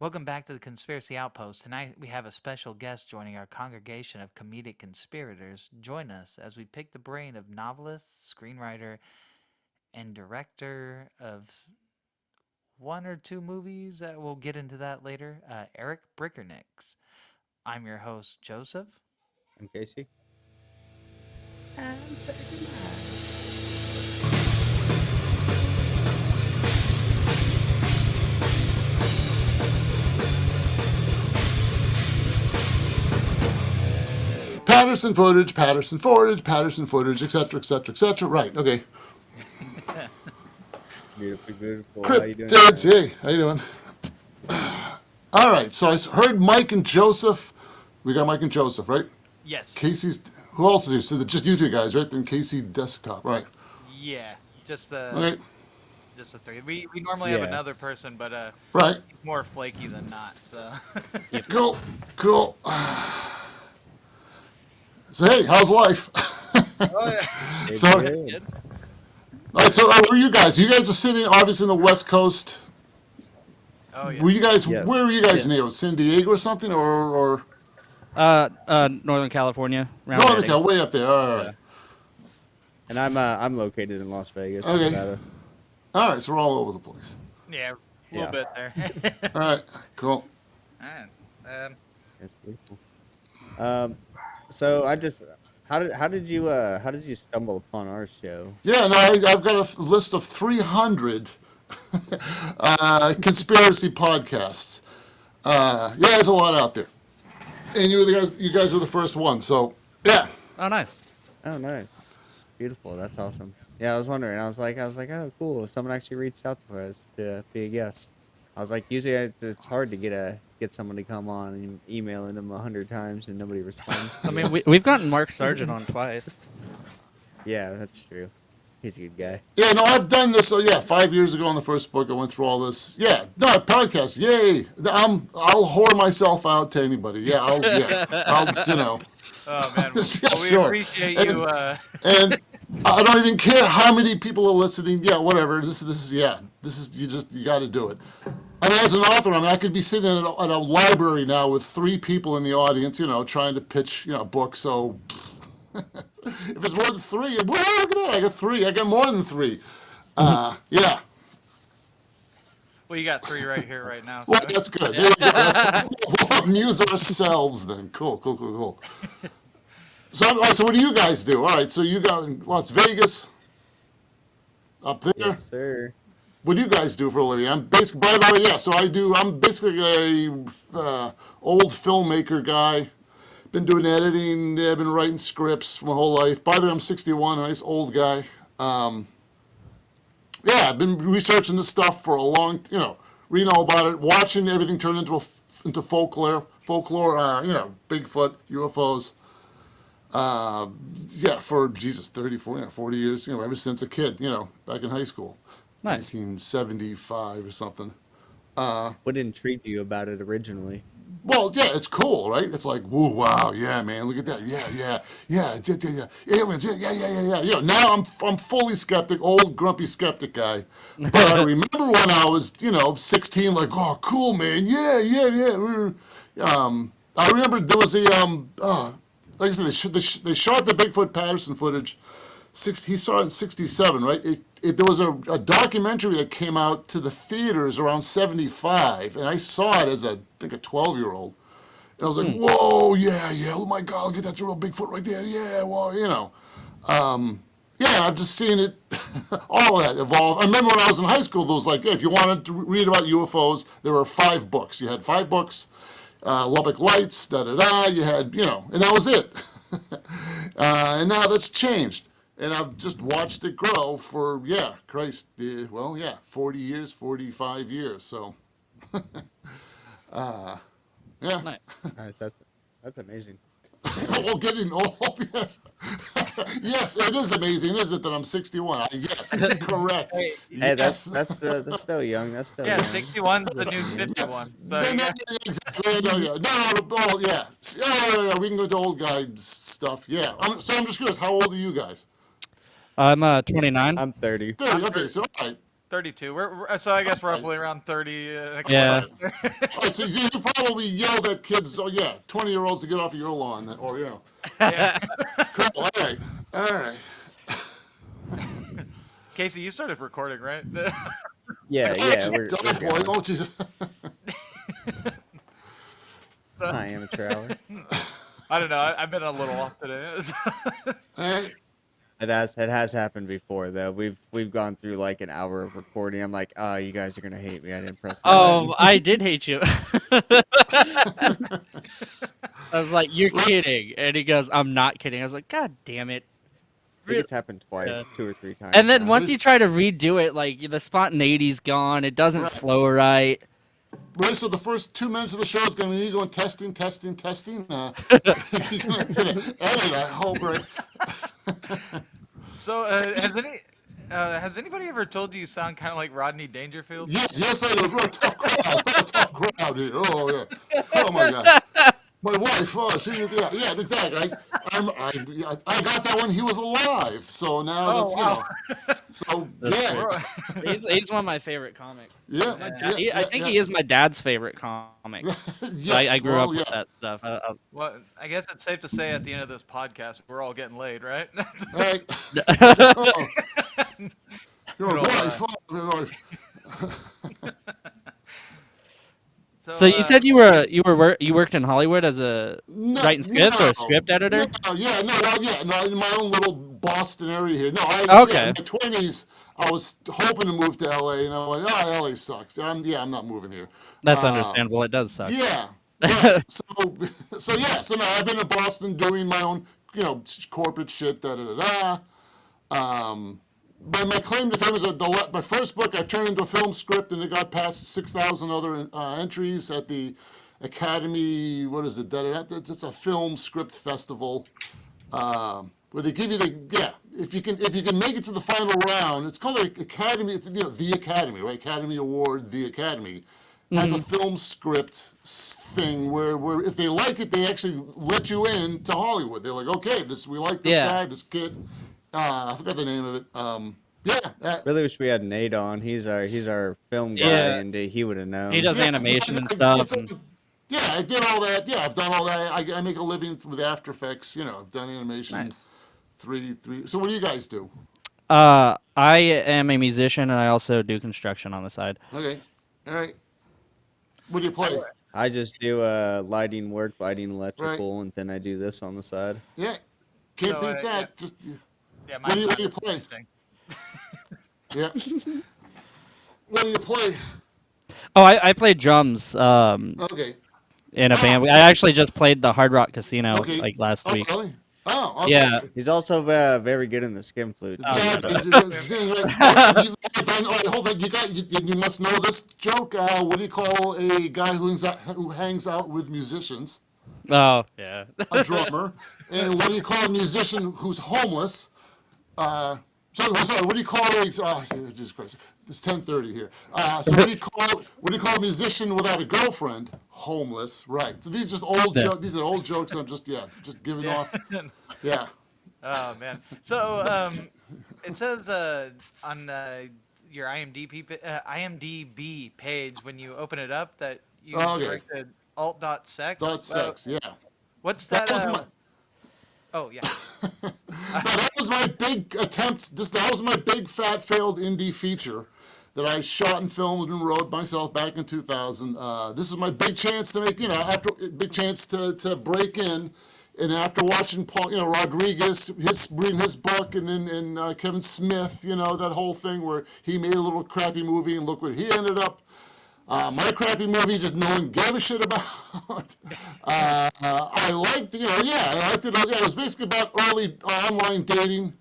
Welcome back to the Conspiracy Outpost. Tonight we have a special guest joining our congregation of comedic conspirators. Join us as we pick the brain of novelist, screenwriter, and director of one or two movies. We'll get into that later. Eric Bickernicks. I'm your host, Joseph. I'm Casey. Patterson footage, Patterson footage, etc., etc., etc. Right, okay. Beautiful, beautiful. How you doing? Cryptids, hey, how you doing? All right, so I heard Mike and Joseph. We got Mike and Joseph, right? Yes. Casey's, who else is here? So just you two guys, right? Then Casey desktop, right? Yeah, just Okay, just the three. We normally have Yeah. another person, but right. he's more flaky than not. So Cool. So hey, how's life? oh yeah. It's So, good. all right, so where are you guys? You guys are sitting obviously on the West Coast. Oh yeah. Were you guys? Yes. Where were you guys Yeah. near? San Diego or something, or Northern California, around Northern Redding. Cal, way up there. All right. Yeah. And I'm located in Las Vegas, Okay. Nevada. All right, so we're all over the place. Yeah, a little Yeah. bit there. All right, cool. Alright. It's beautiful. So I just how did you stumble upon our show? Yeah, no, I've got a list of 300 conspiracy podcasts. Yeah, there's a lot out there, and you guys were the first one. So yeah, Oh, nice. Oh, nice, beautiful. That's awesome. Yeah, I was wondering. I was like, oh, cool. Someone actually reached out to us to be a guest. I was like, usually it's hard to get someone to come on and emailing them 100 times and nobody responds. I mean, we've gotten Mark Sargent on twice. Yeah, that's true. He's a good guy. yeah, no, I've done this. So yeah, 5 years ago on the first book, I went through all this. Yeah, no, podcast. Yay! I'll whore myself out to anybody. Yeah, I'll you know. Oh man, Yeah, well, we sure. appreciate And- you. And I don't even care how many people are listening. Yeah, whatever. This is you got to do it. I mean, as an author, I could be sitting at a library now with 3 people in the audience, trying to pitch, a book. So if it's more than 3, well, look at that. I got 3. I got more than 3. Yeah. Well, you got 3 right here, right now. Well, So. that's good. There you go. We'll amuse ourselves then. Cool. So, all right, so what do you guys do? All right, so you got in Las Vegas, up there. Yes, sir. What do you guys do for a living? I'm basically, by the way, yeah. So I'm basically a old filmmaker guy. Been doing editing. I've been writing scripts my whole life. By the way, I'm 61. A nice old guy. Yeah, I've been researching this stuff for a long, reading all about it, watching everything turn into folklore. Bigfoot, UFOs. Yeah, for Jesus, 30, 40 years, ever since a kid, back in high school. Nice. 1975 or something. What intrigued you about it originally? Well, yeah, it's cool, right? It's like, whoa, wow, yeah, man, look at that, yeah. Now I'm fully skeptic, old grumpy skeptic guy. But I remember when I was, 16, like, oh, cool, man, yeah. I remember there was like I said, they shot the Bigfoot Patterson footage. He saw it in '67, right? There was a documentary that came out to the theaters around '75, and I saw it as I think a 12-year-old. And I was like, whoa, yeah, oh my God, look at that's a real Bigfoot right there, yeah, well, yeah, I've just seen it, all of that evolve. I remember when I was in high school, there was like, if you wanted to read about UFOs, there were 5 books. You had 5 books, Lubbock Lights, you had, and that was it. And now that's changed. And I've just watched it grow for, 40 years, 45 years. So, yeah. Nice. Nice. That's amazing. Well, getting old, yes. Yes, it is amazing, isn't it, that I'm 61? Yes, correct. Hey, Hey, Yes. that's still young. That's still yeah, young. 61's the new 51. So No, you no, got, exactly. No, yeah. Yeah, we can go to old guy stuff. Yeah. I'm just curious, how old are you guys? I'm 29. I'm 30. 30. Okay, so all right. 32. So I guess roughly around 30 and a Yeah. quarter. All right, so you probably yelled at kids, 20-year-olds to get off of your lawn, or Yeah. Cool. All right. Casey, you started recording, right? Yeah, yeah, we're Done, boys. going. Oh, Jesus. So, Hi, amateur hour. I don't know. I've been a little off today. All right. It has happened before though. We've gone through like an hour of recording. I'm like, oh, you guys are gonna hate me. I didn't press the button. Oh, I did hate you. I was like, "You're Right. kidding," and he goes, "I'm not kidding." I was like, "God damn it!" I think Really? it's happened Yeah. twice, 2 or 3 times And then now. once you try to redo it, like the spontaneity's gone. It doesn't Right. flow right. Right, so the first 2 minutes of the show is going to be me going testing. You're gonna edit, I hope, right? So, has anybody ever told you sound kind of like Rodney Dangerfield? Yes, I do. We're a tough crowd. We're a tough crowd here. Oh, yeah. Oh, my God. My wife, she is, yeah, exactly. I got that when he was alive. So now Oh, that's, wow. So, That's yeah. great. He's one of my favorite comics. Yeah, I think he is my dad's favorite comic. Yes, I grew well, up with that stuff. Well, I guess it's safe to say at the end of this podcast, we're all getting laid, right? All right. Oh, your Good old, wife, your wife. So you said you worked in Hollywood as a No, writing scripts or a script editor? no, in my own little Boston area here. No, in Okay, my 20s, I was hoping to move to LA, and I went, oh, LA sucks. I'm not moving here. that's Um, understandable. It does suck. yeah, right. So now I've been in Boston doing my own, corporate shit, da da da da. But my claim to fame is that my first book I turned into a film script, and it got past 6,000 other entries at the Academy. What is it? It's a film script festival where they give you if you can make it to the final round. It's called the Academy. The Academy, right? Academy Award, the Academy has a film script thing where if they like it, they actually let you in to Hollywood. They're like, okay, we like this Yeah. guy, this kid. I forgot the name of it. Really wish we had Nate on. He's our film guy, Yeah. and he would have known. He does Yeah, animation and stuff. yeah, I did all that. Yeah, I've done all that. I make a living with After Effects. I've done animation. Nice. Three. So what do you guys do? I am a musician and I also do construction on the side. Okay, all right. What do you play? I just do lighting work, lighting Right. electrical, and then I do this on the side. Yeah, can't So, beat that. yeah. Just Yeah, What do mine's you not play? interesting. yeah. What do you play? Oh, I played drums Okay. in a band. I actually just played the Hard Rock Casino Okay. like last Oh, week. really? Oh, okay. Yeah. He's also very good in the skim flute. Oh, Yeah, shut hold on. You must know this joke. What do you call a guy who hangs out with musicians? Oh, yeah. A drummer. And what do you call a musician who's homeless? Sorry, what do you call a? Oh, Jesus Christ! It's 10:30 here. So what do you call a musician without a girlfriend? Homeless, right? So these are just old Yeah. jokes. These are old jokes. I'm just giving off. Yeah. Oh man. So it says on your IMDb page when you open it up that you Oh, okay. directed alt.sex. Dot sex. Yeah. What's That that? was my. Oh yeah. No, that was my big attempt. That was my big fat failed indie feature that I shot and filmed and wrote myself back in 2000. This is my big chance to make, big chance to break in. And after watching Paul, Rodriguez, reading his book, and then Kevin Smith, that whole thing where he made a little crappy movie, and look what he ended up. My crappy movie, just no one gave a shit about. I liked, I liked it. It was basically about early online dating.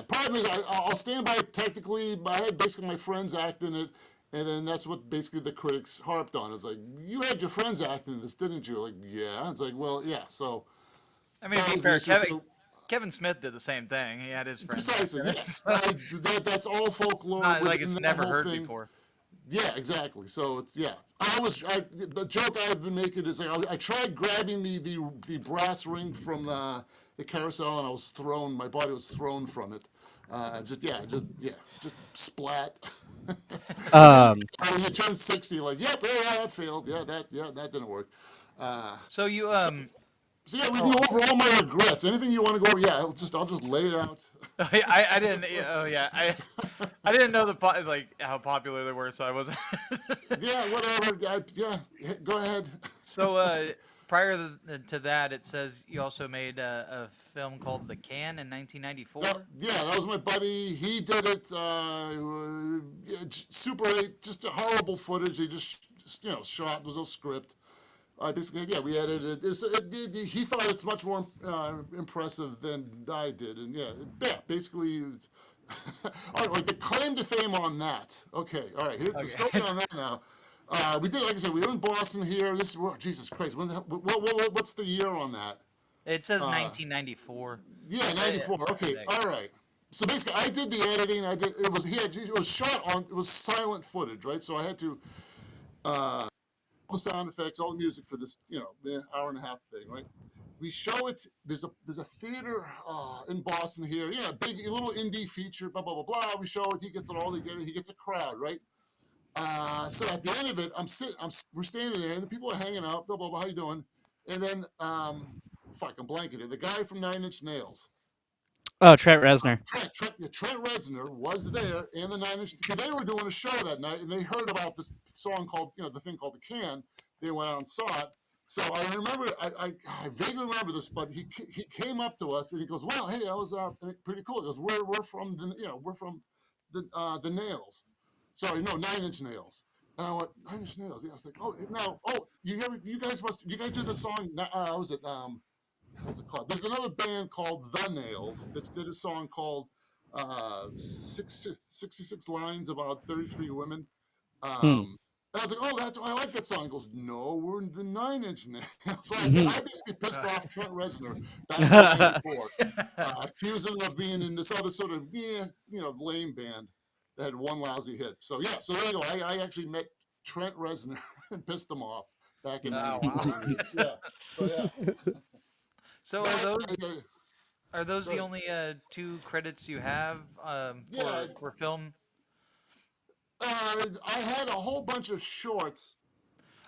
Probably I'll stand by it technically. I had basically my friends act in it, and then that's what basically the critics harped on. It's like, you had your friends acting in this, didn't you? Like, yeah. It's like, well, yeah. So I mean, to that be was the fair, issue. Kevin Smith did the same thing. He had his friends. Precisely, yes. That's all folklore. Not like within it's that never whole heard thing. before. Yeah, exactly. So it's the joke I've been making is like I tried grabbing the brass ring from the carousel, and my body was thrown from it. Just splat. Um, And when you turn 60, like, yep, yeah, that failed. Yeah, that didn't work. Uh, So you so, so yeah, we can oh, go over all my regrets. Anything you want to go over? Yeah, I'll just lay it out. I didn't. Oh yeah, I didn't know like how popular they were, so I wasn't. Yeah, whatever. Go ahead. So prior to that, it says you also made a film called The Can in That, 1994. yeah, that was my buddy. He did it. Yeah, Super 8, just a horrible footage. He just shot. There was no script. Basically, yeah, we edited it. He thought it's much more impressive than I did, and yeah, basically. All right, like the claim to fame on that. Okay, all right. Here's the story Okay. on that now. We did, like I said, we were in Boston here. This is Jesus Christ. What's the year on that? It says Uh, 1994. yeah, Uh, 94. Okay, all right. So basically, I did the editing. I did. It was shot on. It was silent footage, right? So I had to all the sound effects, all the music for this, hour and a half thing, right? We show it. There's a theater in Boston here. Yeah, big little indie feature. Blah blah blah blah. We show it. He gets it all together. He gets a crowd, right? So at the end of it, we're standing there, and the people are hanging out. Blah blah blah. How you doing? And then, I'm blanking it. The guy from Nine Inch Nails. oh, Trent Reznor. Trent Reznor was there in the Nine Inch. They were doing a show that night, and they heard about this song called, the thing called "The Can." They went out and saw it. So I remember, I vaguely remember this, but he came up to us and he goes, "Well, hey, that was pretty cool." He goes, "We're from the Nails, sorry, no, Nine Inch Nails." And I went, "Nine Inch Nails." Yeah, I was like, "Oh, now, you guys do the song? Was it How's it called? There's another band called The Nails that did a song called 66 Lines about 33 women." Hmm. And I was like, "Oh, I like that song." He goes, "No, we're in the Nine Inch Nails." So Mhm. I basically pissed off Trent Reznor back in '94, accusing him of being in this other sort of lame band that had one lousy hit. So yeah, so there you go. I actually met Trent Reznor and pissed him off back in Oh '94. wow. Yeah. So yeah. So But are those go the ahead. only two credits you have Yeah, for film? I had a whole bunch of shorts.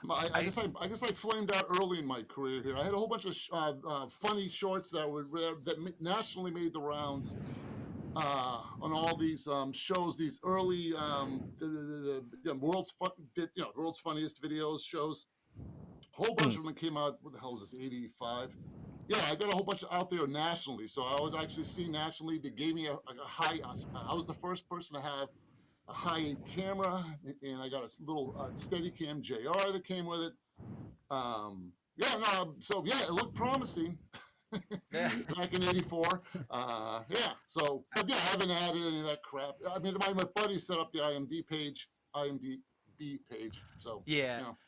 I I guess I flamed out early in my career here. I had a whole bunch of funny shorts that nationally made the rounds on all these shows. These early world's funniest videos shows. A whole Hmm. bunch of them came out. What the hell is this? '85. Yeah, I got a whole bunch out there nationally. So I was actually seen nationally. They gave me a high. I was the first person to have a high-end camera, and I got a little Steadicam JR that came with it. Yeah, no, so yeah, it looked promising yeah. back in '84. Yeah, so but yeah, I haven't added any of that crap. I mean, my buddy set up the IMDb page, so Yeah. you know,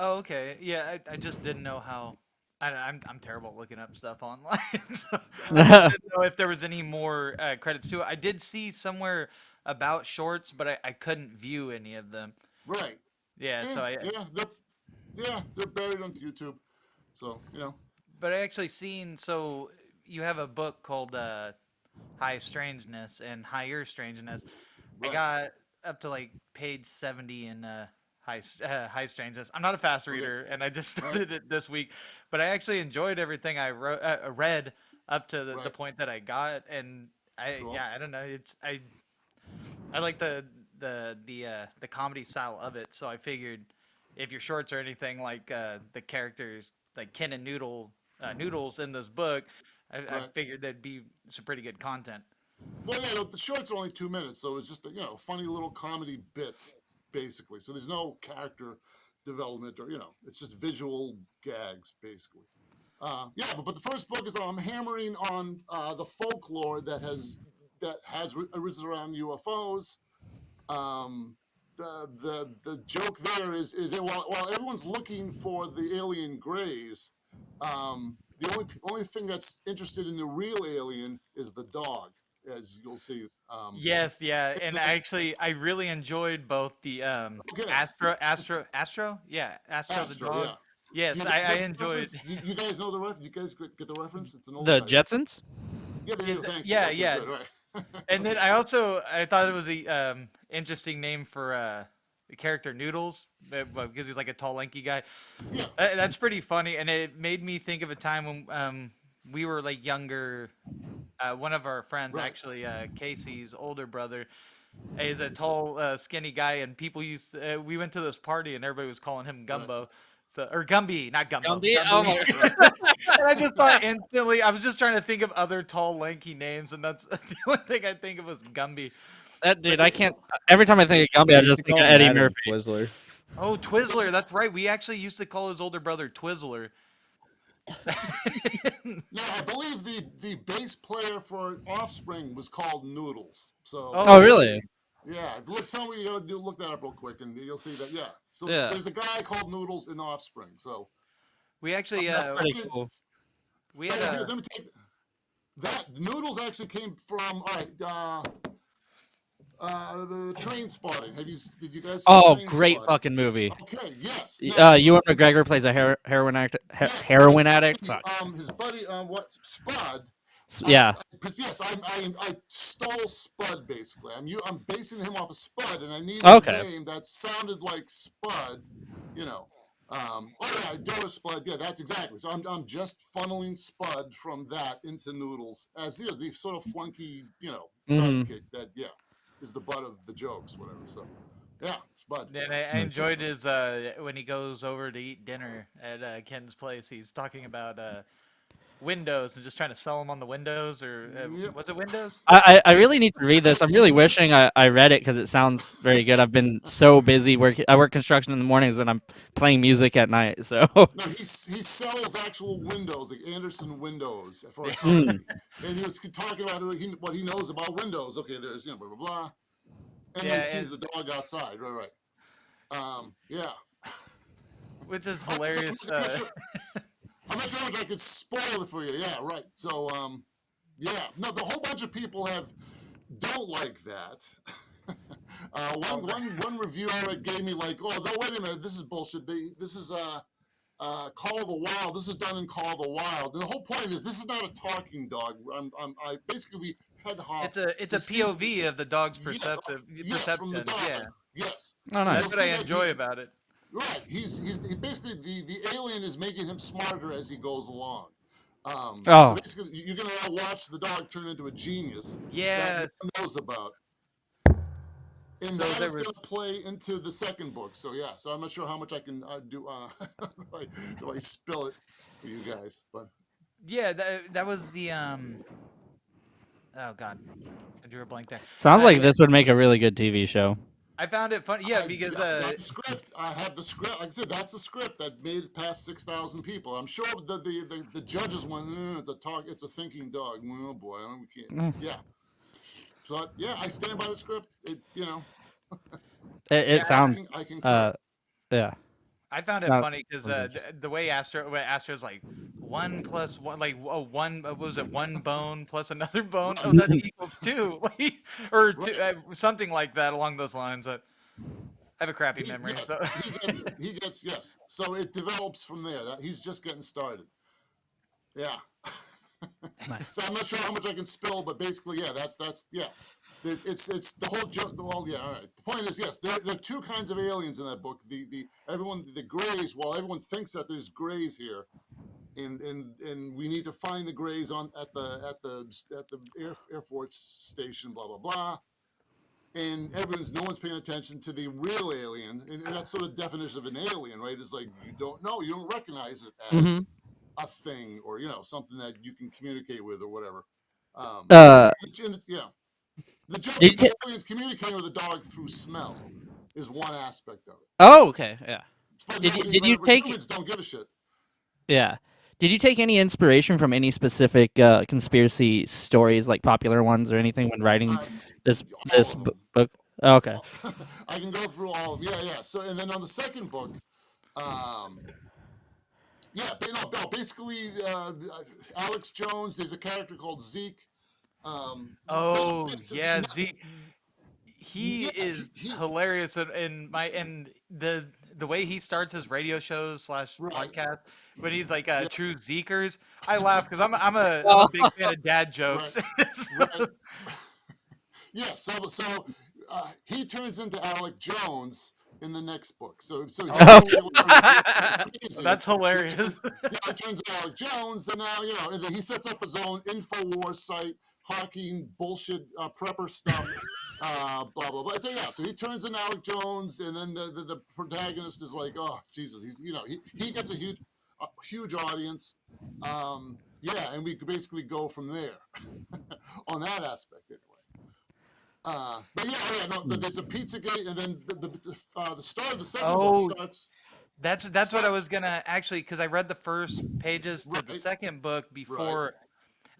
Oh, okay. Yeah, I just didn't know how. I'm terrible at looking up stuff online, so I just didn't know if there was any more credits to it. I did see somewhere about shorts, but I couldn't view any of them. right? Yeah, Yeah, so I they're buried on YouTube, so but I actually seen so you have a book called High Strangeness and Higher Strangeness. I right. got up to like page 70 in High Strangeness. I'm not a fast Okay, reader, and I just right, started it this week, but I actually enjoyed everything read up to the right. point that I got, and Cool. I don't know, I like the comedy style of it, so I figured if your shorts are anything like the characters like Ken and Noodles in this book, I Right. figured that'd be some pretty good content. Well, yeah, the shorts are only 2 minutes, so it's just funny little comedy bits, basically. So there's no character development, or it's just visual gags, basically. Yeah, but the first book is I'm hammering on the folklore that has roots around UFOs. Um, the joke there is that while everyone's looking for the alien grays, the only thing that's interested in the real alien is the dog, as you'll see. Yes, yeah, and I really enjoyed both the Okay, Yeah, Astro the Astro, dog. yeah. Do Yes, you I get the enjoyed. reference? You guys know the reference? You guys get the reference? It's an old The guy. Jetsons. Yeah, there Yeah, you go. Thank you. yeah, Okay, yeah. good. All right. And then I thought it was a interesting name for the character Noodles, because he's like a tall, lanky guy. Yeah, That's pretty funny, and it made me think of a time when we were like younger. One of our friends, right. actually, Casey's older brother, is a tall, skinny guy, and people used. We went to this party, and everybody was calling him Right. Gumbo. So, or Gumby, not Gumbo, Gumby? Oh Gumby. my. Right. And I just thought instantly. I was just trying to think of other tall, lanky names, and that's the only thing I think of was Gumby. That But dude, I can't. Every time I think of Gumby, I I used just to think call of him Eddie Adam Murphy. Twizzler. oh, Twizzler, that's right. We actually used to call his older brother Twizzler. Now, I believe the bass player for Offspring was called Noodles. So Oh, Oh, really? yeah, if you look, somebody you gotta look that up real quick, and you'll see that. Yeah, so Yeah. there's a guy called Noodles in Offspring. So we actually That's pretty second, cool. we had hey, here, a let me take that. Noodles actually came from. All right, the Train Spotting. Did you guys see Oh, Train great Spotting? fucking movie. Okay, yes. Now, Ewan McGregor plays a heroin addict. yes, Heroin addict. Fuck. his buddy, what Spud. Yeah. Yes, I stole Spud basically. I'm basing him off of Spud, and I needed Okay. a name that sounded like Spud. You know, oh yeah, Doris Spud. Yeah, that's exactly. So I'm just funneling Spud from that into Noodles as the sort of flunky, Mhm. sidekick that is the butt of the jokes, whatever. So yeah, Spud. and I enjoyed his when he goes over to eat dinner at Ken's place. He's talking about Windows and just trying to sell them on the Windows, or Yep. was it Windows? I really need to read this. I'm really wishing I read it because it sounds very good. I've been so busy working. I work construction in the mornings and I'm playing music at night. So. No, he sells actual windows, like Anderson windows, for a Mm. company, and he was talking about what he knows about windows. Okay, there's blah blah blah, and then he Yeah, sees the dog outside. Right, right. Yeah. which is All right, so hilarious. I'm not sure how much I could spoil it for you. Yeah, right. So yeah, no, the whole bunch of people don't like that. One reviewer gave me like, oh, no, wait a minute, this is bullshit. This is Call of the Wild. This is done in Call of the Wild. And the whole point is, this is not a talking dog. I basically we head hop. It's a We see, POV of the dog's yes, yes, from the perception. Yeah, dog. Yes, Oh, and nice. that's what I enjoy about it. right. He basically the alien is making him smarter as he goes along. So Oh. basically, you're gonna now watch the dog turn into a genius that no Yes. one knows about. And So that there is going to was play into the second book. So yeah, so I'm not sure how much I can do. Do I spill it for you guys? But yeah that was the oh god, I drew a blank there. Sounds like Yeah, this would make a really good TV show. I found it funny. Yeah, because I got the script. I have the script. Like I said, that's the script that made it past 6,000 people. I'm sure the judges went, it's a thinking dog. Oh boy, we can't. Mm. Yeah. So yeah, I stand by the script. It yeah, sounds. I concur. Yeah. I found it Sounds funny because interesting. the way Astro's like 1 + 1, like one, what was it, one bone plus another bone? Oh, Right. that equals two, like, or two, Right. something like that along those lines. I have a crappy He memory. yes, So he gets yes. So it develops from there. He's just getting started. Yeah. Nice. So I'm not sure how much I can spill, but basically, yeah, that's yeah. It's the whole joke. Well, yeah, all right. The point is, yes, there are two kinds of aliens in that book. The Greys. While everyone thinks that there's Greys here, and we need to find the Greys at the Air Force station. Blah blah blah. And no one's paying attention to the real alien, and that's sort of definition of an alien, right? It's like you don't recognize it Hmm. as a thing or something that you can communicate with or whatever. Uh. Yeah, the joke is Did you the aliens communicating with the dog through smell is one aspect of it. Oh, okay. Yeah. But Did you nobody, did you but take humans don't give a shit. Yeah. Did you take any inspiration from any specific conspiracy stories, like popular ones or anything, when writing Uh, this all of them. book? Oh, okay. I can go through all of them. Yeah. So and then on the second book, um, yeah, basically, Alex Jones. There's a character called Zeke. Um, oh yeah, no, Z, he yeah, is he hilarious, and the way he starts his radio shows slash right, podcast when he's like yeah, true Zeekers. I laugh because I'm a big fan of dad right, jokes. right. So, yeah. He turns into Alec Jones in the next book. So he's Oh, totally crazy. that's He hilarious. turns, yeah, he turns into Alec Jones, and now and then he sets up his own Infowars site, hawking bullshit prepper stuff. Blah blah blah. So yeah, so he turns into Alec Jones, and then the protagonist is like, oh Jesus, he gets a huge audience. Yeah, and we could basically go from there on that aspect anyway. But yeah, oh, yeah, no, there's a Pizzagate, and then the second book Oh, starts that's what I was starts gonna actually, because I read the first pages to the right, second book right, before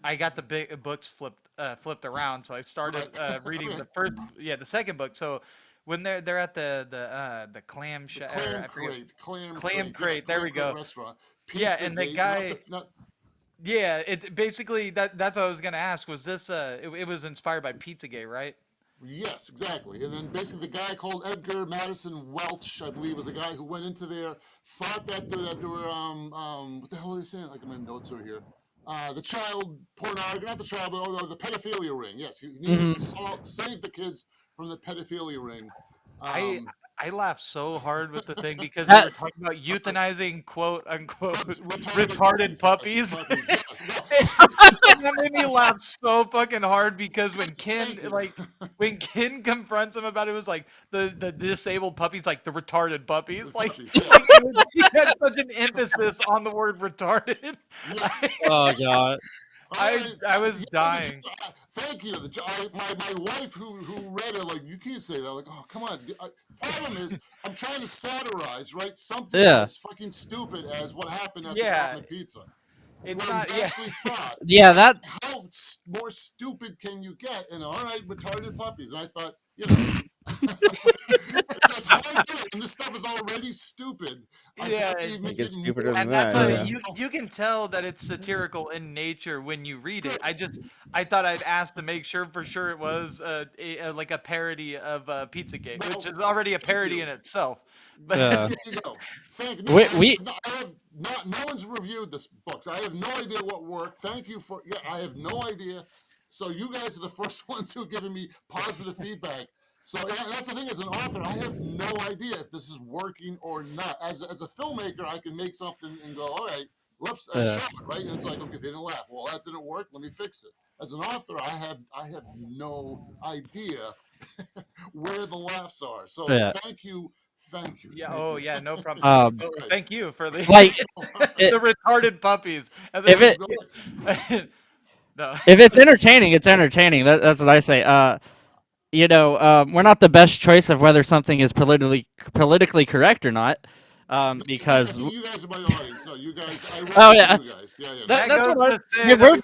I got the big books flipped around. So I started right. reading Okay, the second book. So when they're at the clam the or clam I forget, crate, clam clam crate, yeah, crate. There clam we crate go. restaurant, Yeah, and the Pizzagate, not the guy. not. Yeah, it basically that's what I was gonna ask. Was this it was inspired by Pizzagate, right? Yes, exactly. And then basically the guy called Edgar Madison Welch, I believe, was the guy who went into there, thought that there were what the hell are they saying? Like my notes are here. The child pornography, not the child, but the pedophilia ring. Yes, he needed Mhm. to save the kids from the pedophilia ring. I Um, I laughed so hard with the thing because they That were talking about euthanizing quote unquote retarded retarded puppies. Yes, puppies. puppies. Yes. Well, see, And that made me laugh so fucking hard because thank you. when Ken confronts him about it, it was like the disabled puppies, like the retarded puppies, The puppies. Yes. he had such an emphasis on the word retarded. Yes. oh god. All I right, I was yeah, dying. thank you. My wife who read it, like, you can't say that. Like, oh, come on. Problem is, I'm trying to satirize, right? Something Yeah. as fucking stupid as what happened at the Yeah, Department Pizza, it's where we not. Yeah, actually thought, Yeah, that how more stupid can you get? And all right, retarded puppies. And I thought, you know. That's how I do it. And this stuff is already stupid. I've got to yeah. even It make it gets more stupider than And that's that. how uh, Yeah. you can tell that it's satirical in nature when you read it. good. I thought I'd ask to make sure for sure it was like a parody of Pizzagate, which Well, is already a thank parody you. in itself. But There uh, you go. Thank no, we we I have not. No one's reviewed this books. I have no idea what worked. Thank you for. Yeah, I have no idea. So you guys are the first ones who are giving me positive feedback. So yeah, that's the thing. As an author, I have no idea if this is working or not. As a filmmaker, I can make something and go, all right, whoops, I uh, shot right, and it's like, okay, they didn't laugh. Well, that didn't work. Let me fix it. As an author, I have no idea where the laughs are. So yeah. thank you, thank you, yeah, thank oh you. yeah, no problem. Um, Oh, Right. thank you for the like it, the retarded puppies. As I if Yes, said, it go no. if it's entertaining, it's entertaining. That's what I say. We're not the best choice of whether something is politically correct or not, I because think you guys are my audience. No, you guys. I write oh for yeah, you guys. Yeah, yeah. No, that, That that's goes what I. to say Yeah, that we're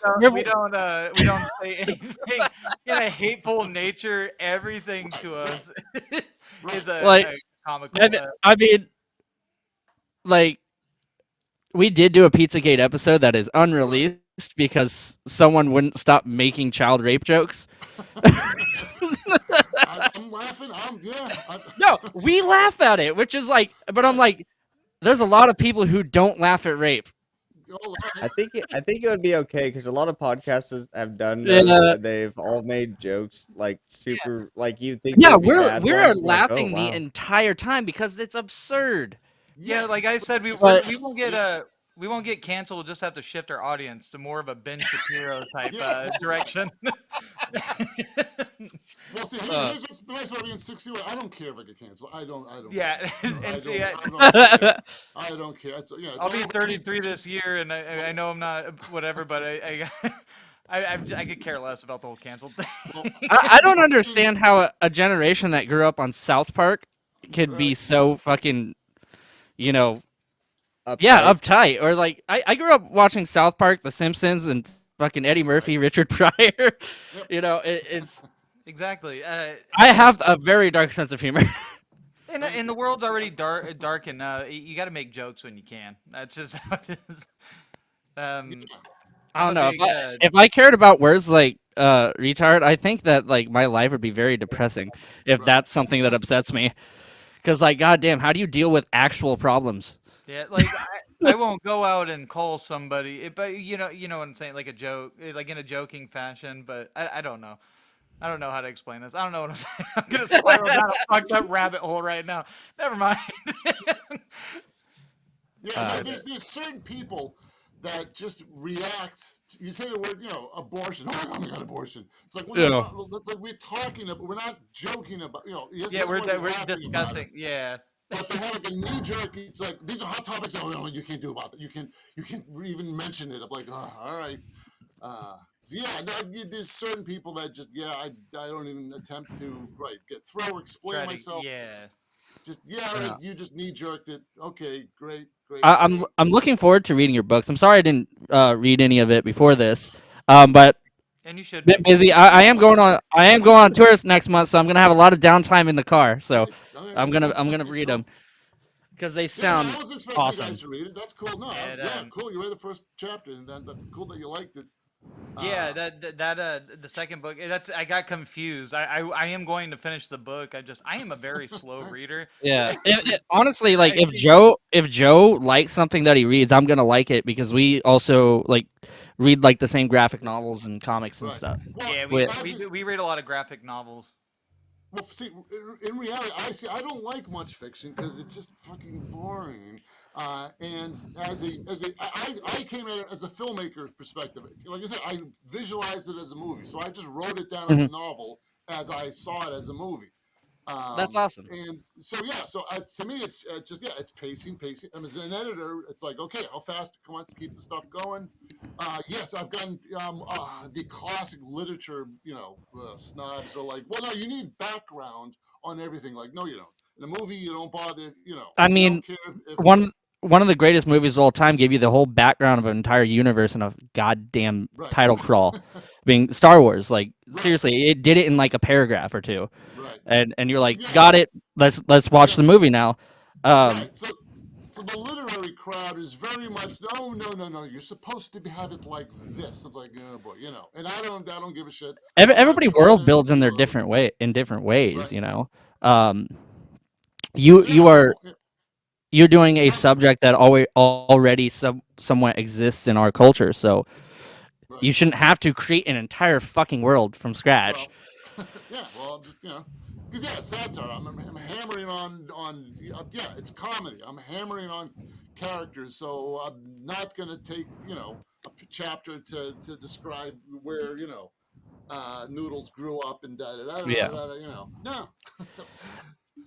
we don't say anything in a hateful nature. Everything right, to right, us right. is like a comical. I mean like we did do a Pizzagate episode that is Right. unreleased because someone wouldn't stop making child rape jokes. I'm laughing. Yeah. No, we laugh at it, which is like, but I'm Right. like, there's a lot of people who don't laugh at rape. All right. I think it would be okay because a lot of podcasters have done those. Yeah, They've all made jokes like Yeah, super, like you think they yeah, would be we're bad we're ones. Like, oh laughing the wow, entire time because it's absurd. yeah. Yes. Like I said, But we Yes. won't get Yes. we won't get canceled. We'll just have to shift our audience to more of a Ben Shapiro type Yeah. direction. Well, see, uh, here's what's nice about being 61. I don't care if I get canceled. I don't care. Yeah, I and see, don't. I don't care. I don't care. It's I'll be already. 33 this year, and I know I'm not whatever, but I could care less about the whole canceled Well, thing. I don't 16. understand how a generation that grew up on South Park could be Right. so fucking, you know, yeah, uptight. uptight. Or like, I grew up watching South Park, The Simpsons, and fucking Eddie Murphy, Right. Richard Pryor. Yep. It's Exactly. I have a very dark sense of humor. Thank And the you. world's already dark, and you got to make jokes when you can. That's just how it is. Um, Yeah. I I'm don't a know big if I cared about words like retard. I think that like my life would be very depressing if Right. that's something that upsets me. Because like, goddamn, how do you deal with actual problems? yeah, like I won't go out and call somebody, but you know what I'm saying, like a joke, like in a joking fashion. But I don't know. I don't know how to explain this. I don't know what I'm saying. I'm gonna spiral down a fucked up rabbit hole right now. Never mind. Yeah, no, Uh, there's certain people that just react. You say the word, abortion. Oh my God, abortion. It's like, well, no, yeah. like we're talking about, we're not joking about, yes, Yeah, yes, we're we're laughing about it. discussing. Yeah, But they have like a knee jerk. It's like these are hot topics. Oh no, you can't do about that. You can't even mention it. I'm like, oh, all right. So yeah, no, there's certain people that just I don't even attempt to throw or explain try to. myself. It's Yeah, just yeah, right, Yeah. you just knee jerked it. Okay, great, great, I'm great. I'm looking forward to reading your books. I'm sorry I didn't read any of it before this, but and you should been be. busy. I am going on tours next month, so I'm gonna have a lot of downtime in the car. So All right, I'm gonna read them cool. because they Yeah, no, sound I was expecting you guys awesome. to read it. That's cool. No, And yeah, cool. You read the first chapter, and then cool that you liked it. yeah, Uh, the second book. That's I got confused. I am going to finish the book. I am a very slow all right. reader. Yeah, honestly, like I think. If Joe likes something that he reads, I'm gonna like it because we also like read like the same graphic novels and comics and Right. stuff. Well, Yeah, We, as it, we read a lot of graphic novels. well, see, in reality, I don't like much fiction because it's just fucking boring. And I came at it as a filmmaker's perspective. Like I said, I visualized it as a movie, so I just wrote it down as Mhm. a novel as I saw it as a movie. That's awesome. And so yeah, so to me, it's just it's pacing. And as an editor, it's like okay, how fast? Come on, to keep the stuff going. Yes, I've gotten the classic literature, snobs are like, well, no, you need background on everything. Like, no, you don't. In a movie, you don't bother. I You don't mean, care if one one of the greatest movies of all time gave you the whole background of an entire universe in a goddamn right, title crawl, being Star Wars. Like right, seriously, it did it in like a paragraph or two, right. and you're So like, yeah, got it. Let's watch yeah, the movie now. Um, right. So the literary crowd is very much no. You're supposed to have it like this. I'm like, oh boy, And I don't give a shit. I'm not everybody trying world to builds in their impose. different way in different ways. Right. Um, you So you yeah. are Yeah, you're doing a tell me. subject that already somewhat exists in our culture, so Right. you shouldn't have to create an entire fucking world from scratch. Well, yeah. Well, just because it's satire. I'm hammering on it's comedy. I'm hammering on characters, so I'm not gonna take a chapter to describe where Noodles grew up and da da da da Yeah. da. No.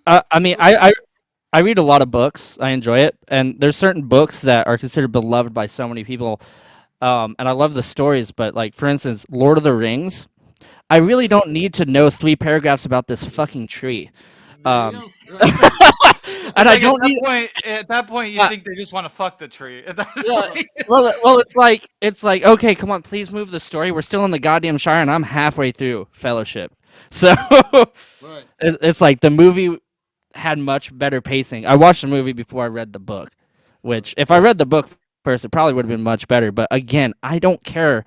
I mean, I read a lot of books. I enjoy it, and there's certain books that are considered beloved by so many people. And I love the stories, but like for instance, Lord of the Rings. I really Right. don't need to know 3 paragraphs about this fucking tree. There you Um, go. Right. It's and I like don't need. at that point, you Uh, think they just want to fuck the tree. At that yeah. Right. point. Well, it's like okay, come on, please move the story. We're still in the goddamn Shire, and I'm halfway through Fellowship, so Right. it's like the movie had much better pacing. I watched the movie before I read the book, Right. which if I read the book first, it probably would have been much better. But again, I don't care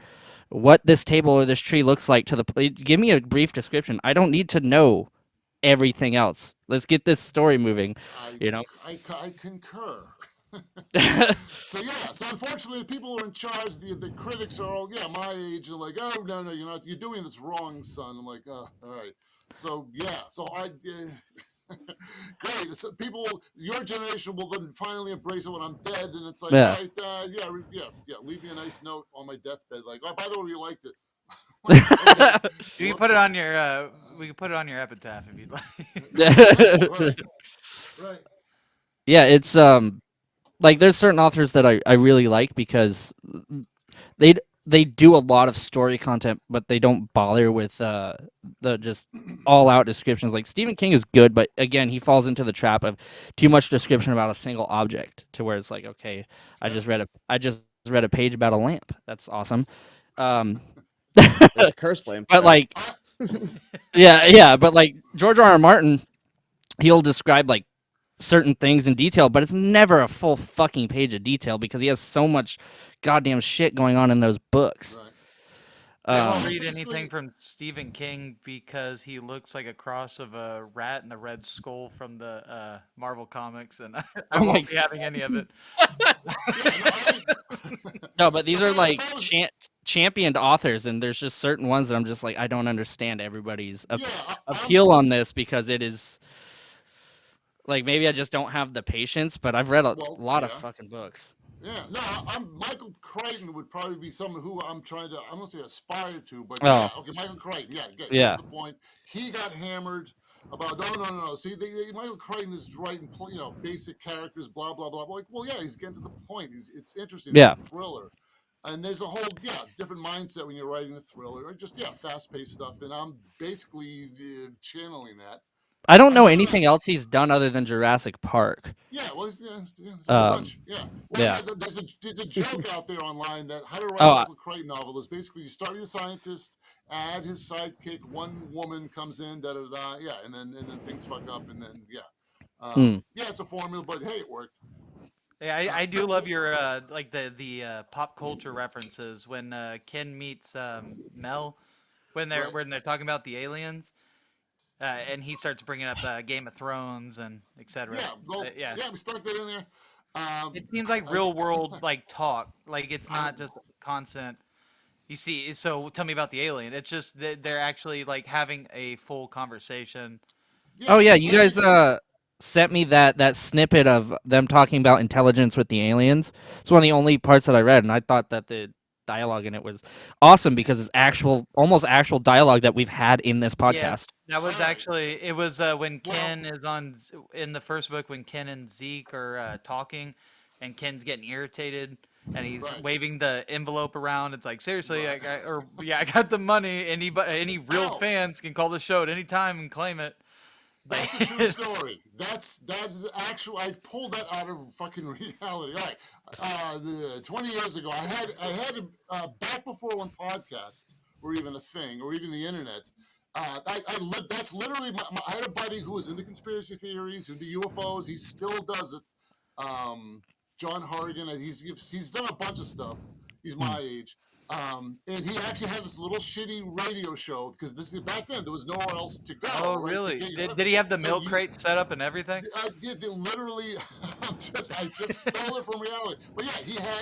what this table or this tree looks like to the. Give me a brief description. I don't need to know everything else. Let's get this story moving. I You know. I concur. So yeah, so unfortunately, the people who are in charge, the critics are all my age, and like, oh no, you're doing this wrong, son. I'm like, oh, all right. So yeah, so great. So people, your generation will then finally embrace it when I'm dead, and it's like, all Yeah. right, yeah. Leave me a nice note on my deathbed, like, oh, by the way, you liked it. Like, okay, You can put whoops. it on your. We can put it on your epitaph if you'd like. Right, right, Yeah, it's like there's certain authors that I really like because they they do a lot of story content, but they don't bother with the just all out descriptions. Like Stephen King is good, but again, he falls into the trap of too much description about a single object to where it's like, okay, yeah. I just read a page about a lamp. That's awesome. Um, There's a curse lamp but though. like, yeah, but like George R. R. Martin, he'll describe like certain things in detail, but it's never a full fucking page of detail because he has so much goddamn shit going on in those books. Right. I Yeah. won't So Um, read anything basically, from Stephen King because he looks like a cross of a rat and the Red Skull from the Marvel comics, and I oh my won't be having any of it. yeah. No, I. no, but these are if like I was chant. championed authors, and there's just certain ones that I'm just like, I don't understand everybody's Yeah, I'm appeal on this because it is like maybe I just don't have the patience. But I've read a well, lot of yeah. fucking books. Yeah, no, I'm Michael Crichton would probably be someone who I'm trying to, I'm gonna say aspire to, but yeah, Oh, okay, Michael Crichton, yeah, get to yeah, the point. He got hammered about no. See, Michael Crichton is writing, basic characters, blah blah blah. Like, well, yeah, he's getting to the point. It's interesting. It's a yeah. thriller, and there's a whole different mindset when you're writing a thriller, or just fast paced stuff. And I'm basically channeling that. I don't know Another anything else he's done other than Jurassic Park. yeah, well, there's a whole Um, bunch. Yeah, well, yeah. yeah. There's a joke out there online that how to write a Oh, Michael Crichton novel is basically you start with a scientist, add his sidekick, one woman comes in, da da da, yeah, and then things fuck up, and then yeah, it's a formula, but hey, it worked. Yeah, I do No, love your like the pop culture references when Ken meets Mel right? when they're talking about the aliens, and he starts bringing up Game of Thrones and etc. Yeah, well, Yeah, yeah, we stuck that in there. it seems like I, real world like talk. Like it's I, not just constant. You see, so tell me about the alien. It's just that they're actually like having a full conversation. yeah, oh yeah. You well, guys sent me that snippet of them talking about intelligence with the aliens. It's one of the only parts that I read, and I thought that the dialogue in it was awesome because it's actual, almost actual dialogue that we've had in this Yeah, podcast. that was all right. actually it was when Well, Ken is on in the first book when Ken and Zeke are talking, and Ken's getting irritated and he's right, waving the envelope around. It's like seriously, right. or yeah, I got the money. Any real Oh, fans can call the show at any time and claim it. Like, that's a true story. That's actual. I pulled that out of fucking reality. All right, 20 years ago, I had back before when podcasts were even a thing, or even the internet. That's literally I had a buddy who was into conspiracy theories, into UFOs. He still does it. Um, John Harrigan. He's done a bunch of stuff. He's Hmm. my age. And he actually had this little shitty radio show because back then there was nowhere else to oh go, right? To really? get your Did he have the so milk you crate set up and everything? I did literally. I just stole it from reality. But yeah,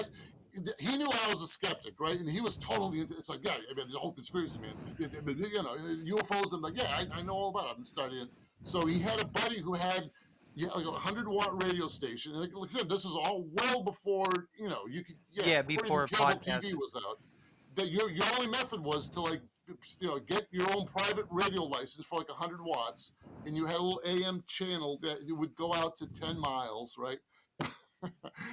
he knew I was a skeptic, right? And he was totally into. It's like yeah, I mean, there's a whole conspiracy, man. UFOs. I'm like yeah, I know all about it. I've been studying. So he had a buddy who had like a 100-watt radio station. And like I said, this was all well before you could Yeah, before even before cable TV podcasting. was out. That your only method was to like get your own private radio license for like 100 watts, and you had a little AM channel that it would go out to 10 miles, right?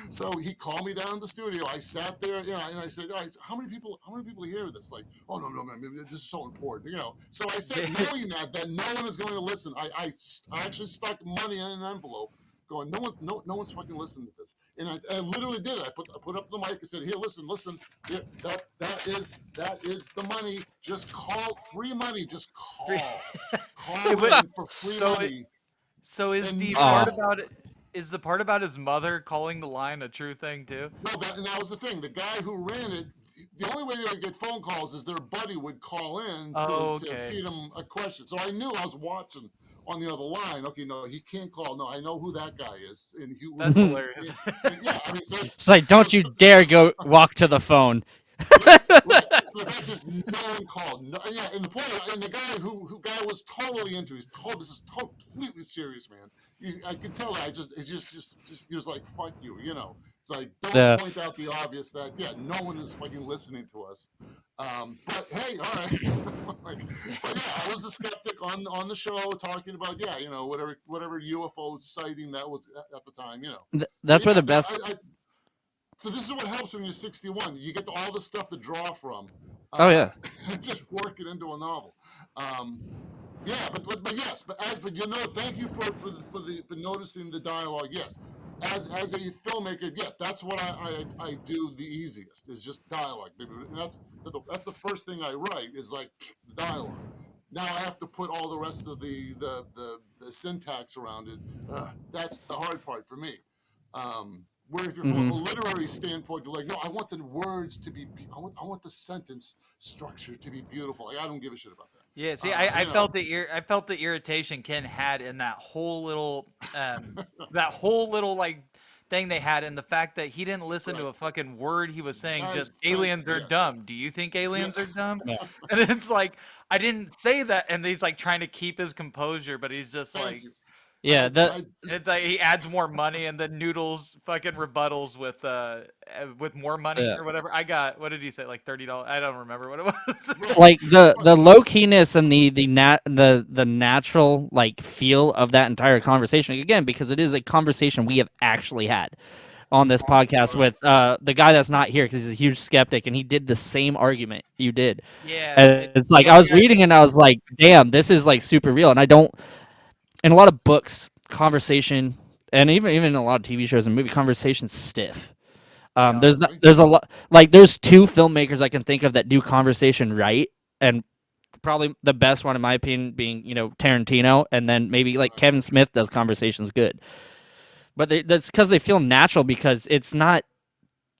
So he called me down to the studio. I sat there, and I said, "All right, so how many people hear this?" Like, "Oh no, man, this is so important, So I said, knowing that no one is going to listen, I actually stuck money in an envelope, going, no one's fucking listening to this, and I literally did it. I put up the mic and said, "Here, listen, here, that is the money. Just call free money. Just It call would in for free so it money." so is And the part Oh, now about it is the part about his mother calling the line a true thing too? no, and that was the thing. The guy who ran it, the only way they would get phone calls is their buddy would call in to, Oh, to okay. feed him a question. So I knew I was watching on the other line. Okay, no, he can't call. No, I know who that guy is, and he would That's call. hilarious. And yeah, I mean, so it's like, don't you dare go walk to the phone. yes, right. So the fact is, no one called. No, yeah, and the point, and the guy who guy was totally into. He's told this is completely serious, man. I could tell that. It's just he was like, "Fuck you," It's like, don't The point out the obvious that no one is fucking listening to us. But hey, all right. Like, but yeah, I was a skeptic on the show talking about whatever UFO sighting that was at the time. So that's where yeah, the best. so this is what helps when you're 61. You get all the stuff to draw from, Oh yeah, and just work it into a novel. Um, yeah, but yes, thank you for noticing the dialogue. Yes, as a filmmaker, yes, that's what I do the easiest is just dialogue, and that's the first thing I write is like the dialogue. Now I have to put all the rest of the syntax around it. That's the hard part for me. Where if you're from a hmm literary standpoint, you're like, no, I want the words to be, I want the sentence structure to be beautiful. Like, I don't give a shit about that. Yeah, see, Uh, I you know, felt I felt the irritation Ken had in that whole little like thing they had, and the fact that he didn't listen to Right. a fucking word he was saying, just Thank aliens you. are Yes. dumb. Do you think Yeah. aliens are dumb? Yeah. And it's like, I didn't say that, and he's like trying to keep his composure, but he's just Thank like, you. Yeah, the I it's like he adds more money, and then Noodles fucking rebuttals with more money yeah. or whatever. I got, what did he say, like $30? I don't remember what it was. right. Like But the low keyness and the natural like feel of that entire conversation again, because it is a conversation we have actually had on this podcast right. with the guy that's not here because he's a huge skeptic and he did the same argument you did. Yeah, And it's like I like was reading and I was like, damn, this is like super real. And I don't in a lot of books, conversation and even a lot of TV shows and movie conversations stiff. yeah, I Not, agree. there's a lot like there's two filmmakers I can think of that do conversation right, and probably the best one in my opinion being Tarantino, and then maybe like Right. Kevin Smith does conversations good, but that's because they feel natural because it's not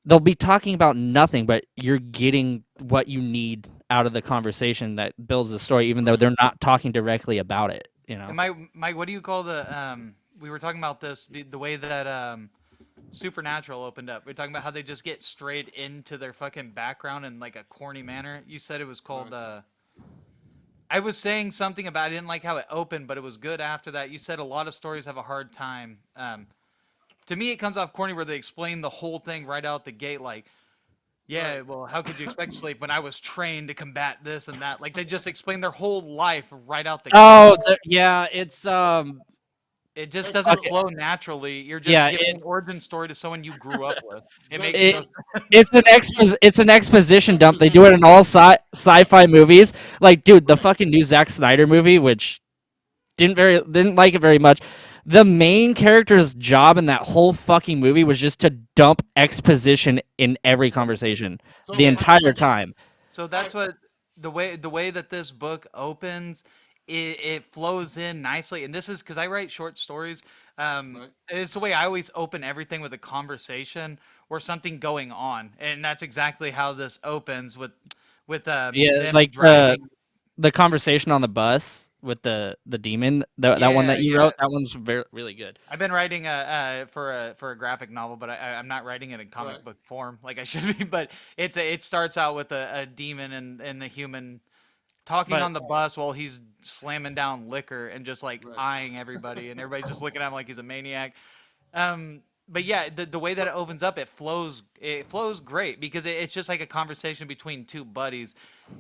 they'll be talking about nothing, but you're getting what you need out of the conversation that builds the story, even though Right. they're not talking directly about it. and Mike, what do you call we were talking about this, the way that Supernatural opened up. We are talking about how they just get straight into their fucking background in like a corny manner. You said it was called. Right. I was saying something about I didn't like how it opened, but it was good after that. You said a lot of stories have a hard time. To me, it comes off corny where they explain the whole thing right out the gate, like, Right. yeah, well, how could you expect sleep when I was trained to combat this and that? Like they just explain their whole life right out the gate. Oh, yeah, it's It just doesn't okay, Excellent. flow naturally. You're just yeah, giving an origin story to someone you grew up with. It makes That's it, no sense. it's an it's an exposition dump. They do it exposition. in all sci-fi movies. Like, dude, the Right. fucking new Zack Snyder movie, which didn't like it very much. The main character's job in that whole fucking movie was just to dump exposition in every conversation the So Yeah, entire time. so I that's what the way that this book opens, it flows in nicely, and this is because I write short stories. right. It's the way I always open everything with a conversation or something going on, and that's exactly how this opens with Yeah, them like driving. the conversation on the bus with the demon. That one Yeah, that you yeah. wrote. That one's very really good. I've been writing for a graphic novel, but I'm not writing it in Right. comic book form like I should be. But it starts out with a demon and the human talking But on the bus while he's slamming down liquor and just like Right. eyeing everybody, and everybody's just looking at him like he's a maniac. But yeah, the way that So it opens up, it flows great because it's just like a conversation between two buddies.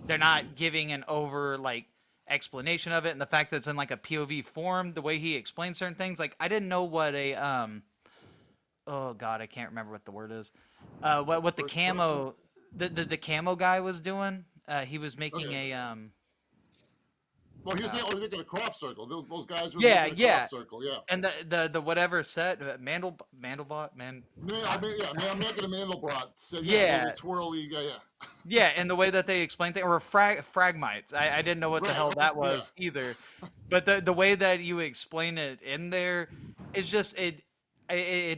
They're not giving an over like explanation of it, and the fact that it's in like a POV form, the way he explains certain things, like I didn't know what a oh god, I can't remember what the word is. What the first person. the camo guy was doing. He was making Okay. a Well, he was uh making a crop circle. Those guys were yeah, making a crop yeah, circle. Yeah. and the whatever set Mandelbot man. Man, yeah, man, I'm making a Mandelbrot. So, yeah, the little Yeah, twirly. Yeah, yeah. yeah, and the way that they explain things, or fragmites. I didn't know what the Right. hell that Yeah. was either, but the way that you explain it in there is just it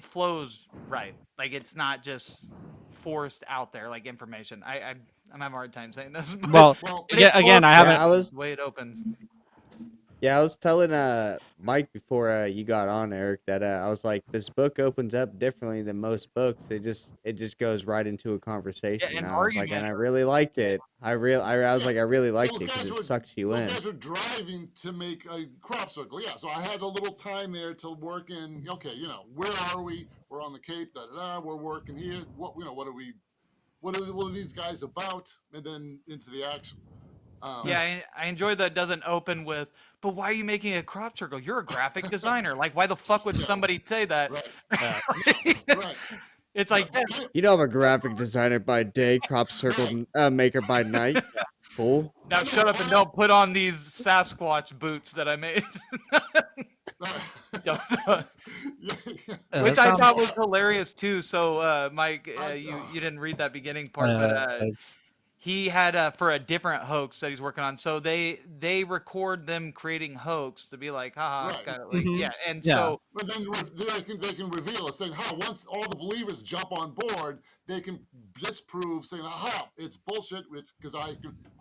flows right. Like it's not just forced out there like information. I'm having a hard time saying this, but well, Well, it flows again, I great haven't. Yeah, I was the way it opens. Yeah, I was telling Mike before you got on, Eric, that I was like, this book opens up differently than most books. It just goes right into a Yeah, conversation. an And I was like, and argument. I really liked Yeah, it. I was yeah. like, I really liked Those it because guys it were sucks you those in. guys were driving to make a crop circle. Yeah, so I had a little time there to work in. Okay, where are we? We're on the Cape. Da, da, da, we're working here. What are we? What are these guys about? And then into the action. yeah, Um, I enjoy that it doesn't open with, but why are you making a crop circle? You're a graphic designer. Like, why the fuck would yeah, somebody say that? right. Yeah. Yeah, right. It's Yeah, like, yeah, You know, I'm a graphic designer by day, crop circle right. maker by night. Fool. now No, shut up and don't put on these Sasquatch boots that I made. Don't- yeah, yeah. Which That I sounds. thought was hilarious too. So, Mike, I, you didn't read that beginning part, but It's- he had for a different hoax that he's working on. So they record them creating hoax to be like, haha, right. kind of like Mhm. yeah. And Yeah. so But then they can reveal it, saying, "Ha! Once all the believers jump on board, they can disprove, saying, aha, it's bullshit. It's because I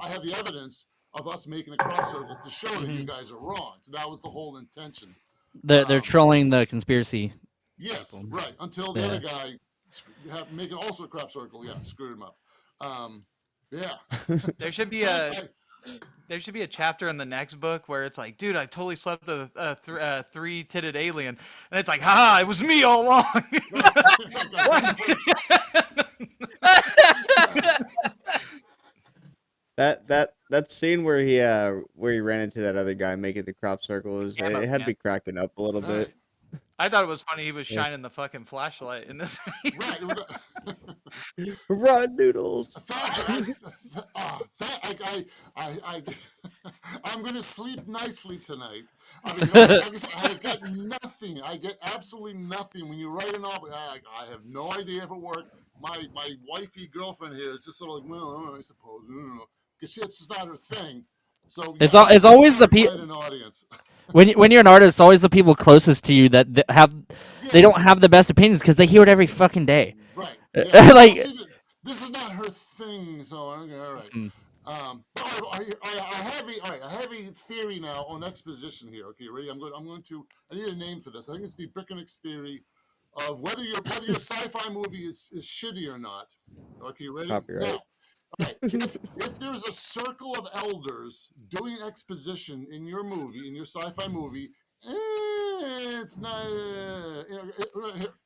have the evidence of us making a crop circle to show that you Mhm. guys are wrong." So that was the whole intention. They're Um, trolling the conspiracy. Yes, people. right. Until the other Yeah. guy make it also a crop circle. Yeah, screwed him up. Yeah. There should be Frank, a I, there should be a chapter in the next book where it's like, dude, I totally slept with a three-titted alien, and it's like, haha, it was me all along. right. What? That scene where he ran into that other guy making the crop circles, Ammo it had can. me cracking up a little All right. bit. I thought it was funny he was Yes. shining the fucking flashlight in this piece. Right. Run noodles. I'm going to sleep nicely tonight. I mean, like I said, I got nothing. I get absolutely nothing when you write a novel. I have no idea if it worked. My wifey girlfriend here is just sort of like, well, I suppose, because it's just not her thing. So yeah, It's I always the can't people find an audience. when you're an artist, it's always the people closest to you that they Yeah, don't have the best opinions because they hear it every fucking day. right. Yeah. Well, Like, see, this is not her thing. So okay, all right. mm, I have a theory now on exposition here. Okay, ready? I need a name for this. I think it's the Bickernicks theory of whether your sci-fi movie is shitty or not. Okay, ready? Now, Copyright. all right. If there's a circle of elders doing exposition in your movie, in your sci-fi movie, it's not.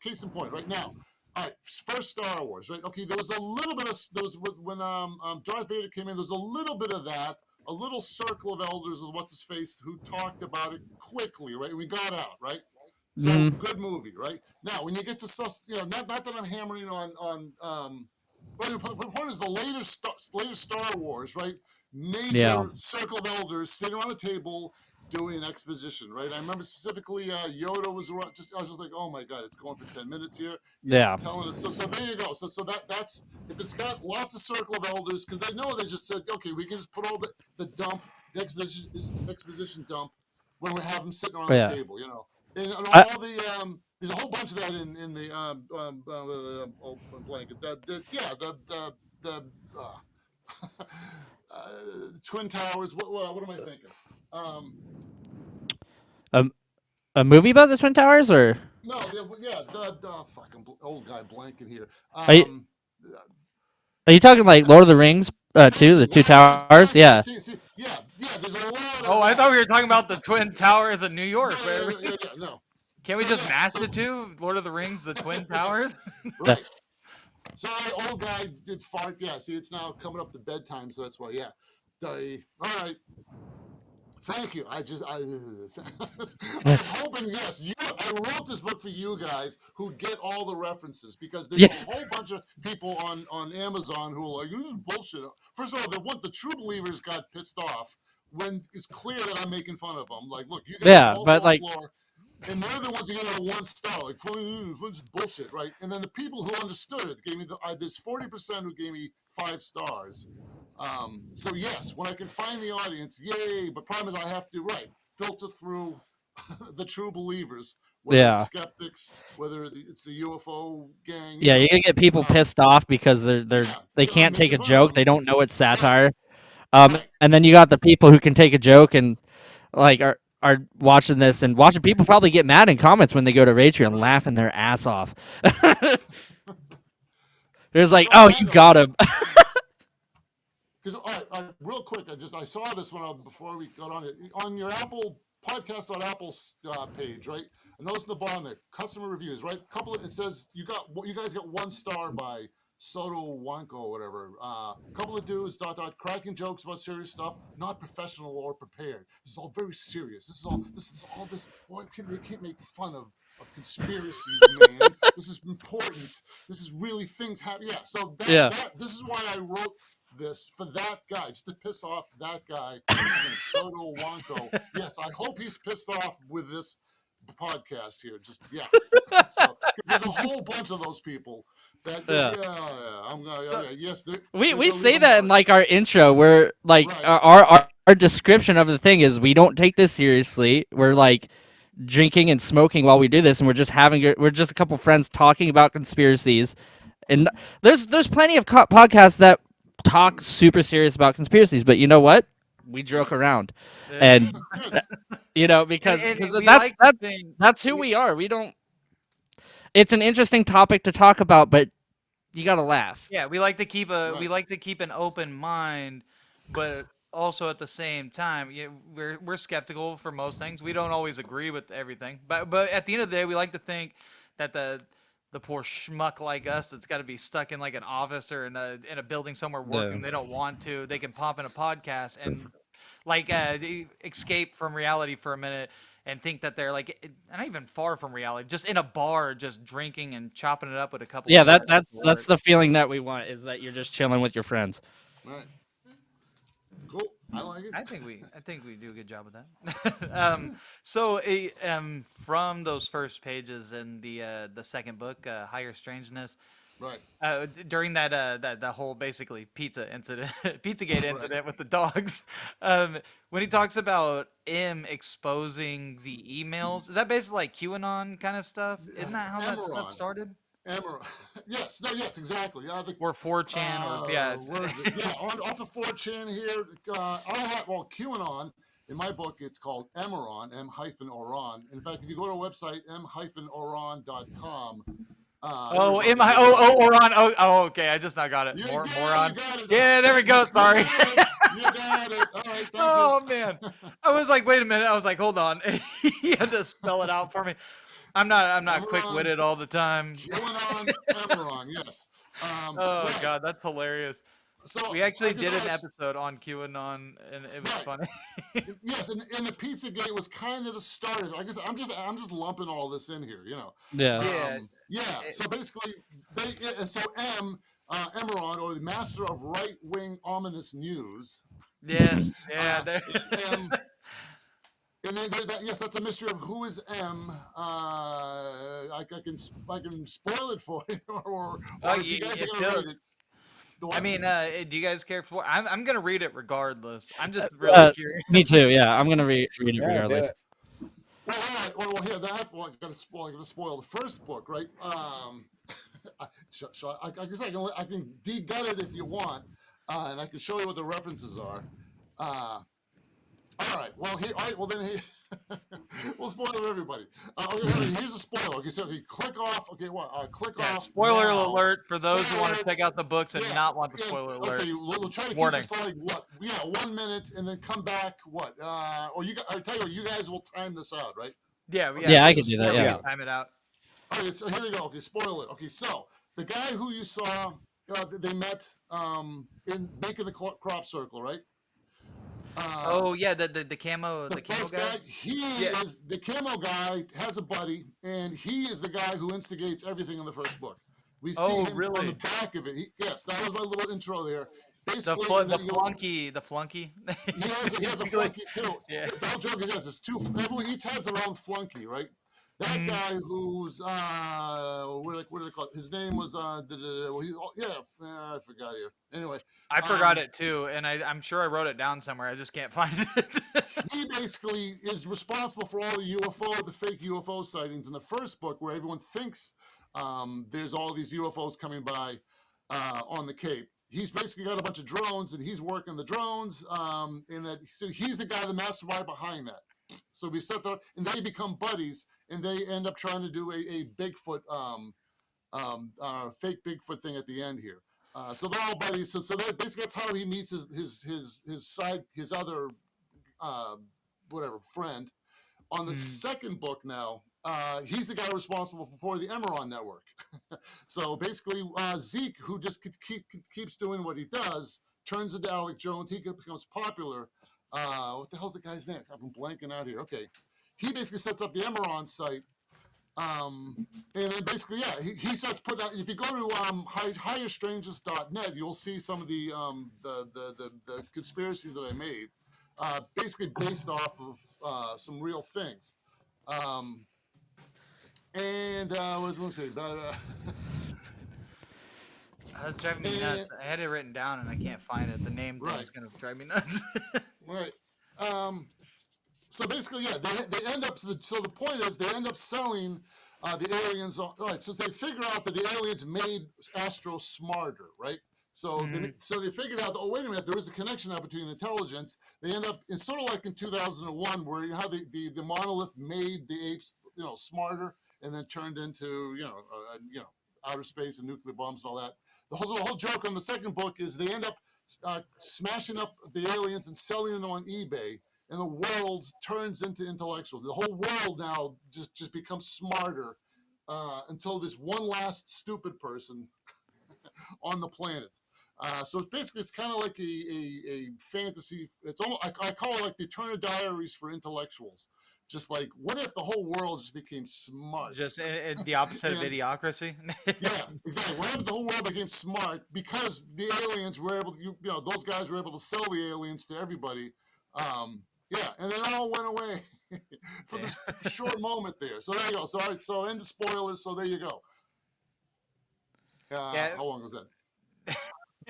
Case in point, right now. All right, first Star Wars, right? Okay, there was a little bit of when Darth Vader came in. There was a little bit of that, a little circle of elders with what's his face who talked about it quickly, right? And we got out, right? So mm, good movie, right? Now when you get to stuff, not that I'm hammering on. But the point is the later Star Wars, right? yeah, Major circle of elders sitting around a table doing exposition, right? I remember specifically Yoda was around. I was just like, oh my god, it's going for 10 minutes here. Yes, yeah, telling us. So there you go. So that's if it's got lots of circle of elders because they know they just said, okay, we can just put all the dump, the exposition dump when we have them sitting around the yeah. table, and I, all the there's a whole bunch of that in the blanket. The Twin Towers. What am I thinking? Um, a, a movie about the Twin Towers, or no, the fucking old guy blanking here. are you, are you talking like Lord of the Rings, too, Thank the you. Two Yes, Towers? exactly. Yeah, See, yeah. There's a lot Oh, of I that. thought we were talking about the Twin Towers of New No, York. no. Can't we So just yeah, match the two? Lord of the Rings, the Twin Towers? yeah, right. So old guy did fart. Yeah. See, it's now coming up to bedtime, so that's why. Yeah. All right. Thank you. I was hoping, yes, I wrote this book for you guys who get all the references because there's yeah, a whole bunch of people on Amazon who are like, this is bullshit. First of all, the true believers got pissed off when it's clear that I'm making fun of them. Like, look, you guys, it's yeah. all But like, folklore. And they're the ones who get a 1 star, like, this is bullshit, right? And then the people who understood it gave me there's 40% who gave me 5 stars. So yes, when I can find the audience, yay! But problem is I have to filter through the true believers, whether it's yeah, skeptics, whether it's the UFO gang, yeah. You can get people pissed off because yeah, they because I'm can't take making a fun of joke. them, They don't know it's right, satire. right, And then you got the people who can take a joke and like are watching this and watching people probably get mad in comments when they go to Patreon and right. laughing their ass off. There's like, So on oh, that you note, got him. because real quick, I saw this before we got on it on your Apple podcast on Apple's page, right? I noticed in the bottom there, customer reviews, right? It says you guys got 1 star by Soto Wanko or whatever. Couple of dudes cracking jokes about serious stuff, not professional or prepared. This is all very serious. This is all this. Well, they can't make fun of conspiracies, man. This is important. This is really things happen. Yeah. So Yeah, this is why I wrote this for that guy, just to piss off that guy. His name's Soto Wanko. Yes, I hope he's pissed off with this podcast here. Just yeah. So because there's a whole bunch of those people that yeah. I'm gonna So, yes We they're we gonna leave say a that in mark. like our intro, where like Right, our description of the thing is we don't take this seriously. We're like drinking and smoking while we do this, and we're just a couple friends talking about conspiracies. And there's plenty of podcasts that talk super serious about conspiracies, but you know what? We joke around, and good. you know and, because and we that's like to think that's who we, we are. We don't. it's an interesting topic to talk about, but you gotta laugh. Yeah, we like to keep Right. an open mind, but also at the same time, we're skeptical for most things. We don't always agree with everything, but at the end of the day, we like to think that the poor schmuck like us that's got to be stuck in like an office or in a building somewhere Yeah. working, they don't want to. They can pop in a podcast and like they escape from reality for a minute and think that they're like not even far from reality, just in a bar, just drinking and chopping it up with a couple Yeah, of friends that's at that's work. the feeling that we want, is that you're just chilling with your friends. Right. Cool. I like it. I think we do a good job of that. From those first pages in the second book, Higher Strangeness, Right. during that whole basically pizza incident, Pizzagate Right. incident with the dogs, when he talks about M exposing the emails, is that basically like QAnon kind of stuff? Isn't that how that stuff Emerald. started? Emerald. Yes. No. Yes. Exactly. Or 4chan, or yeah, Where is it? Yeah. Off of 4chan here. I have QAnon. In my book, it's called Emeron, M-Oron. In fact, if you go to our website, m-oron.com, Oh, everybody am I? will. Oron. Oh, okay. I just now got it. You Moron. got it. Yeah, there we You go. Sorry. got it. You got it. All right. Thank you. Oh man, I was like, wait a minute. I was like, hold on. He had to spell it out for me. I'm not quick Emeron, witted all the time. QAnon, Emeron. Yes. Oh Right. god, that's hilarious. So We actually I guess did an that's episode on QAnon, and it was right. funny. Yes, and the Pizzagate was kind of the start of it. I guess I'm just lumping all this in here, you know. Yeah. Yeah. Yeah. So basically, Emeron, or the master of right wing ominous news, Yes. Yeah. uh, There. M. And then yes, that's a mystery of who is M. I can spoil it for you, or Oh, if you guys are you gonna should. read it, I what? mean, do you guys care for? I'm gonna read it regardless. I'm just really Uh, curious. Me too. Yeah, I'm gonna read it Yeah, do regardless. it. Well, all right. Well, here that. Well, I gotta spoil the first book, right? I guess I can de-gut it if you want, and I can show you what the references are. All right. Well, here. All right. Well, then we'll spoil it for everybody. Okay, here's a spoiler. Okay, so you click off. Okay, what? Click Yeah, off spoiler now. alert for those who Spoiler want to alert. check out the books and Yeah. not want the Yeah. spoiler alert. Okay. We'll try to Warning. keep this like what? Yeah, 1 minute, and then come back. What? Or you? I tell you what. You guys will time this out, right? Yeah, Okay, Yeah, I here's can a do that. spoiler. Yeah. Yeah. time it out. Okay, so here we go. Okay, spoil it. Okay, so the guy who you saw, they met in making the crop circle, right? Oh yeah, the camo The camo first guy. guy, he Yeah. is the camo guy, has a buddy, and he is the guy who instigates everything in the first book. We see Oh him on really? the back of it. Yes, that was my little intro there. The Basically, and the then flunky, the flunky. he has a Basically, flunky too. yeah. The whole joke is that there's two. Everyone each has their own flunky, right? That Mhm. guy who's what do they call it? His name was well, I forgot here. Anyway, I forgot um, it too, and I'm sure I wrote it down somewhere. I just can't find it. he basically is responsible for all the fake UFO sightings in the first book, where everyone thinks there's all these UFOs coming by on the Cape. He's basically got a bunch of drones, and he's working the drones. So he's the guy, the mastermind behind that. So we set that, and they become buddies, and they end up trying to do a Bigfoot, fake Bigfoot thing at the end here. So they're all buddies. So that basically that's how he meets his other whatever friend. On the second book now, he's the guy responsible for the Emeron network. So basically, Zeke, who just keeps doing what he does, turns into Alec Jones. He becomes popular. What the hell's the guy's name? I'm blanking out here. Okay. He basically sets up the Emeron site. And then basically, yeah, he starts putting out. If you go to higherstrangeness.net, you'll see some of the conspiracies that I made, basically based off of some real things. And what was I going to say? That's driving me nuts. I had it written down and I can't find it. The name thing Right. is gonna drive me nuts. Right. So basically, yeah, they end up. So the point is, they end up selling the aliens. All right. So they figure out that the aliens made Astro smarter, right? So they figured out. Oh, wait a minute. There is a connection now between intelligence. They end up. It's sort of like in 2001, where you know how the monolith made the apes, smarter. and then turned into outer space and nuclear bombs and all that. The whole joke on the second book is they end up smashing up the aliens and selling them on eBay, and the world turns into intellectuals. The whole world now just becomes smarter until there's one last stupid person on the planet. So basically, it's kind of like a fantasy. It's almost I call it like the Turner Diaries for intellectuals. Just like, what if the whole world just became smart? Just the opposite of And idiocracy. yeah, exactly. What if the whole world became smart because the aliens were able to, those guys were able to sell the aliens to everybody. Yeah, and then it all went away for this short moment there. So there you go. So all right, so end the spoilers. So there you go. Yeah. How long was that?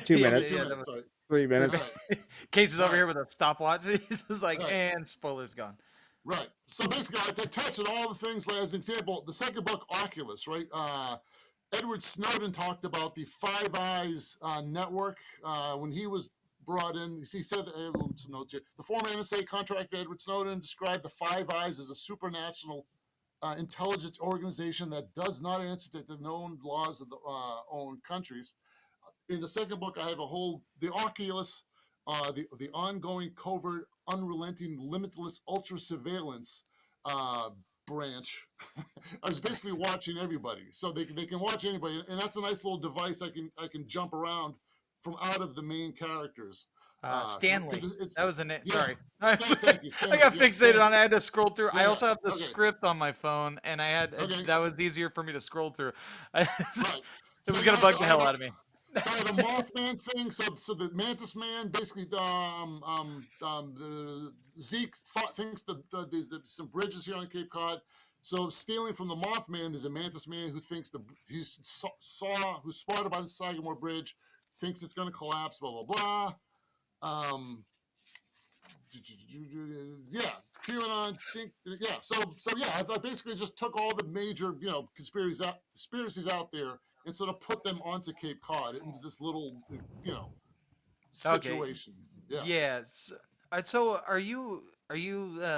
2 Yeah, minutes, Two yeah, minutes. Sorry. 3 All minutes. right. Case is over here with a stopwatch. He's just like, Right. and spoilers gone. Right. So basically, I touch on all the things. Like, as an example, the second book, Oculus, right? Edward Snowden talked about the Five Eyes network when he was brought in. He said, some notes here. The former NSA contractor Edward Snowden described the Five Eyes as a supernatural intelligence organization that does not answer to the known laws of the own countries. In the second book, I have the Oculus, the ongoing, covert, unrelenting, limitless, ultra surveillance branch. I was basically watching everybody, so they can watch anybody, and that's a nice little device. I can jump around from out of the main characters. Stanley. That was a name. Yeah. Sorry. Thank you, I got Stanley. fixated on it. I had to scroll through. I Yeah, also have the okay. script on my phone, and I had Okay. that was easier for me to scroll through. Right. It was gonna bug the hell out of me. So I have a Mothman thing. So the Mantis Man basically, Zeke thinks there's some bridges here on Cape Cod. So stealing from the Mothman, there's a Mantis Man who thinks who's spotted by the Sagamore Bridge, thinks it's going to collapse. Blah blah blah. Yeah, QAnon. Yeah. So yeah, I basically just took all the major conspiracies out there and sort of put them onto Cape Cod into this little situation. Yeah. Yes. So are you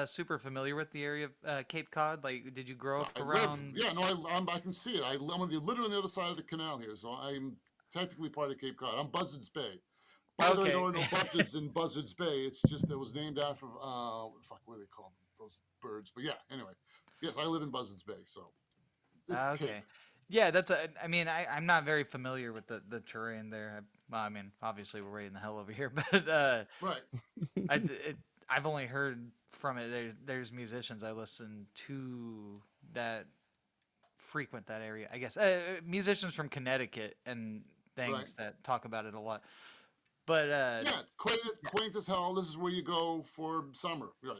super familiar with the area of Cape Cod? Like, did you grow up I around? live. Yeah. No, I can see it. I'm literally on the other side of the canal here, so I'm technically part of Cape Cod. I'm Buzzards Bay. By the way, there are no buzzards in Buzzards Bay. It's just it was named after what are they called, those birds? But yeah, anyway, yes, I live in Buzzards Bay, so it's Okay. Cape. Yeah, I mean, I'm not very familiar with the terrain there. I mean, obviously we're right in the hell over here, but Right. I've only heard from it. There's musicians I listen to that frequent that area. I guess musicians from Connecticut and things Right. that talk about it a lot. But Yeah, quaint as hell. This is where you go for summer, right?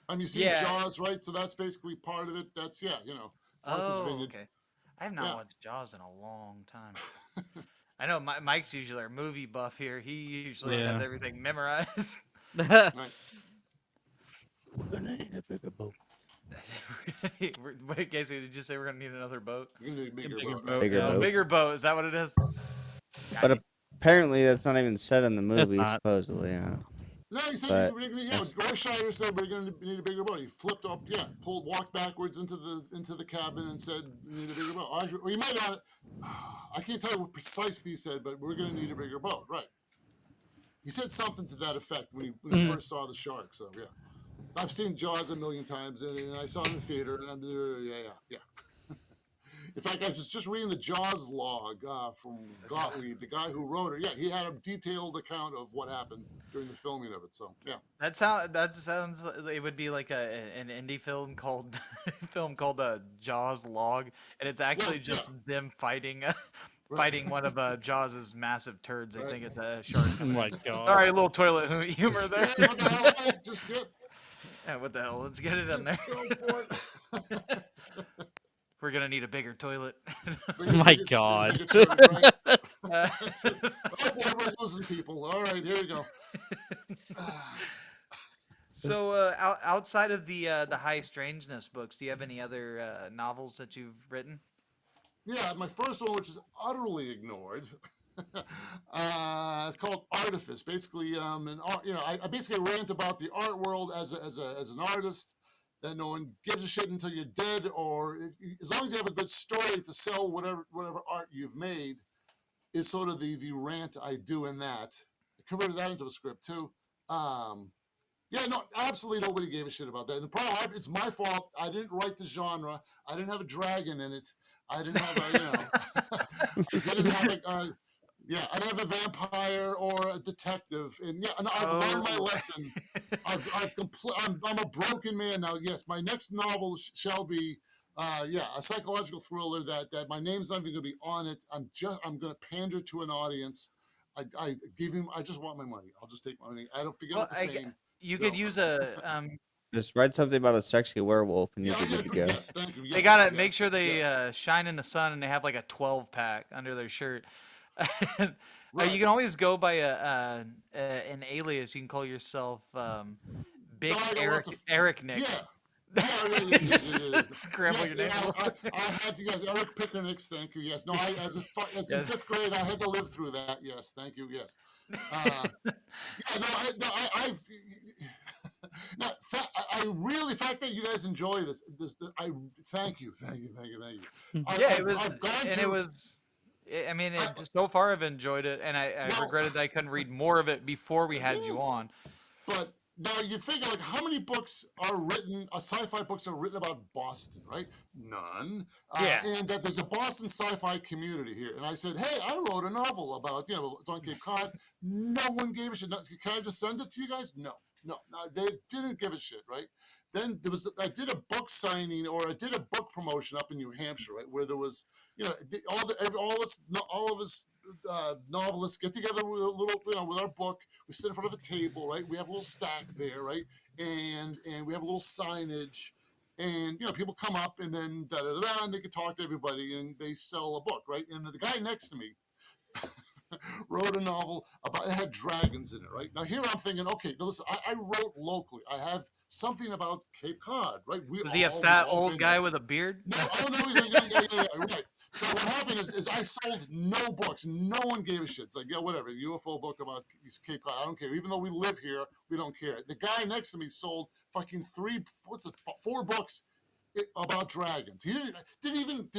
And you see yeah. Jaws, right? So that's basically part of it. That's Martha's Oh, Vineyard. okay. I have not Yeah. watched Jaws in a long time. I know Mike's usually our movie buff here. He usually has Yeah. everything memorized. Right. We're gonna need a bigger boat. Wait, Casey, did you say we're gonna need another boat? You need a bigger bigger boat. boat. Bigger boat. Bigger boat. Is that what it is? But apparently that's not even said in the movie, not. supposedly. Yeah. No, he said But Dorshire said we're going to need a bigger boat. He flipped up, walked backwards into the cabin and said we need a bigger boat. Or you might not. I can't tell you what precisely he said, but we're going to need a bigger boat, right? He said something to that effect when he first saw the shark. So yeah, I've seen Jaws a million times, and I saw it in the theater, and I'm yeah. In fact, I was just reading the Jaws log from Gottlieb, the guy who wrote it. Yeah, he had a detailed account of what happened during the filming of it. So yeah. That sounds. It would be like an indie film called Jaws Log, and it's actually just them fighting. Fighting one of Jaws' massive turds. I think it's a shark. Oh my god. All right, a little toilet humor there. Yeah, what the hell? Just get. Yeah, what the hell? Let's get it in there. Go for it. We're gonna need a bigger toilet. Oh my god. We're losing people. All right, here we go. So, outside of the High Strangeness books, do you have any other novels that you've written? Yeah, my first one, which is utterly ignored, it's called Artifice. Basically, I basically rant about the art world as an artist, that no one gives a shit until you're dead, or as long as you have a good story to sell whatever art you've made, is sort of the rant I do in that. I converted that into a script too. Um, yeah, no, absolutely nobody gave a shit about that. And the problem, it's my fault. I didn't write the genre. I didn't have a dragon in it. I didn't have I didn't have yeah, I didn't have a vampire or a detective. And yeah, and I've learned my Oh. lesson. I'm a broken man now. Yes, my next novel shall be, a psychological thriller that my name's not even going to be on it. I'm going to pander to an audience. I give him. I just want my money. I'll just take my money. I don't forget Well, about the fame. you could No. use a Just write something about a sexy werewolf, and Yeah, you'll be good to go. yes, thank you. they Yes, gotta make yes, sure they yes. shine in the sun and they have like a 12 pack under their shirt. You Right. can always go by an alias. You can call yourself No, Bick I got lots of. Eric Yeah. Nicks. Yeah. Scramble Yes, your name a little bit. I had to. Yes, Eric Bickernicks. Thank you. Yes. No, as in Yes. fifth grade, I had to live through that. Yes. Thank you. Yes. Uh, yeah. I've. No, I really, the fact that you guys enjoy I thank you. Yeah, it was, I've gone and it to. was. I mean, I, so far I've enjoyed it, and I well, regretted that I couldn't read more of it before we had yeah. you on. But now you figure, like, how many books are written, sci-fi books are written about Boston, right? None. Yeah. And that there's a Boston sci-fi community here. And I said, hey, I wrote a novel about, it's on Cape Cod. No one gave a shit. No, can I just send it to you guys? No, they didn't give a shit, right? Then I did a book signing, or I did a book promotion up in New Hampshire, right, where there was, all of us novelists get together with a little, with our book. We sit in front of a table, right? We have a little stack there, right? And we have a little signage, and people come up, and then da da da, and they can talk to everybody, and they sell a book, right? And the guy next to me wrote a novel about, it had dragons in it, right? Now here I'm thinking, okay, now listen, I wrote locally. I have something about Cape Cod, right? Was he a We've fat all old been there. guy with a beard? No, oh no, yeah, right. So what happened is I sold no books. No one gave a shit. It's like, yeah, whatever. UFO book about Cape Cod. I don't care. Even though we live here, we don't care. The guy next to me sold fucking four books about dragons. He did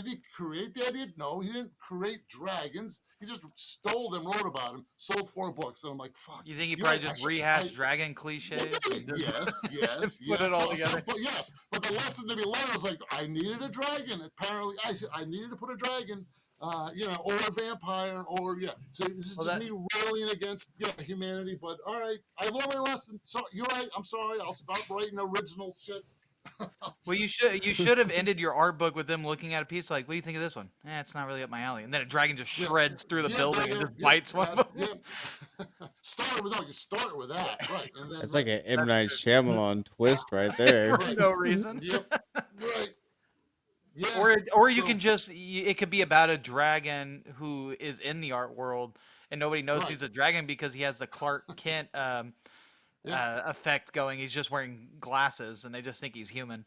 he create the idea? No, he didn't create dragons. He just stole them, wrote about them, sold four books, and I'm like, fuck. You think he You know, probably just rehashed dragon cliches and just yes, put it yes. all together? But yes, but the lesson to be learned was like, I needed a dragon. Apparently, I needed to put a dragon, or a vampire, or yeah. So this is Well, just that me railing against humanity. But all right, I learned my lesson. So you're right. I'm sorry. I'll stop writing original shit. well, you should have ended your art book with them looking at a piece like, "What do you think of this one?" It's not really up my alley. And then a dragon just Yeah, shreds through the yeah, building and just bites one of them. yeah. You start with that, right? And then That's like an M That's Night Shyamalan twist right there. for right, no reason. yep, right, yeah. Or you So can just it could be about a dragon who is in the art world and nobody knows right, he's a dragon because he has the Clark Kent yeah. effect going. He's just wearing glasses and they just think he's human.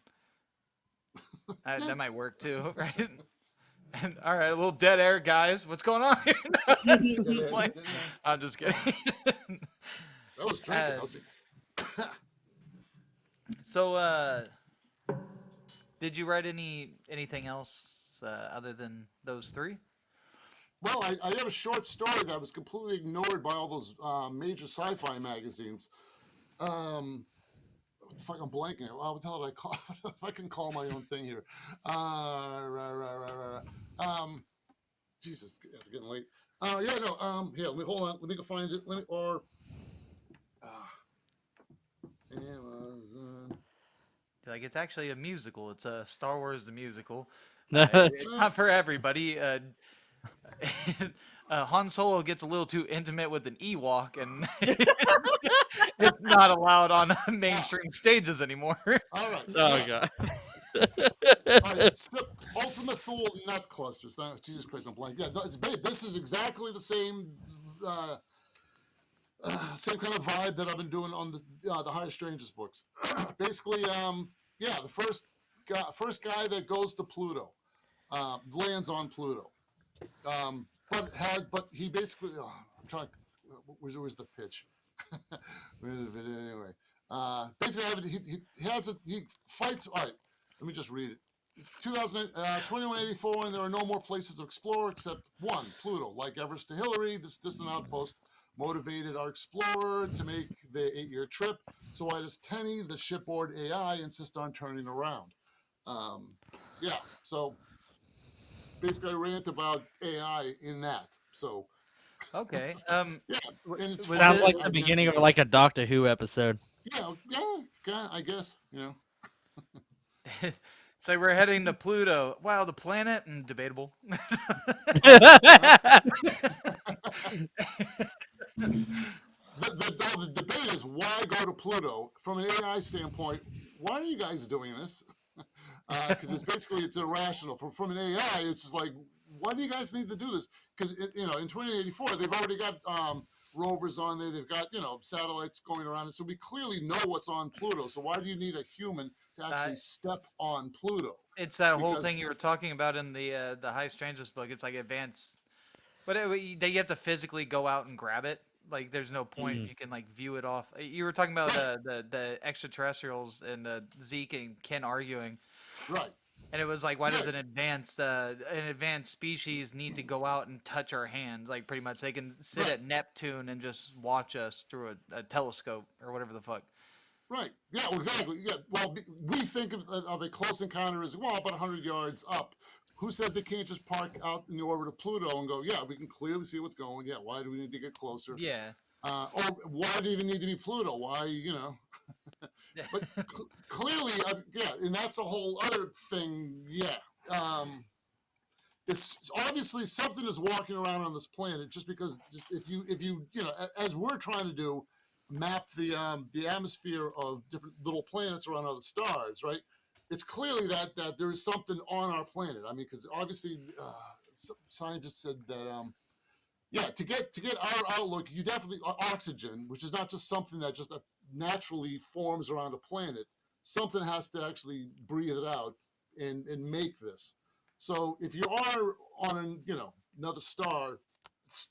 Yeah. That might work too, right? And, all right, a little dead air, guys. What's going on here? Like, I'm just kidding. I was drinking. I was like, So, did you write anything else other than those three? well, I have a short story that was completely ignored by all those major sci-fi magazines. What the fuck, I'm blanking. What the hell did I call? If I can call my own thing here. Jesus, it's getting late. Yeah, no. Here, let me hold on. Let me go find it. Amazon. Like, it's actually a musical. It's a Star Wars the musical. No, It's not for everybody. Han Solo gets a little too intimate with an Ewok, and it's not allowed on mainstream stages anymore. All right. oh Yeah. god. All right. Ultimate Thule Nut Clusters. Jesus Christ, I'm blank. Yeah, this is exactly the same. Same kind of vibe that I've been doing on the Higher Strangeness books. Basically, the first guy that goes to Pluto, lands on Pluto, but he basically. I'm trying. Where's the pitch? Where's the video anyway? Basically, he fights. All right, let me just read it. 2184, and there are no more places to explore except one, Pluto. Like Everest to Hillary, this distant outpost motivated our explorer to make the 8-year trip. So why does Tenny, the shipboard AI, insist on turning around? Yeah, so basically I rant about AI in that. So Okay. yeah, and it's Was funny. Sounds it? like the beginning of like a Doctor Who episode. Yeah, I guess, So we're heading to Pluto. Wow, the planet and debatable. Well, the debate is why go to Pluto from an AI standpoint. Why are you guys doing this? Because it's irrational. From an AI, it's just like, why do you guys need to do this? Because in 2084 they've already got rovers on there. They've got satellites going around, and so we clearly know what's on Pluto. So why do you need a human to uh, actually step on Pluto? it's that whole Because thing you were talking about in the High Strangeness book. It's like advanced, but you have to physically go out and grab it. Like, there's no point if Mm. you can like view it off. You were talking about right, the extraterrestrials and Zeke and Ken arguing, right, and it was like, why does right, an advanced species need to go out and touch our hands? Like, pretty much they can sit right. at Neptune and just watch us through a telescope or whatever the fuck. Right. Yeah, well, exactly. Yeah. Well, we think of a close encounter as, well, about 100 yards up. Who says they can't just park out in the orbit of Pluto and go, yeah, we can clearly see what's going. Yeah, why do we need to get closer? Yeah. Or why do you even need to be Pluto? Why, But clearly, yeah, and that's a whole other thing. Yeah. It's obviously something is walking around on this planet just because just if you as we're trying to do, map the atmosphere of different little planets around other stars, right? It's clearly that there is something on our planet. I mean, because obviously scientists said that yeah, to get our outlook, you definitely oxygen, which is not just something that just naturally forms around a planet. Something has to actually breathe it out and make this. So if you are on another star,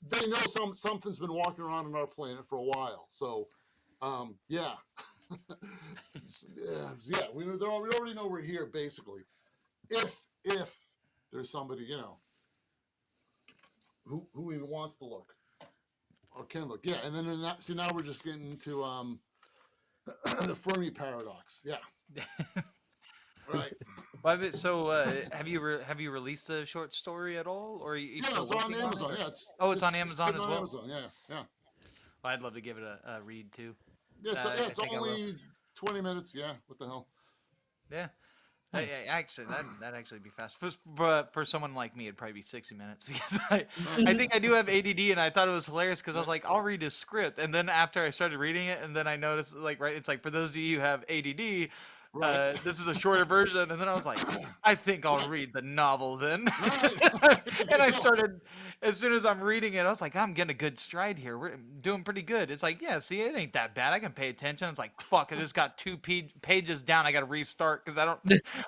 they know something's been walking around on our planet for a while. So yeah, yeah, we already know we're here basically. If there's somebody who even wants to look or can look, yeah, and then see now we're just getting into the Fermi paradox, yeah, right. So, have you released a short story at all, or are you Yeah, still it's on working on it? Amazon. Or? Yeah, Oh, it's on it's Amazon sitting as on well. Amazon. Yeah, yeah. Well, I'd love to give it a read too. Yeah, I it's think I will. only 20 minutes. Yeah, what the hell? Yeah. Nice. Actually, that actually be fast. But for someone like me, it'd probably be 60 minutes because I Right, think I do have ADD, and I thought it was hilarious because I yeah, was like, I'll read his script, and then after I started reading it, and then I noticed like, right, it's like, for those of you who have ADD, right, this is a shorter version, and then I was like, I think I'll right, read the novel then, right. and I No, started as soon as I'm reading it, I was like, I'm getting a good stride here. We're doing pretty good. It's like, yeah, see, it ain't that bad. I can pay attention. It's like, fuck, I just got two pages down. I got to restart because I don't.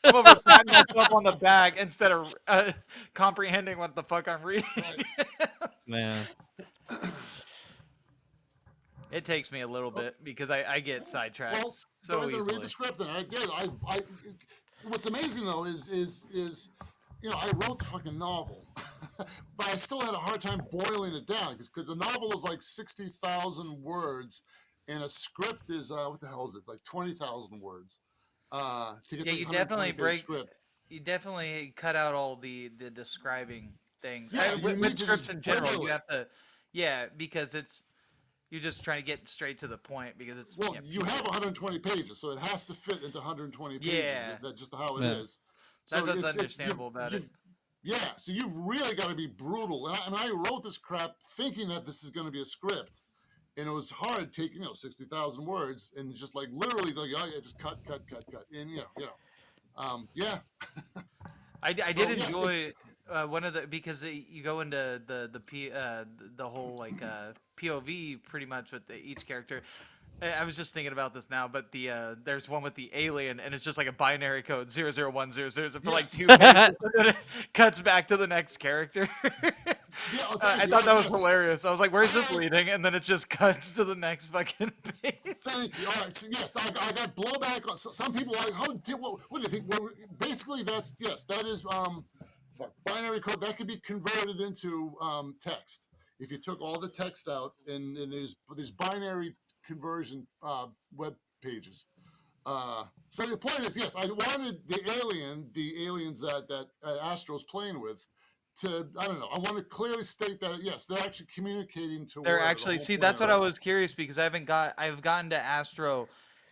I'm over patting myself on the back instead of comprehending what the fuck I'm reading. right. Man. It takes me a little Oh, bit because I get well, sidetracked go so ahead and read the easily. script. Then I did. What's amazing though is I wrote the fucking novel, but I still had a hard time boiling it down because the novel is like 60,000 words, and a script is what the hell is it? It's like 20,000 words. To get Yeah, the 120-page script. you definitely cut out all the describing things. Yeah, you With need to scripts just in general, boil you it. have to, yeah, because you're just trying to get straight to the point because it's Well, yeah you have people. 120 pages, so it has to fit into 120 pages. Yeah, That's just how it Yeah. is. So that's what's it's understandable about it. you've yeah. So you've really got to be brutal. And I wrote this crap thinking that this is going to be a script, and it was hard taking 60,000 words and just like literally like, oh yeah, just cut, and yeah. I did So yes, enjoy one of the because you go into the whole like POV pretty much with each character. I was just thinking about this now, but there's one with the alien, and it's just like a binary code 00100 for like yes, 2 pages, and then it cuts back to the next character. Yeah, oh, thank I you. thought Oh, that was yes. hilarious. I was like, "Where's this I leading?" And then it just cuts to the next fucking page. Thank you. All right. So yes, I got blowback. Some people are like, what do you think? Well, basically, that's yes, that is binary code that could be converted into text. If you took all the text out, and there's binary conversion web pages. So the point is, yes, I wanted the aliens that Astro's playing with, to I don't know. I want to clearly state that yes, they're actually communicating to They're where the actually whole see. That's planet what I Earth. was curious because I've gotten to Astro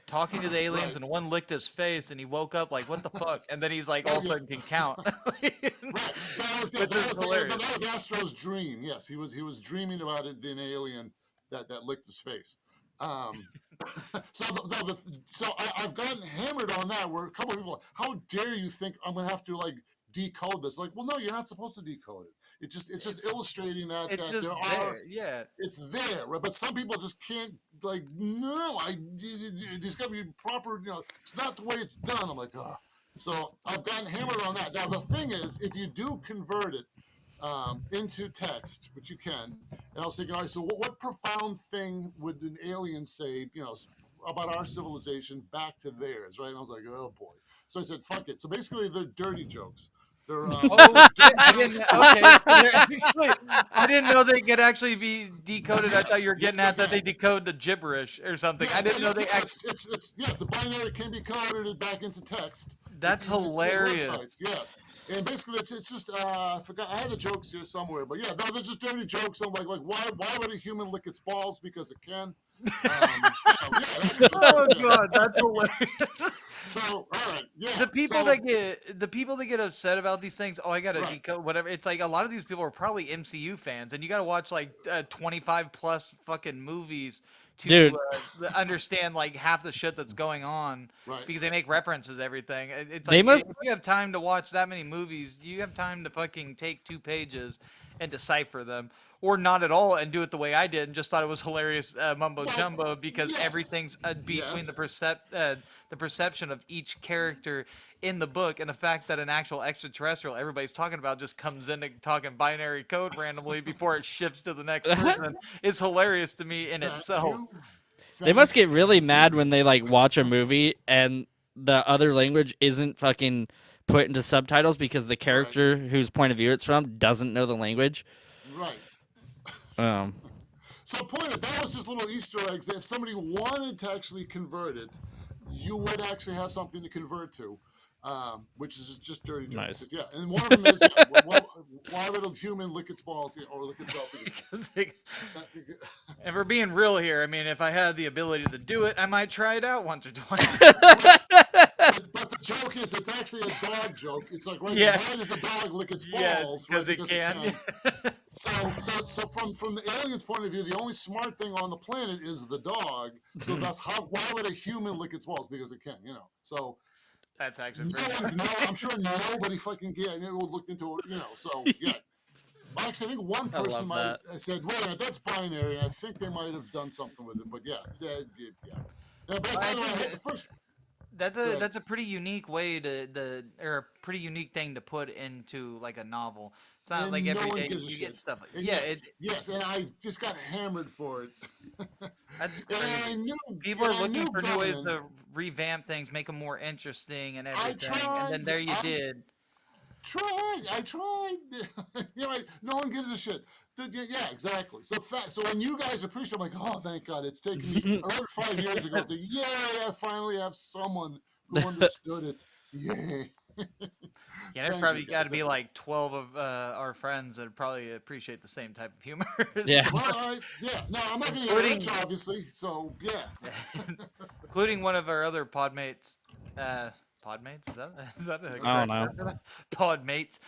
talking to the aliens Right. and one licked his face and he woke up like what the fuck and then he's like all Oh of a yeah. sudden can count, Right. That was yeah. which is That hilarious. was Astro's dream. Yes, he was dreaming about it. An alien that licked his face. Um, I've gotten hammered on that. Where a couple of people, are like, how dare you think I'm gonna have to like decode this? Like, well, no, you're not supposed to decode it. It's just It's illustrating it's that just there are there. Yeah. it's there, right? But some people just can't like. No, there's got to be proper. It's not the way it's done. I'm like, oh. So I've gotten hammered on that. Now the thing is, if you do convert it into text, which you can, and I was thinking, all right, so what profound thing would an alien say, about our civilization back to theirs, right? And I was like, oh boy. So I said, fuck it. So basically, they're dirty jokes. They're Oh shit! dirty I didn't. jokes. Okay, so they're actually. I didn't know they could actually be decoded. I thought you Yes, were yes, getting they at that they can. decode the gibberish or something. Yeah, I didn't know they yeah, actually. yes, the binary can be converted back into text. That's You can see those hilarious. websites, yes. And basically, it's just I forgot I had the jokes here somewhere, but yeah, no, they're just dirty jokes. I'm like why would a human lick its balls because it can? Yeah, that kind of stuff. Oh Yeah. god, that's hilarious. So all right, yeah. The people So that get upset about these things, oh, I gotta right, decode whatever. It's like a lot of these people are probably MCU fans, and you gotta watch like 25 plus fucking movies to Dude, understand like half the shit that's going on right. because they make references to everything. It's they like must if you have time to watch that many movies, you have time to fucking take 2 pages and decipher them, or not at all and do it the way I did and just thought it was hilarious mumbo Well, jumbo because yes, everything's between yes. the perception of each character in the book and the fact that an actual extraterrestrial everybody's talking about just comes in and talking binary code randomly before it shifts to the next person is hilarious to me in Thank itself. you, they must get really thank mad you. when they like watch a movie and the other language isn't fucking put into subtitles because the Right, character whose point of view it's from doesn't know the language. right. Um, So point it, that was just little Easter eggs that if somebody wanted to actually convert it, you would actually have something to convert to, which is just dirty jokes. nice. Yeah, and one of them is, yeah, why would a human lick its balls or lick itself? Because if we're being real here, I mean, if I had the ability to do it, I might try it out once or twice. But the joke is, it's actually a dog joke. It's like, right, Yeah, why does the dog lick its yeah, balls? Right, because it because it can. can. So from the alien's point of view, the only smart thing on the planet is the dog. So that's why would a human lick its balls? Because it can. So That's actually no pretty one, funny. no, I'm sure nobody fucking looked into it. So yeah. Actually, I think one I person love might that. have said, "Wait a minute, that's binary." I think they might have done something with it, but yeah, yeah. By I the way, think I that had the first. that's Go a ahead. that's a pretty unique way or a pretty unique thing to put into like a novel. It's not like And no every one day gives a you get shit. stuff like And yeah. It yes, and I just got hammered for it. That's and I crazy. knew, People and are I looking knew for new going ways in. to revamp things, make them more interesting and I everything, and then tried. there you did. I tried. No one gives a shit. Yeah, exactly. So when you guys appreciate, I'm like, oh, thank God, it's taken me another 5 years ago to, yay, I finally have someone who understood it. Yay. Yeah, there's Thank you, probably got guys. to be Thank you. like 12 of our friends that probably appreciate the same type of humor, Yeah. Well, all right. Yeah. No, I'm not going to get rich, including obviously. So, yeah. including one of our other podmates. Podmates? Is that a I don't correct know. term for that? Podmates.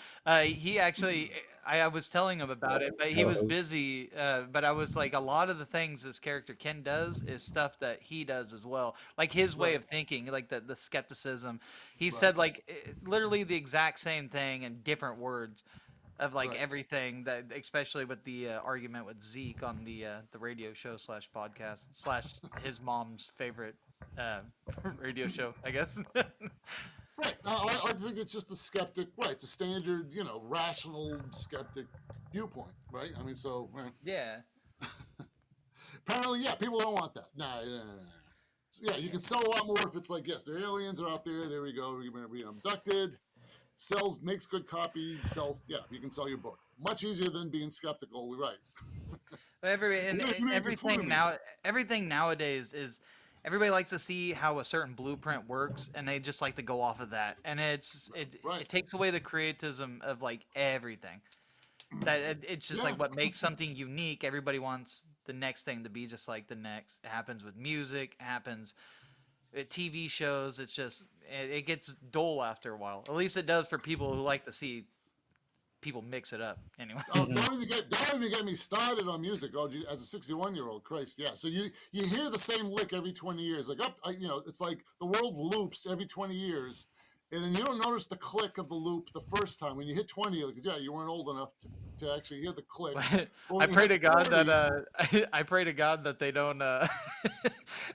He actually, I was telling him about it, but he was busy. But I was like, a lot of the things this character Ken does is stuff that he does as well. Like his way Right. of thinking, like the skepticism. He Right. said like literally the exact same thing in different words of like Right. everything that, especially with the argument with Zeke on the radio show slash podcast slash his mom's favorite uh, radio show, I guess. Right. I think it's just the skeptic. Right. It's a standard, rational skeptic viewpoint. Right. I mean, so right. Yeah. Apparently, yeah, people don't want that. Nah. So, yeah, you can sell a lot more if it's like, yes, the aliens are out there. There we go. We're going to be abducted. Sells, makes good copy, sells. Yeah, you can sell your book. Much easier than being skeptical. Right. You made a good point to Everything me. now, everything nowadays is everybody likes to see how a certain blueprint works, and they just like to go off of that, and Right. it takes away the creatism of like everything. It's just Yeah. like what makes something unique. Everybody wants the next thing to be just like the next. It happens with music. It happens at TV shows. It's just it gets dull after a while. At least it does for people who like to see people mix it up. Anyway. Oh, don't even get me started on music. Oh, as a 61-year-old, Christ, yeah. So you hear the same lick every 20 years. Like it's like the world loops every 20 years, and then you don't notice the click of the loop the first time. When you hit 20, because yeah, you weren't old enough to actually hear the click. But I when you pray hit to God 40, that I pray to God that they don't what?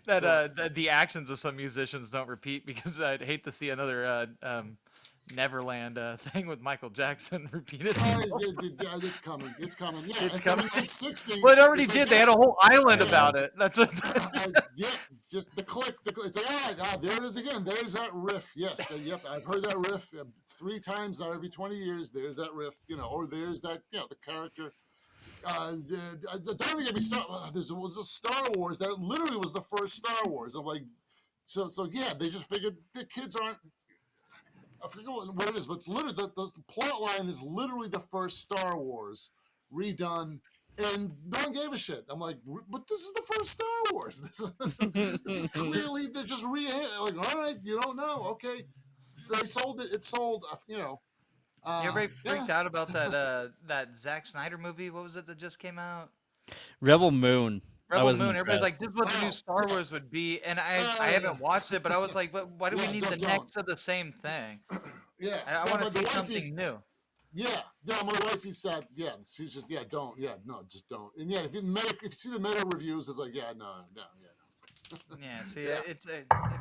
that the actions of some musicians don't repeat, because I'd hate to see another Neverland thing with Michael Jackson repeat itself. Yeah, it's coming. It's coming. Yeah, It's and so coming. when you hit 60, Well, it already it's like, did. They yeah, had a whole island yeah. about it. That's what. Yeah, just the click. It's like, all right, there it is again. There's that riff. Yes, yep, I've heard that riff 3 times now every 20 years. There's that riff, or there's that, the character. Don't even get me started. Was a Star Wars that literally was the first Star Wars. I'm like, so yeah, they just figured the kids aren't. I forget what it is, but it's literally the plot line is literally the first Star Wars redone, and no one gave a shit. I'm like, but this is the first Star Wars. This is clearly they're just like, all right, you don't know, okay. They sold it. It sold, Everybody yeah. freaked out about that Zack Snyder movie. What was it that just came out? Rebel Moon. I Rebel wasn't Moon. Everybody's impressed. like, "This is what the new Oh, Star Wars yes. would be," and I haven't watched it, but I was like, "But why do we Yeah, need the don't. next of the same thing? Yeah, I no, want to but the see wifey, something new." yeah, no, my wifey said, yeah, she's just, yeah, don't, yeah, no, just don't. And yeah, if you see the meta reviews, it's like, yeah, no, Yeah, see, yeah,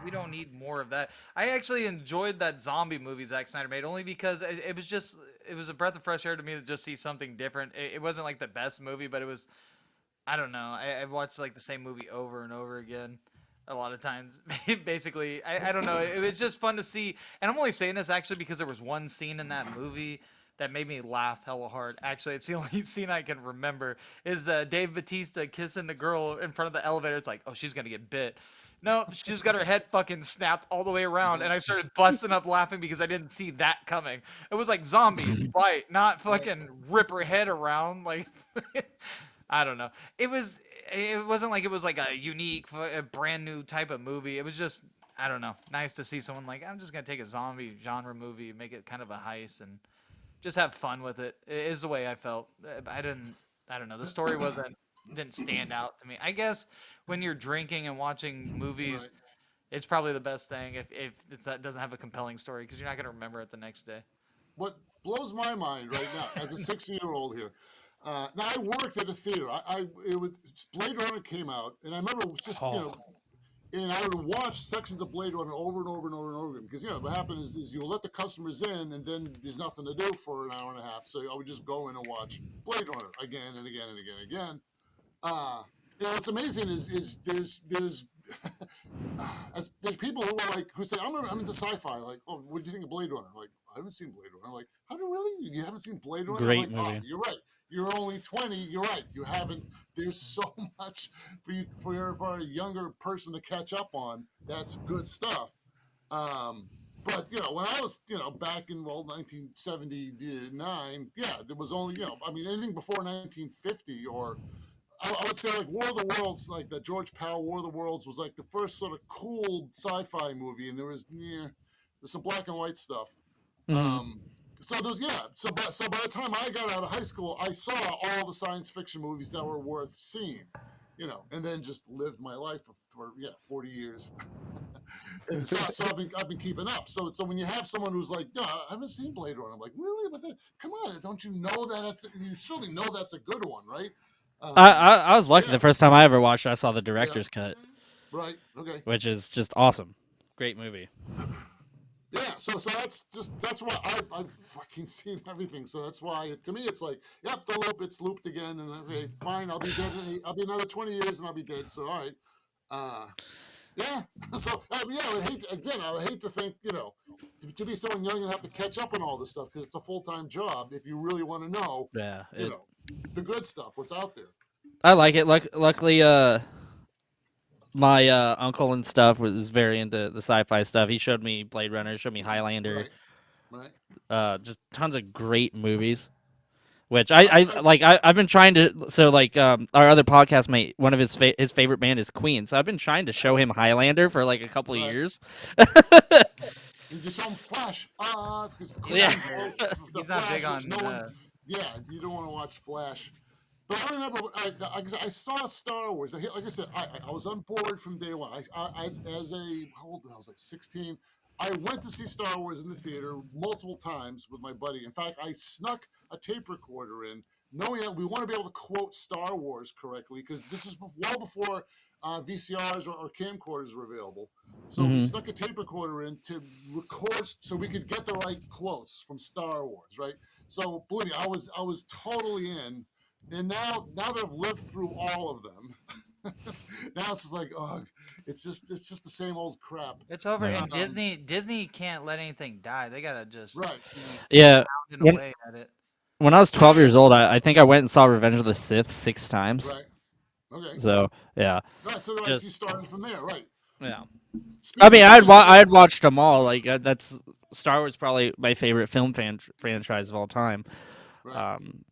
we don't need more of that. I actually enjoyed that zombie movie Zack Snyder made, only because it was a breath of fresh air to me to just see something different. It wasn't like the best movie, but it was, I don't know. I've watched like the same movie over and over again a lot of times. Basically, I don't know. It was just fun to see. And I'm only saying this actually because there was one scene in that movie that made me laugh hella hard. Actually, it's the only scene I can remember is Dave Bautista kissing the girl in front of the elevator. It's like, oh, she's going to get bit. No, she just got her head fucking snapped all the way around, and I started busting up laughing because I didn't see that coming. It was like zombie bite, not fucking rip her head around. Like, I don't know. It wasn't like it was like a unique, a brand new type of movie. It was just, I don't know, nice to see someone like, I'm just gonna take a zombie genre movie, make it kind of a heist, and just have fun with it. It is the way I felt. I don't know. The story didn't stand out to me. I guess when you're drinking and watching movies, right. it's probably the best thing if that doesn't have a compelling story, because you're not gonna remember it the next day. What blows my mind right now, as a 60-year-old here, now I worked at a theater. It was Blade Runner came out, and I remember it was just, Oh. and I would watch sections of Blade Runner over and over and over and over again, because what happened is you let the customers in, and then there's nothing to do for an hour and a half, so I would just go in and watch Blade Runner again and again and again and again. What's amazing is there's there's people who say I'm into sci-fi. Like, oh, what do you think of Blade Runner? Like, I haven't seen Blade Runner. I'm like, how do really you haven't seen Blade Runner? I'm Great like, oh, movie. you're right. You're only 20. You're right. You haven't. There's so much for a younger person to catch up on. That's good stuff. But when I was back in 1979, yeah, there was only I mean anything before 1950 or I would say like War of the Worlds, like the George Powell War of the Worlds was like the first sort of cool sci-fi movie, and there's some black and white stuff. Hmm. So there's so by the time I got out of high school, I saw all the science fiction movies that were worth seeing, and then just lived my life for 40 years. And so I've been keeping up. So when you have someone who's like, no, I haven't seen Blade Runner, I'm like, really? But come on, don't you know you surely know that's a good one, right? I was lucky. Yeah, The first time I ever watched it, I saw the yeah, director's cut, right, okay. which is just awesome. Great movie. Yeah, so that's why I've fucking seen everything. So that's why to me it's like, yep, the loop, it's looped again, and okay, fine, I'll be dead. I'll be another 20 years, and I'll be dead. So all right, uh, yeah. So yeah, I would hate again. I would hate to think to be so young and have to catch up on all this stuff because it's a full time job. If you really want to know, Yeah, you know, the good stuff, what's out there. I like it. Luckily, my uncle and stuff was very into the sci-fi stuff. He showed me Blade Runner, showed me Highlander, Right, right. just tons of great movies. Which I I've been trying to our other podcast mate, one of his favorite band is Queen, so I've been trying to show him Highlander for like a couple of right. years. You just show them Flash, because He's Yeah. not Queen very. the He's not big Flash, which on. no one. Yeah, you don't want to watch Flash. But I remember, I saw Star Wars. Like I said, I was on board from day one. As a how old? I was like 16. I went to see Star Wars in the theater multiple times with my buddy. In fact, I snuck a tape recorder in, knowing that we want to be able to quote Star Wars correctly because this was well before VCRs or camcorders were available. So we Hmm. snuck a tape recorder in to record so we could get the right quotes from Star Wars, right? So believe me, I was totally in, and now that I've lived through all of them, now it's just like, oh, it's just the same old crap. It's over, Yeah. and Disney can't let anything die. They gotta just Right, keep Yeah. pounding When away at it. when I was 12 years old, I think I went and saw Revenge of the Sith 6 times. right, okay, So yeah, right. So right, you just started from there, right? yeah. I Speaking mean, of Disney, I had watched them all. Like that's Star Wars probably my favorite film franchise of all time. right. Um,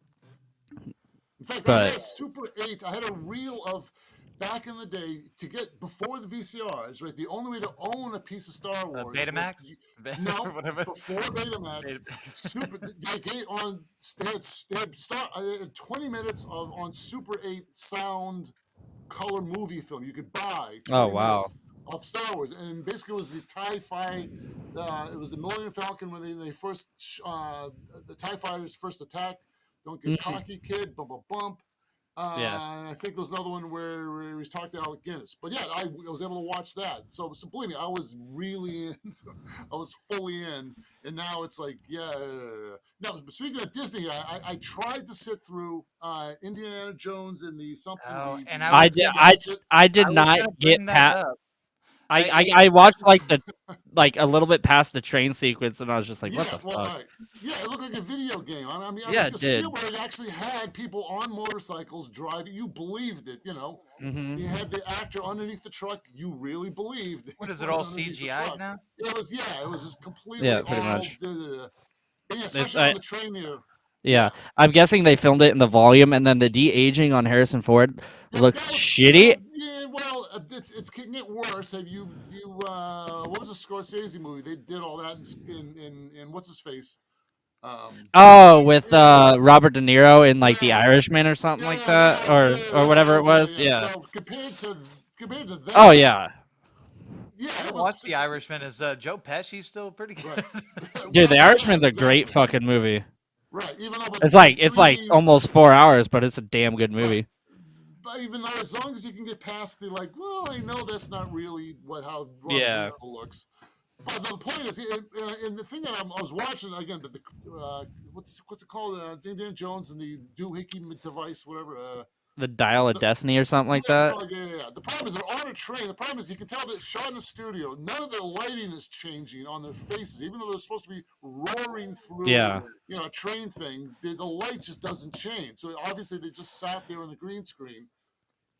In fact, I had but a Super 8. I had a reel of back in the day to get before the VCRs, right? The only way to own a piece of Star Wars was Betamax, no, whatever. before Betamax. Beta- Super they gave on they had 20 minutes of on Super 8 sound color movie film. You could buy oh 20 wow, minutes of Star Wars, and basically it was the TIE Fighter. It was the Millennium Falcon when they first the TIE fighters first attack. Don't get Mhm. cocky, kid. Bump, bump, bump. Yeah. I think there's another one where he was talking to Alec Guinness. But yeah, I was able to watch that. So believe me, I was really in. I was fully in. And now it's like, yeah. Now, speaking of Disney, I tried to sit through Indiana Jones and the something, Oh, and I I was did Kingdom gonna, Hatchet. I did I was not gonna get bring that pat. up. It, I watched like a little bit past the train sequence, and I was just like, what Yeah, the well, fuck? right. Yeah, it looked like a video game. Yeah, it Because did. Spielberg actually had people on motorcycles driving. You believed it. Hmm. You had the actor underneath the truck. You really believed what it is it was all underneath the CGI'd truck. now? It was just completely Yeah, pretty all. much. Yeah, It's especially on the train here. Yeah, Yeah. I'm guessing they filmed it in the volume, and then the de aging on Harrison Ford looks That was shitty. yeah. Well, it's getting it worse. Have you what was the Scorsese movie? They did all that in what's his face. Um, Oh, with yeah, Robert De Niro in like The yeah, Irishman or something like yeah, that, that, or yeah, whatever that it was yeah, was. yeah. Yeah. So compared to Oh that, yeah, I yeah, it haven't was watched The Irishman. Is Joe Pesci still pretty right. good? dude, The Well, yeah, Irishman's a great exactly. fucking movie. Right. Even though, but the It's like 3D, almost 4 hours, but it's a damn good right. movie. But even though, as long as you can get past the like, well, I know that's not really how Robert De Yeah, Niro looks. But the point is, and the thing that I was watching again, what's it called? Indiana Jones and the doohickey device, whatever. The Dial of The, Destiny or something yeah, like that. yeah. The problem is they're on a train. The problem is you can tell that it's shot in a studio. None of the lighting is changing on their faces, even though they're supposed to be roaring through, Yeah. a train thing. The light just doesn't change. So obviously they just sat there on the green screen,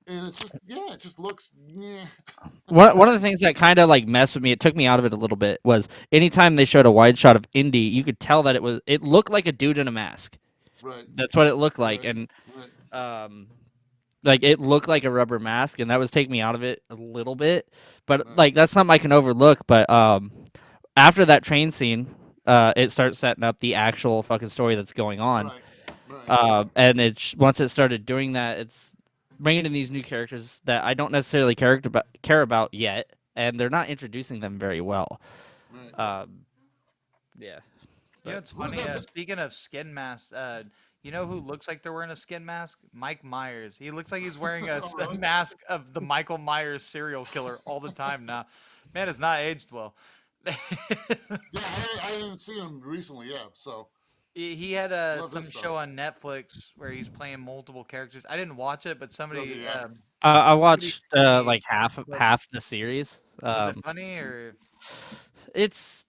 and it's just it just looks yeah. One of the things that kind of like messed with me, it took me out of it a little bit, was anytime they showed a wide shot of Indy, you could tell that it looked like a dude in a mask. Right, That's what it looked like, right, and right, um, like it looked like a rubber mask, and that was taking me out of it a little bit. But right, like that's something I can overlook. But after that train scene, it starts setting up the actual fucking story that's going on. right, right, And once it started doing that, it's bringing in these new characters that I don't necessarily care about yet, and they're not introducing them very well. right. Um, yeah, You know, but it's Who is funny. that? Speaking of skin masks, you know who looks like they're wearing a skin mask? Mike Myers. He looks like he's wearing Oh, a really? mask of the Michael Myers serial killer all the time now. Man, it's not aged well. Yeah, I haven't seen him recently. Yeah, so He had love his some stuff. show on Netflix where he's playing multiple characters. I didn't watch it, but Okay, yeah. I somebody watched sent me. like half But half the series. was it funny or? It's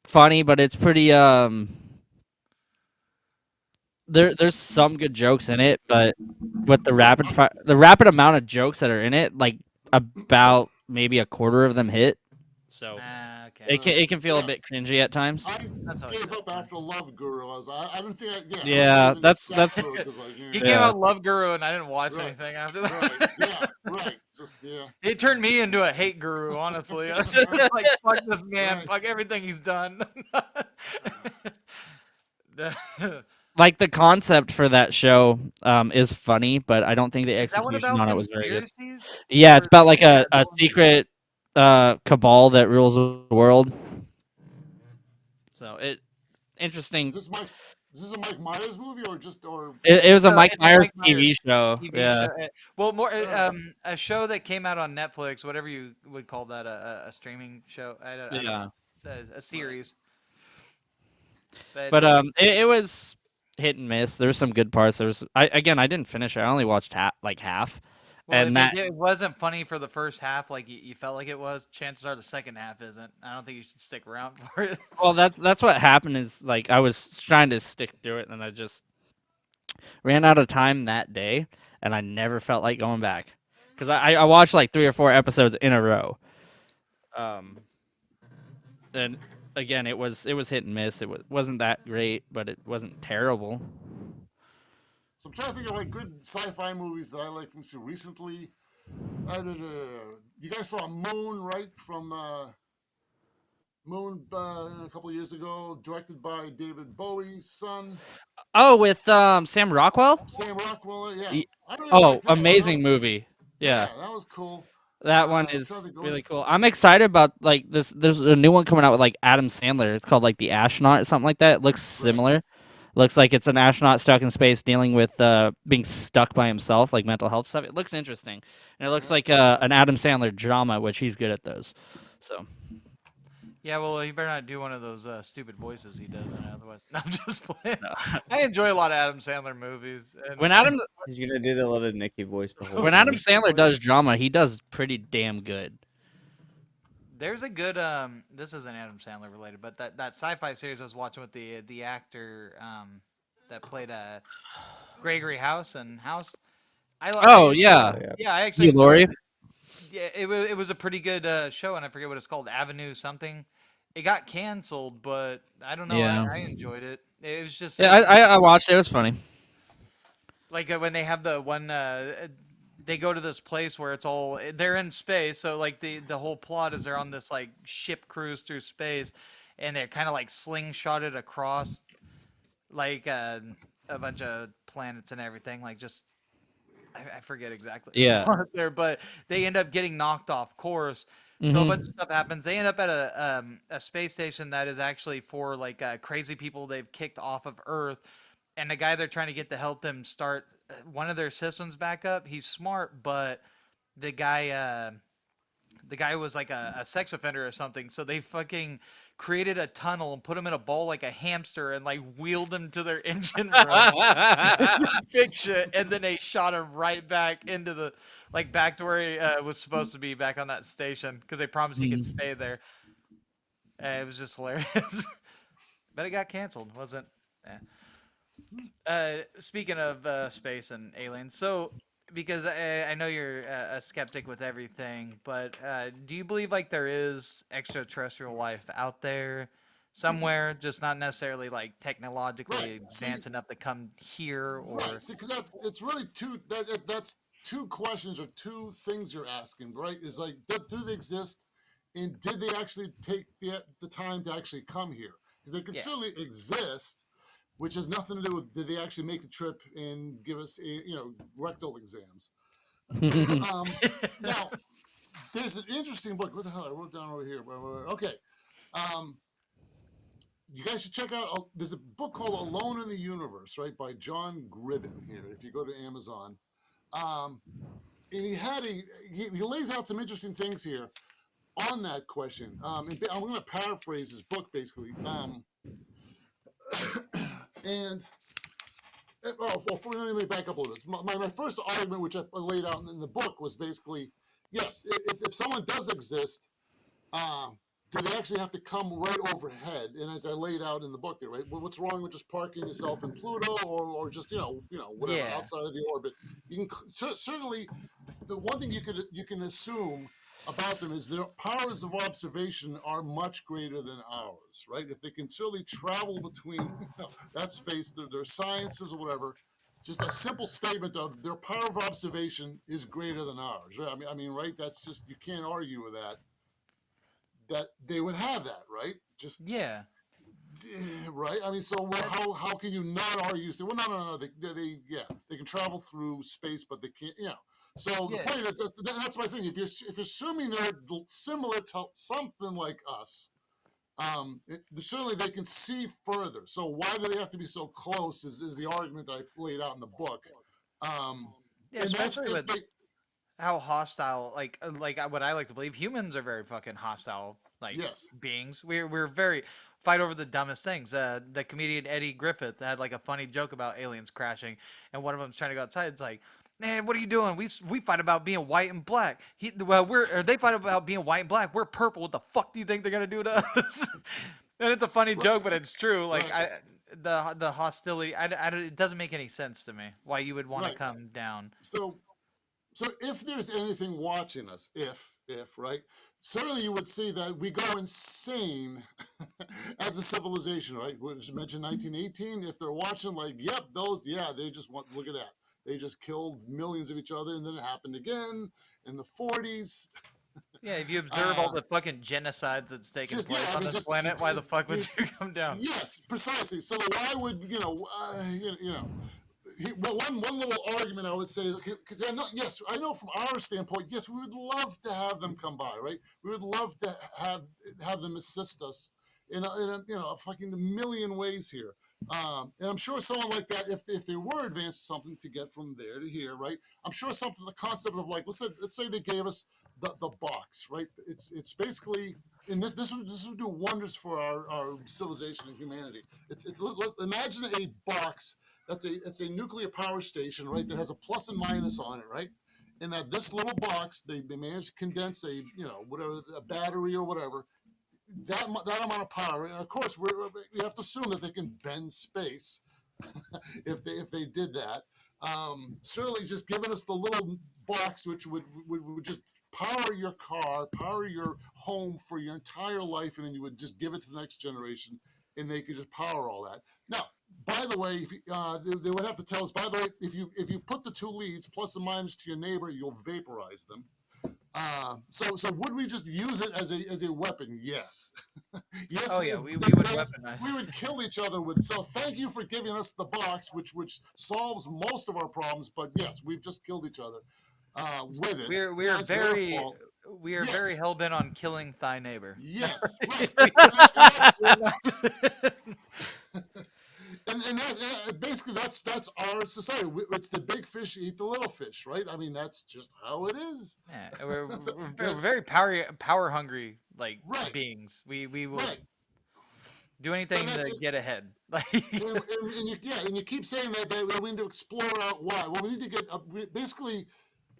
funny, but it's pretty there's some good jokes in it, but with the rapid amount of jokes that are in it, like about maybe a quarter of them hit. So Ah, okay. it can feel a Yeah, bit cringy at times. I That's always gave up disappointing. after Love Guru. I don't think I don't think I Yeah, even that's sat that's through it because like He came yeah. out Love Guru, and I didn't watch right, anything after right, that. yeah, right. Just yeah, It turned me into a hate guru, honestly. I was just like, fuck this man, right. fuck everything he's done. Like the concept for that show is funny, but I don't think the Is that one execution about on it was very good. conspiracies? Yeah, it's Or about like yeah, a secret cabal that rules the world. So it Is interesting. this Mike? Is this a Mike Myers movie or just or? It was a Mike it's a Myers Mike TV Myers show. TV Yeah, show. Well, more Oh, a show that came out on Netflix, whatever you would call that, a streaming show. I don't yeah. know, it's a right. series. But But it was hit and miss. There was some good parts. I didn't finish it. I only watched like half, well, if and that it wasn't funny for the first half, like you felt like it was, chances are the second half isn't. I don't think you should stick around for it. well that's what happened. Is like I was trying to stick through it, and I just ran out of time that day, and I never felt like going back because I watched like 3 or 4 episodes in a row. Um, and again, it was hit and miss. Wasn't that great, but it wasn't terrible. So I'm trying to think of like good sci-fi movies that I like to see recently. You guys saw Moon, right? From Moon a couple years ago, directed by David Bowie's son, Oh, with Sam Rockwell. Sam Rockwell. Yeah, Y- I really Oh, like that one. That amazing was movie. Yeah. yeah, that was cool. That one I'm trying to is think going. really cool. I'm excited about like this. There's a new one coming out with like Adam Sandler. It's called like The Astronaut or something like that. It looks Right. similar. Looks like it's an astronaut stuck in space dealing with being stuck by himself, like mental health stuff. It looks interesting, and it looks Yeah. like an Adam Sandler drama, which he's good at those. So Yeah, well, he better not do one of those stupid voices he does in it, otherwise. No, I'm just playing. I enjoy a lot of Adam Sandler movies, and when Adam He's gonna do the little Nicky voice the whole when Adam time. Nicky Sandler voice. does drama, he does pretty damn good. There's a good this isn't Adam Sandler related, but that sci-fi series I was watching with the actor that played Gregory House and House. I Oh enjoyed. yeah, Oh yeah. Yeah, I actually Hugh enjoyed Laurie. it. Yeah, it was a pretty good show, and I forget what it's called, Avenue something. It got canceled, but I don't know. Yeah, I enjoyed it. It was just yeah. a I watched it. It was funny. like when they have the one they go to this place where it's all they're in space, so like the whole plot is they're on this like ship cruise through space, and they're kind of like slingshotted across like a bunch of planets and everything, like just I forget exactly the Yeah. plot there, but they end up getting knocked off course. So a bunch of Hmm. stuff happens. They end up at a space station that is actually for like crazy people they've kicked off of Earth, and the guy they're trying to get to help them start one of their systems back up. He's smart, but the guy the guy was like a sex offender or something. So they fucking created a tunnel and put him in a ball like a hamster and like wheeled him to their engine room fix shit, and then they shot him right back into the like back to where he was supposed to be, back on that station, because they promised he could stay there. It was just hilarious, but it got canceled, wasn't? Eh. Speaking of space and aliens, so because I know you're a skeptic with everything, but do you believe like there is extraterrestrial life out there somewhere, just not necessarily like Right. technologically See, advanced enough to come here, right. or See, because it's really that's two questions or two things you're asking, right? Is like, do they exist, and did they actually take the time to actually come here? Because they can yeah. certainly exist, which has nothing to do with did they actually make the trip and give us rectal exams. Now, there's an interesting book. What the hell? I wrote down over here. Okay. Um, you guys should check out. There's a book called Alone in the Universe, right, by John Gribben. Here, if you go to Amazon, um, and he lays out some interesting things here. on that question, I'm going to paraphrase his book basically. And let me back up a little bit. My first argument, which I laid out in the book, was basically yes, if someone does exist, do they actually have to come right overhead? And as I laid out in the book there, right? Well, what's wrong with just parking yourself in Pluto or just whatever Yeah. outside of the orbit? You can certainly the one thing you can assume about them is their powers of observation are much greater than ours, right? If they can certainly travel between that space, their sciences or whatever, just a simple statement of their power of observation is greater than ours. Right? I mean, right? That's just you can't argue with that. That they would have that, right? Just Yeah. right. I mean, so how can you not argue? Say, well, no. They can travel through space, but they can't. So the Yeah. point is that's my thing. If you're assuming they're similar to something like us, certainly they can see further. So why do they have to be so close? Is the argument that I laid out in the book. Yeah, And that's especially if with they how hostile, what I like to believe, humans are very fucking hostile, like yes. beings. We're very fight over the dumbest things. The comedian Eddie Griffith had like a funny joke about aliens crashing, and one of them's trying to go outside. It's like, man, what are you doing? We fight about being white and black. They fight about being white and black. We're purple. What the fuck do you think they're gonna do to us? And it's a funny Right, joke, but it's true. Like right, the hostility, it doesn't make any sense to me why you would want to right. come down. So So if there's anything watching us, if right, certainly you would see that we go insane as a civilization, right? We just mentioned 1918. If they're watching, like, yep, they just want look at that. They just killed millions of each other, and then it happened again in the 40s. Yeah, if you observe all Uh, the fucking genocides that's taken just yeah, place I on mean, this just planet, why the fuck would you, you come down? yes, precisely. So why would well, one little argument I would say is because I know from our standpoint, yes, we would love to have them come by, right? We would love to have them assist us in a fucking million ways here. And I'm sure someone like that, if they were advanced something to get from there to here, right? I'm sure something the concept of like let's say they gave us the box, right? It's basically and this would do wonders for our civilization and humanity. Imagine a box it's a nuclear power station, right? That has a plus and minus on it, right? And that this little box, they managed to condense whatever a battery or whatever, that amount of power. And of course, we have to assume that they can bend space if they did that. Certainly, just giving us the little box, which would just power your car, power your home for your entire life, and then you would just give it to the next generation, and they could just power all that. Now, by the way, they would have to tell us. By the way, if you put the two leads plus and minus to your neighbor, you'll vaporize them. So would we just use it as a weapon? Yes. Yes, Oh yeah, we would weaponize. we would kill each other with. So thank you for giving us the box, which solves most of our problems. But yes, we've just killed each other with it. We're It's their very fault. we are very Yes, hell bent on killing thy neighbor. yes, right. We- And that's we're not- basically that's our society. It's the big fish eat the little fish, right? I mean, that's just how it is. yeah, So we're that's very power hungry like right, beings. We will right. do And anything that's to get ahead. Like and you keep saying that we need to explore out why. Well, we need to get basically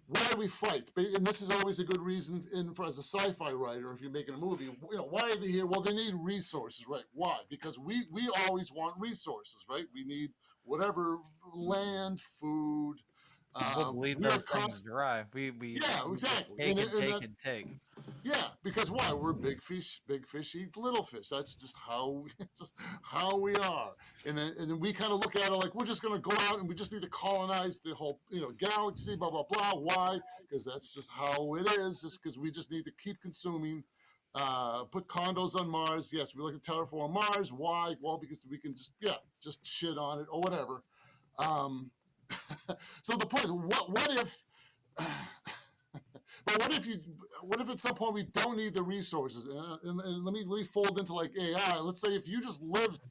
why we fight, and this is always a good reason as a sci-fi writer. If you're making a movie, why are they here? Well, they need resources, right? Why? Because we always want resources, right? We need whatever land, food. we'll bleed We are those things const- dry. We yeah, just exactly, take and take and take. yeah, because why? We're big fish. Big fish eat little fish. That's just how we are. And then we kind of look at it like we're just going to go out and we just need to colonize the whole galaxy. Blah blah blah. Why? Because that's just how it is. Just because we just need to keep consuming. Put condos on Mars. Yes, we like to terraform Mars. Why? Well, because we can just shit on it or whatever. So the point is, what if? But what if at some point we don't need the resources? And let me fold into like AI. Let's say if you just lived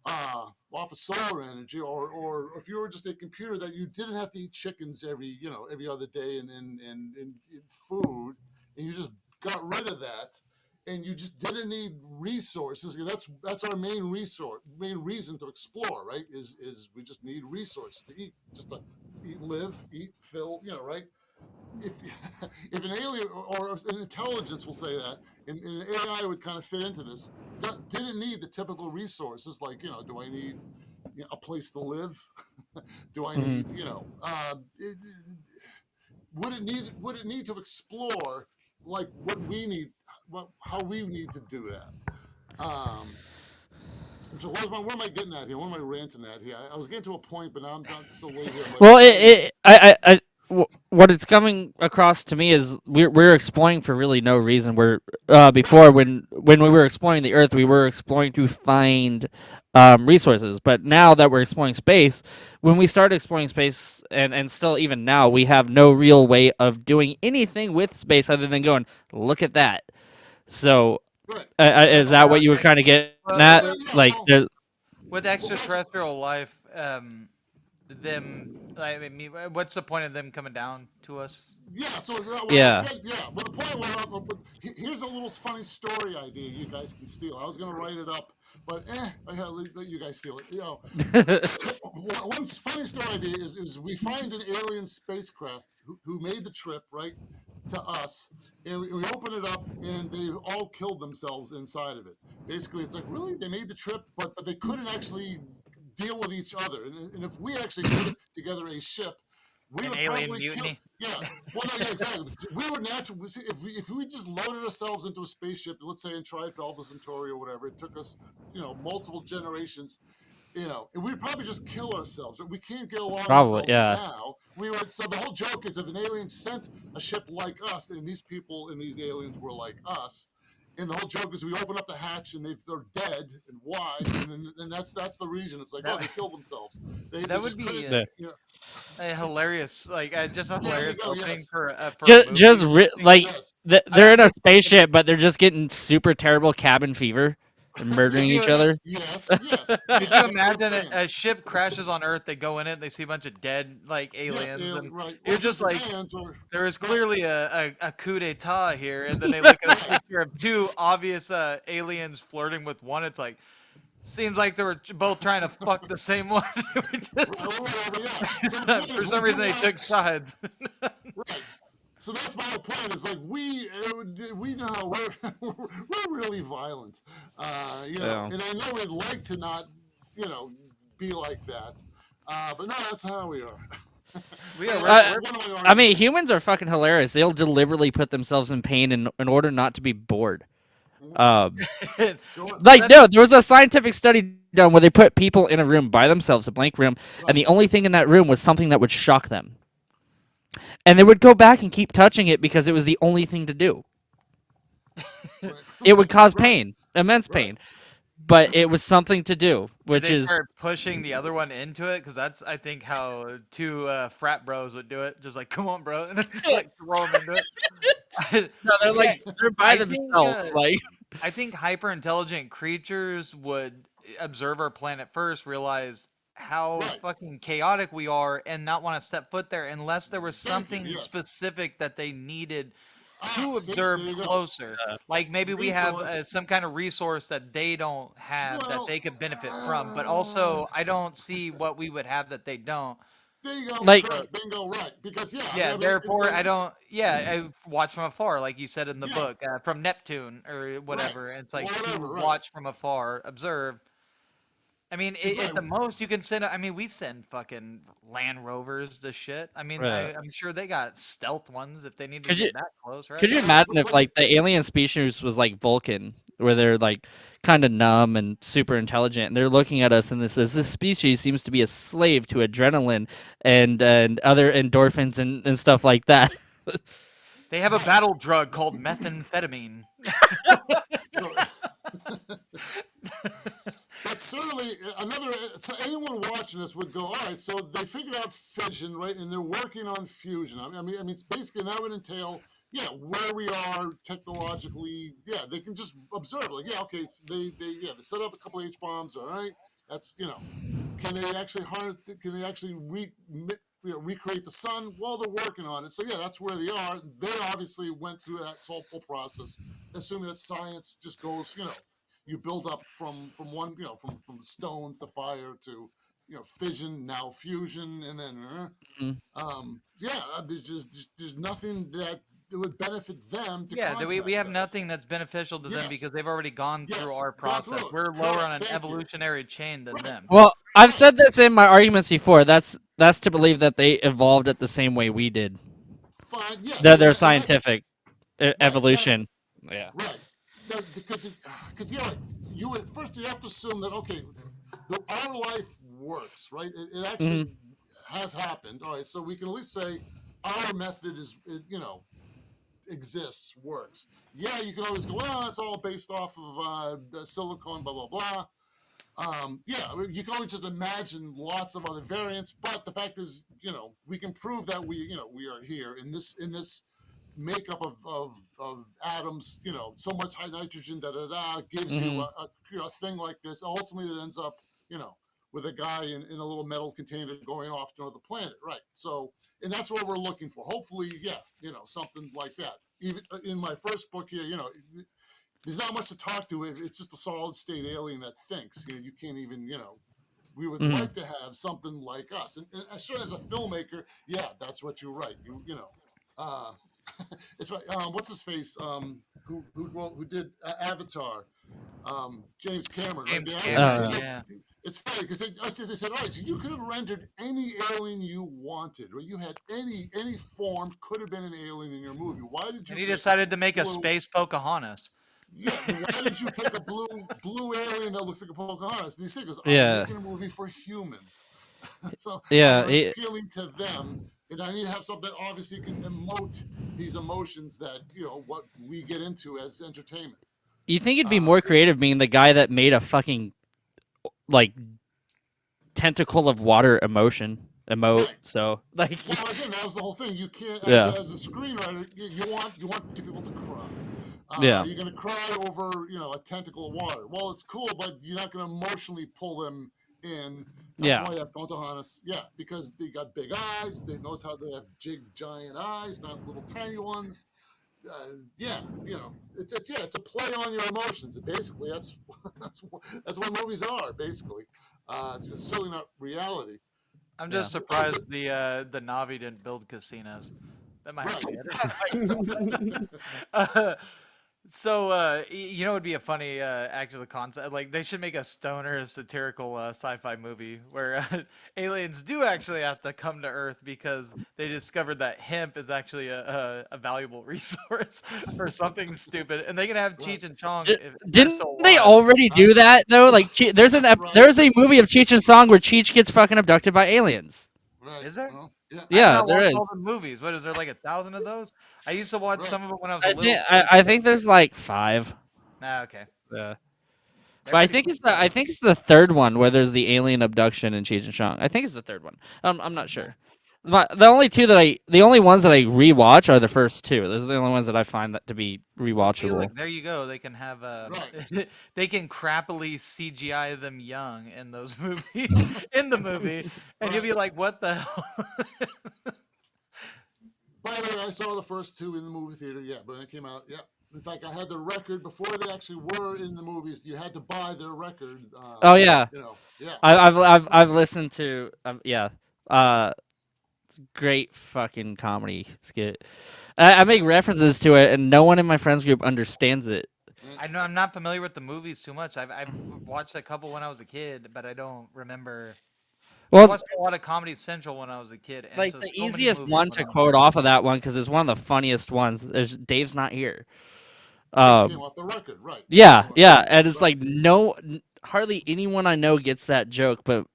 off of solar energy, or if you were just a computer that you didn't have to eat chickens every other day and food, and you just got rid of that, and you just didn't need resources. And that's our main reason to explore, right? Is we just need resources to eat, just to eat, live, eat, fill, right? If if an alien or an intelligence will say that, and an AI would kind of fit into this, didn't need the typical resources like do I need a place to live? Do I Hmm. need would it need to explore like what we need, how we need to do that? So what am I getting at here? What am I ranting at here? I was getting to a point, but now I'm not so late here. I'm like, Well, I gotta get. what it's coming across to me is we're exploring for really no reason. We're Right, before when we were exploring the Earth, we were exploring to find resources. But now that we're exploring space, when we started exploring space, and still even now, we have no real way of doing anything with space other than going, look at that. So, right. is Well, that what Yeah, you were kind of getting at? well, yeah, Like, yeah. Well, with that's extraterrestrial life, them. I mean, what's the point of them coming down to us? yeah. So what I was yeah. getting, yeah. But the point here's a little funny story idea you guys can steal. I was gonna write it up, but I gotta let you guys steal it. One funny story idea is we find an alien spacecraft who made the trip right to us, and we open it up, and they've all killed themselves inside of it. Basically, it's like really they made the trip, but they couldn't actually deal with each other. And if we actually put together a ship, we An would alien probably kill. mutiny? Yeah, well, no, yeah, exactly. We would naturally if we just loaded ourselves into a spaceship, let's say, and tried for Alpha Centauri or whatever. It took us, multiple generations, and we'd probably just kill ourselves. We can't get along with Probably, ourselves yeah. now. We would. So the whole joke is if an alien sent a ship like us, and these people and these aliens were like us, and the whole joke is we open up the hatch and they're dead, and why? And that's the reason. It's like, oh, That they killed themselves. They that would just be couldn't. Yeah. a hilarious, like just a There you hilarious go. opening Yes, for a Just movie. I think. like yes. they're I'm in a just thinking. spaceship, but they're just getting super terrible cabin fever and Could murdering Yes, each you other. yes, yes, yes. could you That's what I'm imagine saying. a ship crashes on Earth? They go in it. They see a bunch of dead like Yes, aliens, and right. Or you're just just like, lands, or there is right, clearly a coup d'état here. And then they look at a right. picture of two obvious aliens flirting with one. It's like, seems like they were both trying to fuck the same one. We Right, just, or whatever. Yeah. So the point for is, we some do reason, they want took sides. right. So that's my whole point. Is like we know we're really violent, Yeah. and I know we'd like to not, be like that, but no, that's how we are. We So are. that's Uh, We're one of my I mean, arguments. humans are fucking hilarious. They'll deliberately put themselves in pain in order not to be bored. Um, Sure. like that's no, there was a scientific study done where they put people in a room by themselves, a blank room, and Right. the only thing in that room was something that would shock them, and they would go back and keep touching it because it was the only thing to do. Right. It would cause Right. pain, immense Right. pain, but it was something to do, Did which they is start pushing the other one into it? Because that's, I think, how two frat bros would do it. Just like, come on, bro, and it's like throw them into it. no, they're Yeah, like they're by I think themselves, like I think hyper intelligent creatures would observe our planet first, realize how Right. fucking chaotic we are, and not want to step foot there unless there was Thank you. something Yes. specific that they needed Ah, to see, there observe you go. closer. Like maybe we have Resource. some kind of resource that they don't have that Well, they could benefit from. But also, I don't see what we would have that they don't. there you go. like So Correct. Bingo. Right. Because yeah, yeah, therefore I don't. Yeah, I watch from afar, like you said in the yeah. book, from Neptune or Right. whatever. It's Or like whatever. to Right. watch from afar, observe. I mean, Because at right. the most you can send. I mean, we send fucking Land Rovers to shit. I mean, uh, I'm sure they got stealth ones if they need to could you get that close, could right? you Right. imagine if like the alien species was like Vulcan, where they're like kind of numb and super intelligent, and they're looking at us and this species seems to be a slave to adrenaline and other endorphins and stuff like that. They have a Right. battle drug called methamphetamine. So, but certainly another. So anyone watching this would go, all right. So they figured out fission, right? And they're working on fusion. It's basically that would entail, yeah, where we are technologically. Yeah, they can just observe, like, yeah, okay, so they set up a couple of H bombs. All right, that's. Can they actually harness? Can they actually recreate the sun. Well, they're working on it. So yeah, that's where they are. They obviously went through that whole process, assuming that science just goes, you build up from one, from stones to fire to fission, now fusion, and then Mhm. there's there's nothing that would benefit them to Yeah, we contact have us. nothing that's beneficial to them Yes, because they've already gone through yes, our gone through process. it. We're lower on Correct. an Thank you. evolutionary chain than Right, them. Well, I've right. said this in my arguments before. That's to believe that they evolved it the same way we did. Fine. Yes, Their and that's scientific right. That evolution. Yeah. right. Because you're right. You would first you have to assume that okay, our life works, right? It actually Hmm. has happened. All right, so we can at least say our method exists, works. Yeah, you can always go, well, it's all based off of the silicon, blah blah blah. Yeah, you can always just imagine lots of other variants, but the fact is, we can prove that we are here in this makeup of atoms. So much high nitrogen, da da da, gives you Hmm. a thing like this. Ultimately, it ends up, with a guy in a little metal container going off to another planet, right? So, and that's what we're looking for. Hopefully, yeah, something like that. Even in my first book here, there's not much to talk to. It's just a solid state alien that thinks. You can't even. We would Hmm. like to have something like us. And sure, as a filmmaker, yeah, that's what you're right. Uh, it's right. What's his face? Who did Avatar? James Cameron, right? James They asked him. They Cameron, said, Uh, "So yeah. it's funny because they said, all right, so you could have rendered any alien you wanted, or you had any form could have been an alien in your movie. Why did And you he pick decided to make a blue? space Pocahontas. Yeah, why did you pick a blue alien that looks like a Pocahontas?" And he said, "Because I'm yeah. making a movie for humans, so I Yeah. want it appealing to them, and I need to have something that obviously can emote these emotions that what we get into as entertainment." You think it'd be Uh, more creative being the guy that made a fucking like tentacle of water emote. right. So like, Well, again, that was the whole thing. You can't, as yeah, as a screenwriter, you want people to cry. Are yeah, you going to cry over a tentacle of water? Well, it's cool, but you're not going to emotionally pull them in. That's yeah. why you have Pocahontas. Yeah, because they got big eyes. They knows how they have big, giant eyes, not little tiny ones. Yeah, it's a play on your emotions. Basically, that's that's what movies are. Basically, it's certainly not reality. I'm Yeah. just Oh, so surprised the Navi didn't build casinos. That might right. be it. uh, it'd be a funny actual concept. Like, they should make a stoner satirical sci-fi movie where aliens do actually have to come to Earth because they discovered that hemp is actually a valuable resource for something stupid, and they can have Right. Cheech and Chong if they're Didn't still they alive. already Huh? do that though? Like, Right. there's a movie of Cheech and Song where Cheech gets fucking abducted by aliens. Right. Is there? Well, yeah. I've Yeah, not there watched is. all the movies. What is there, like 1,000 of those? I used to watch Right. some of it when I was a little I kid. think there's like 5. Ah, okay. Yeah. They're But pretty funny. I think it's the third one where there's the alien abduction in Cheech and Chong. I think it's the third one. I'm not Okay. sure. But the only ones that I rewatch are the first two. Those are the only ones that I find that to be Well, see, rewatchable. look, there you go. They can have Right. they can crappily CGI them young in those movies in the movie, and you'll Right. be like, "What the hell?" By the way, I saw the first two in the movie theater. Yeah, but when it came out, yeah. In fact, I had the record before they actually were in the movies. You had to buy their record. Oh yeah, Yeah. I've listened to yeah. Uh, Great fucking comedy skit. I make Yeah. references to it, and no one in my friends group understands it. Right. I know I'm not familiar with the movies too much. I've watched a couple when I was a kid, but I don't remember. I Well, watched a lot of Comedy Central when I was a kid, and like so the so many easiest movies one when to I was a quote kid. off of that one because it's one of the funniest ones. Is Dave's not here. Which came Um, off the record. Right. Which yeah, came off the yeah, record. and it's Right. like hardly anyone I know gets that joke, but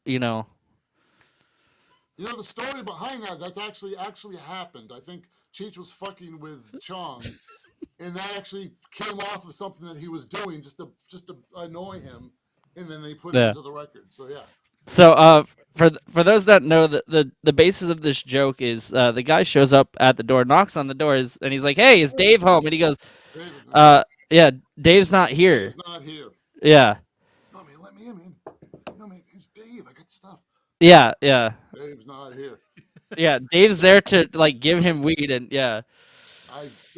The story behind that's actually happened. I think Cheech was fucking with Chong, and that actually came off of something that he was doing just to annoy him, and then they put it yeah. into the record. So yeah. So, for those that know, the basis of this joke is the guy shows up at the door, knocks on the door, and he's like, "Hey, is Dave home?" And he goes, David, "Yeah, Dave's not here." Dave's not here. Yeah, No man, let me in, man. No man, it's Dave. I got stuff. yeah, yeah. Dave's not here. Yeah, Dave's there to like give him weed and yeah.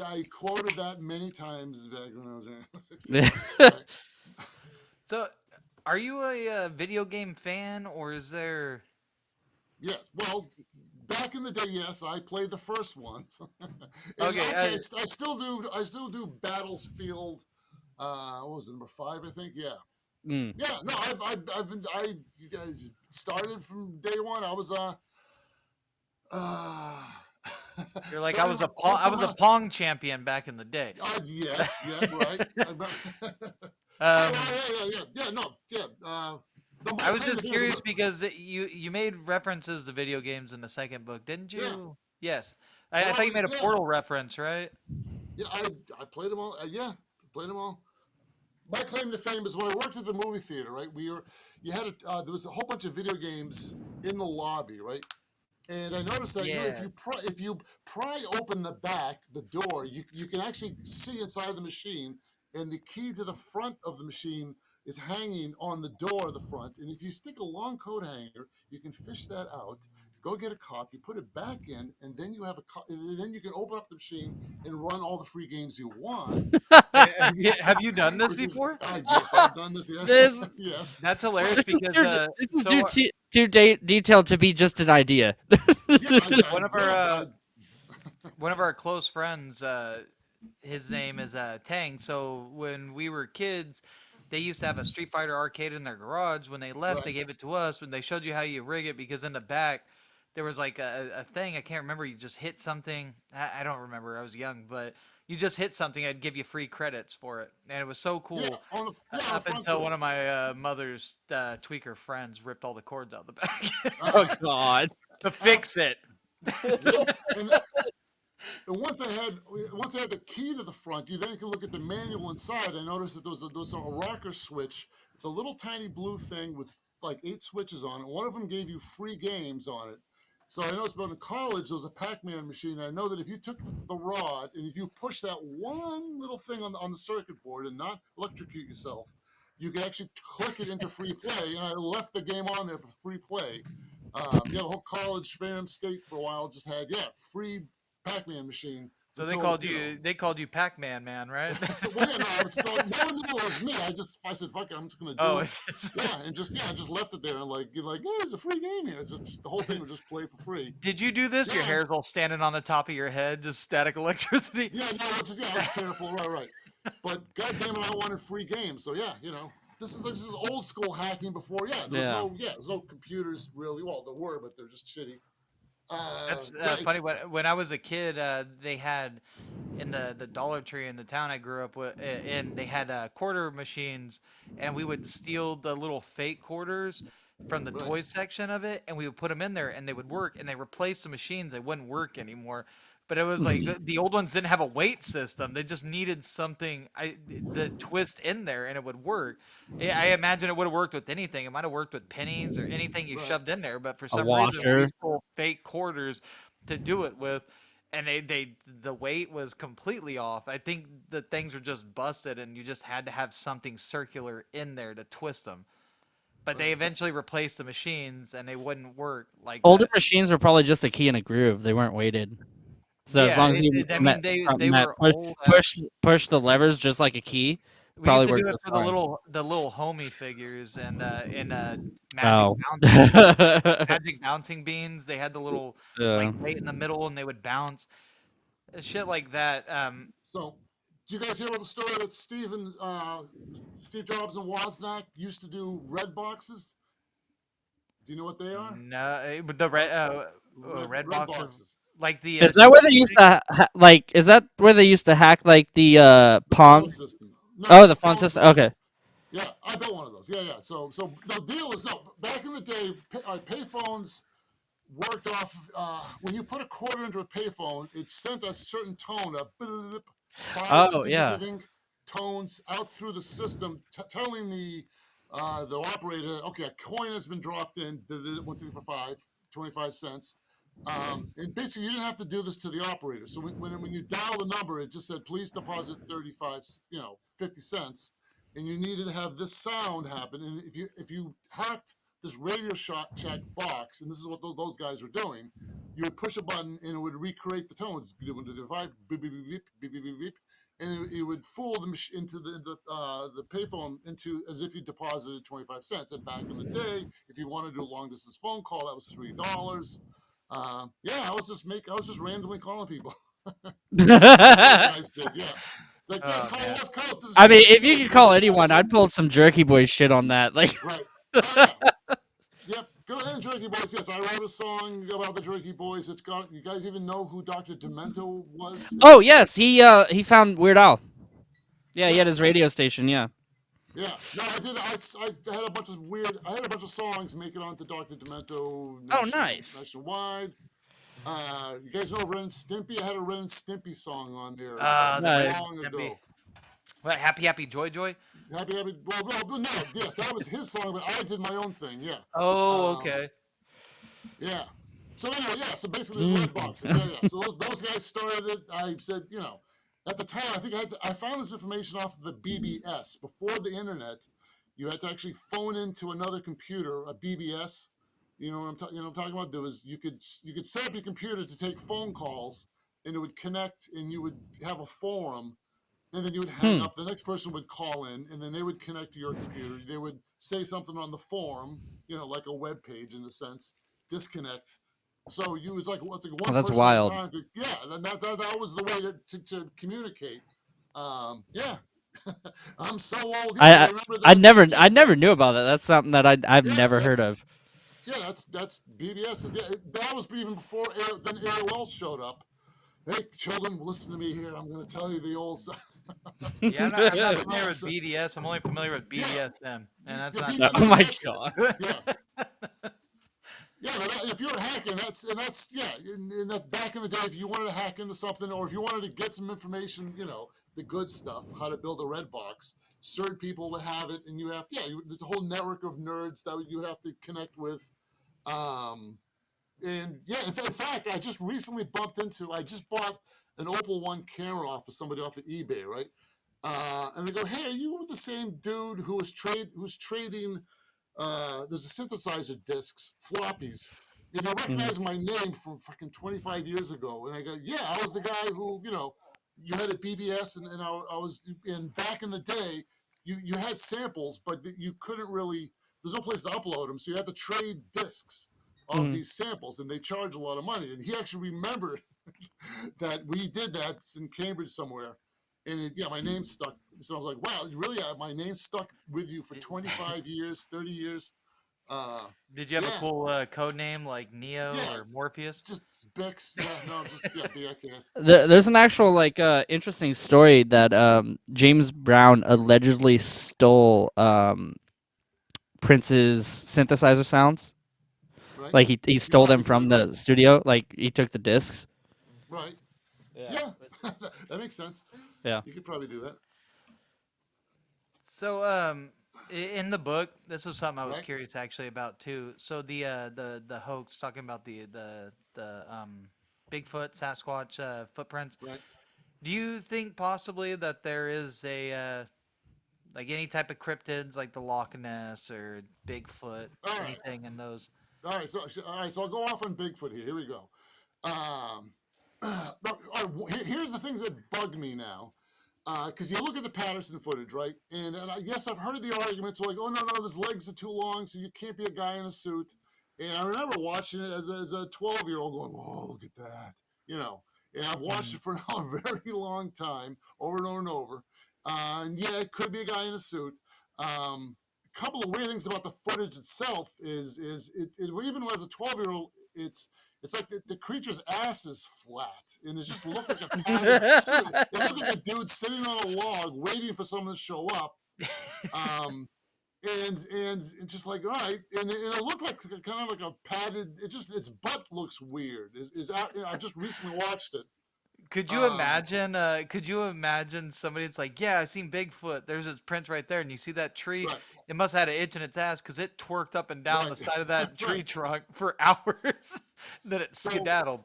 I quoted that many times back when I was 16. Right? So, are you a video game fan, or is there? Yes. Well, back in the day, yes, I played the first ones, and Okay, actually, I still do. I still do Battlefield. What was it, number 5? I think. Yeah. Mm. Yeah. No, I've been. I started from day one. I was uh you're like started with I was a Ultima. Pong champion back in the day. Yes. Yeah. Right. I remember. um, Yeah. No. Yeah. No, my I was claim to just fame is curious because you made references to video games in the second book, didn't yeah. you? Yes. I thought Well, you made a yeah. Portal reference, right? Yeah. I played them all. Yeah. Played them all. My claim to fame is when I worked at the movie theater. Right. You had there was a whole bunch of video games in the lobby. Right. And I noticed that Yeah. if you pry open the door, you can actually see inside the machine, and the key to the front of the machine is hanging on the door of the front. And if you stick a long coat hanger, you can fish that out. Go get a cop, you put it back in, and then then you can open up the machine and run all the free games you want. Have you done this Which is, before? I guess I've done this. Yeah, This yes, That's hilarious this is because this is detailed to be just an idea. yeah. one of Yeah. our close friends, his name is Tang. So when we were kids, they used to have a Street Fighter arcade in their garage. When they left, they Right. gave it to us. When they showed you how you rig it, because in the back there was like a thing, I can't remember. You just hit something. I don't remember. I was young, but you just hit something. I'd give you free credits for it, and it was so Yeah, cool. on the Up front until one door. of my mother's tweaker friends ripped all the cords out the back Oh Uh, God. to fix it. yeah, and, and once I had the key to the front, you then can look at the manual inside. I noticed that there was a rocker switch. It's a little tiny blue thing with like 8 switches on it. One of them gave you free games on it. So I noticed about in college there was a Pac-Man machine. I know that if you took the rod and if you push that one little thing on the circuit board and not electrocute yourself, you can actually click it into free play. And I left the game on there for free play. Yeah, the whole college, Fairham State for a while just had free Pac-Man machine So until you know. they called you Pac-Man Man, right? Well, yeah, no, I was no one knew it was me. I said, fuck it, I'm just gonna Oh, do it. it's Yeah, and just left it there and like you're like, yeah, there's a free game here. Just the whole thing would just play for free. did you do this? Your Yeah, hair's all standing on the top of your head, just static electricity. yeah, no, I was careful, right. But god damn it, I wanted free games. So yeah, this is old school hacking before. Yeah, Yeah. there's no computers really. Well, there were, but they're just shitty. That's Yeah, funny. When I was a kid, they had in the Dollar Tree in the town I grew up in. They had quarter machines, and we would steal the little fake quarters from the right. toy section of it, and we would put them in there, and they would work. And they replaced the machines; they wouldn't work anymore. But it was like the old ones didn't have a weight system. They just needed something, the twist in there, and it would work. I imagine it would have worked with anything. It might have worked with pennies or anything you Right. shoved in there. But for A some reason, we washer. stole fake quarters to do it with, and the weight was completely off. I think the things were just busted, and you just had to have something circular in there to twist them. But they Right. eventually replaced the machines, and they wouldn't work like Older that. machines were probably just a key and a groove. They weren't weighted. So as Yeah, long as you I from mean that they were push old. push the levers just like a key, We used probably to do worked it just for fine. the little homie figures and in Magic Oh. Bouncing Magic Bouncing Beans. They had the little like Yeah. plate in the middle, and they would bounce. Shit like that. So, do you guys hear about the story that Steve Jobs and Wozniak used to do red boxes? Do you know what they are? No, but the Uh, red red boxes, boxes. like the Is that where they Tetris used thing. to like? Is that where they used to hack like the The phone Pong? system. No, Oh, the the phone phone system. system. Okay. Yeah, I built one of those. Yeah. So the deal is no. Back in the day, pay phones worked off when you put a quarter into a payphone, it sent a certain tone, a five Oh yeah. tones out through the system, telling the operator, okay, a coin has been dropped in, 1 2 3 4 5 25 cents. And basically, you didn't have to do this to the operator. So when you dial the number, it just said, please deposit 50 cents, and you needed to have this sound happen. And if you hacked this Radio shot check box, and this is what those guys are doing, you would push a button and it would recreate the tones. It would do the five beep beep beep beep beep beep beep, and it would fool into the payphone into as if you deposited 25 cents. And back in the day, if you wanted to do a long distance phone call, that was $3. Yeah, I was just randomly calling people. Like those guys did. Yeah. Like, yes, Oh call man. West Coast. This is I mean, Gary. if you could call anyone, I'd pull some Jerky Boys shit on that. Like, Right. Oh yeah. Yep. Go ahead, Jerky Boys. Yes, I wrote a song about the Jerky Boys. It's got. You guys even know who Dr. Demento was? It oh was. yes, he found Weird Al. Yeah, he had his Yes. radio station. Yeah. Yeah. No, I did. I had a bunch of weird. I had a bunch of songs make it onto Dr. Demento Oh, nice. nationwide. You guys know Ren and Stimpy? I had a Ren and Stimpy song on there The Ren Nice. and long Stimpy. ago. What, Happy Happy Joy Joy? Happy. Well, no, yes, that was his song, but I did my own thing. Yeah. Oh, Um, okay. Yeah. So anyway, yeah. So basically, the red boxes. Yeah, yeah. So those guys started it. I said, at the time, I think I found this information off of the BBS before the internet. You had to actually phone into another computer, a BBS. You know what I'm talking about? There was you could set up your computer to take phone calls, and it would connect, and you would have a forum, and then you would hang Hmm. up. The next person would call in, and then they would connect to your computer. They would say something on the forum, like a web page in a sense. Disconnect. So you was like one Oh, that's person at a wild. time. Yeah, that was the way to communicate. Yeah, I'm so old. Yeah, I I remember that. I never knew about that. That's something that I've Yeah, never heard of. that's BBS. Yeah, that was even before then AOL showed up. Hey, children, listen to me here. I'm going to tell you the old. Yeah, I'm not familiar with So, BDS. I'm only familiar with yeah, BDSM, and that's yeah, not Oh something. my that's god. yeah. Yeah, if you're hacking, that's yeah. In that back in the day, if you wanted to hack into something, or if you wanted to get some information, the good stuff, how to build a red box, certain people would have it, and you have the whole network of nerds that you would have to connect with. And yeah, in fact, I just recently bumped into. I just bought an Opal One camera off of somebody off of eBay, right? And they go, "Hey, are you the same dude who's trading?" There's a synthesizer discs, floppies. And I Mhm. recognize my name from fucking 25 years ago. And I go, yeah, I was the guy who, you had a BBS, and I was, and back in the day, you had samples, but you couldn't really, there's no place to upload them. So you had to trade discs of Mhm. these samples, and they charge a lot of money. And he actually remembered that we did that in Cambridge somewhere. And my name stuck. So I was like, wow, really? My name stuck with you for 25 years, 30 years. Did you have a Yeah, cool code name like Neo yeah, or Morpheus? just Bix. Yeah, no, just BX. There's an actual interesting story that James Brown allegedly stole Prince's synthesizer sounds. Right? Like he You stole them probably from could. the studio. Like he took the discs. Right. Yeah. Yeah, that makes sense. Yeah. You could probably do that. So, in the book, this was something I was Right? curious actually about too. So the hoax talking about the Bigfoot Sasquatch footprints. Right. Do you think possibly that there is a like any type of cryptids like the Loch Ness or Bigfoot, All right. anything in those? All right. So I'll go off on Bigfoot here. Here we go. Um, here's the things that bug me now. Because you look at the Patterson footage, right? And yes, I've heard the arguments like, oh, no, his legs are too long, so you can't be a guy in a suit. And I remember watching it as a 12-year-old going, oh, look at that. And I've watched it for now a very long time, over and over and over. And yeah, it could be a guy in a suit. A couple of weird things about the footage itself is even as a 12-year-old, it's like the creature's ass is flat, and it just looked like a padded suit. It looked like a dude sitting on a log waiting for someone to show up. And just like, all right, and it looked like kind of like a padded. Its butt looks weird. I just recently watched it. Could you Um, imagine? Could you imagine somebody that's like, yeah, I seen Bigfoot. There's his prints right there, and you see that tree. right, It must have had an itch in its ass because it twerked up and down the right, side of that tree right. trunk for hours. Then it So skedaddled.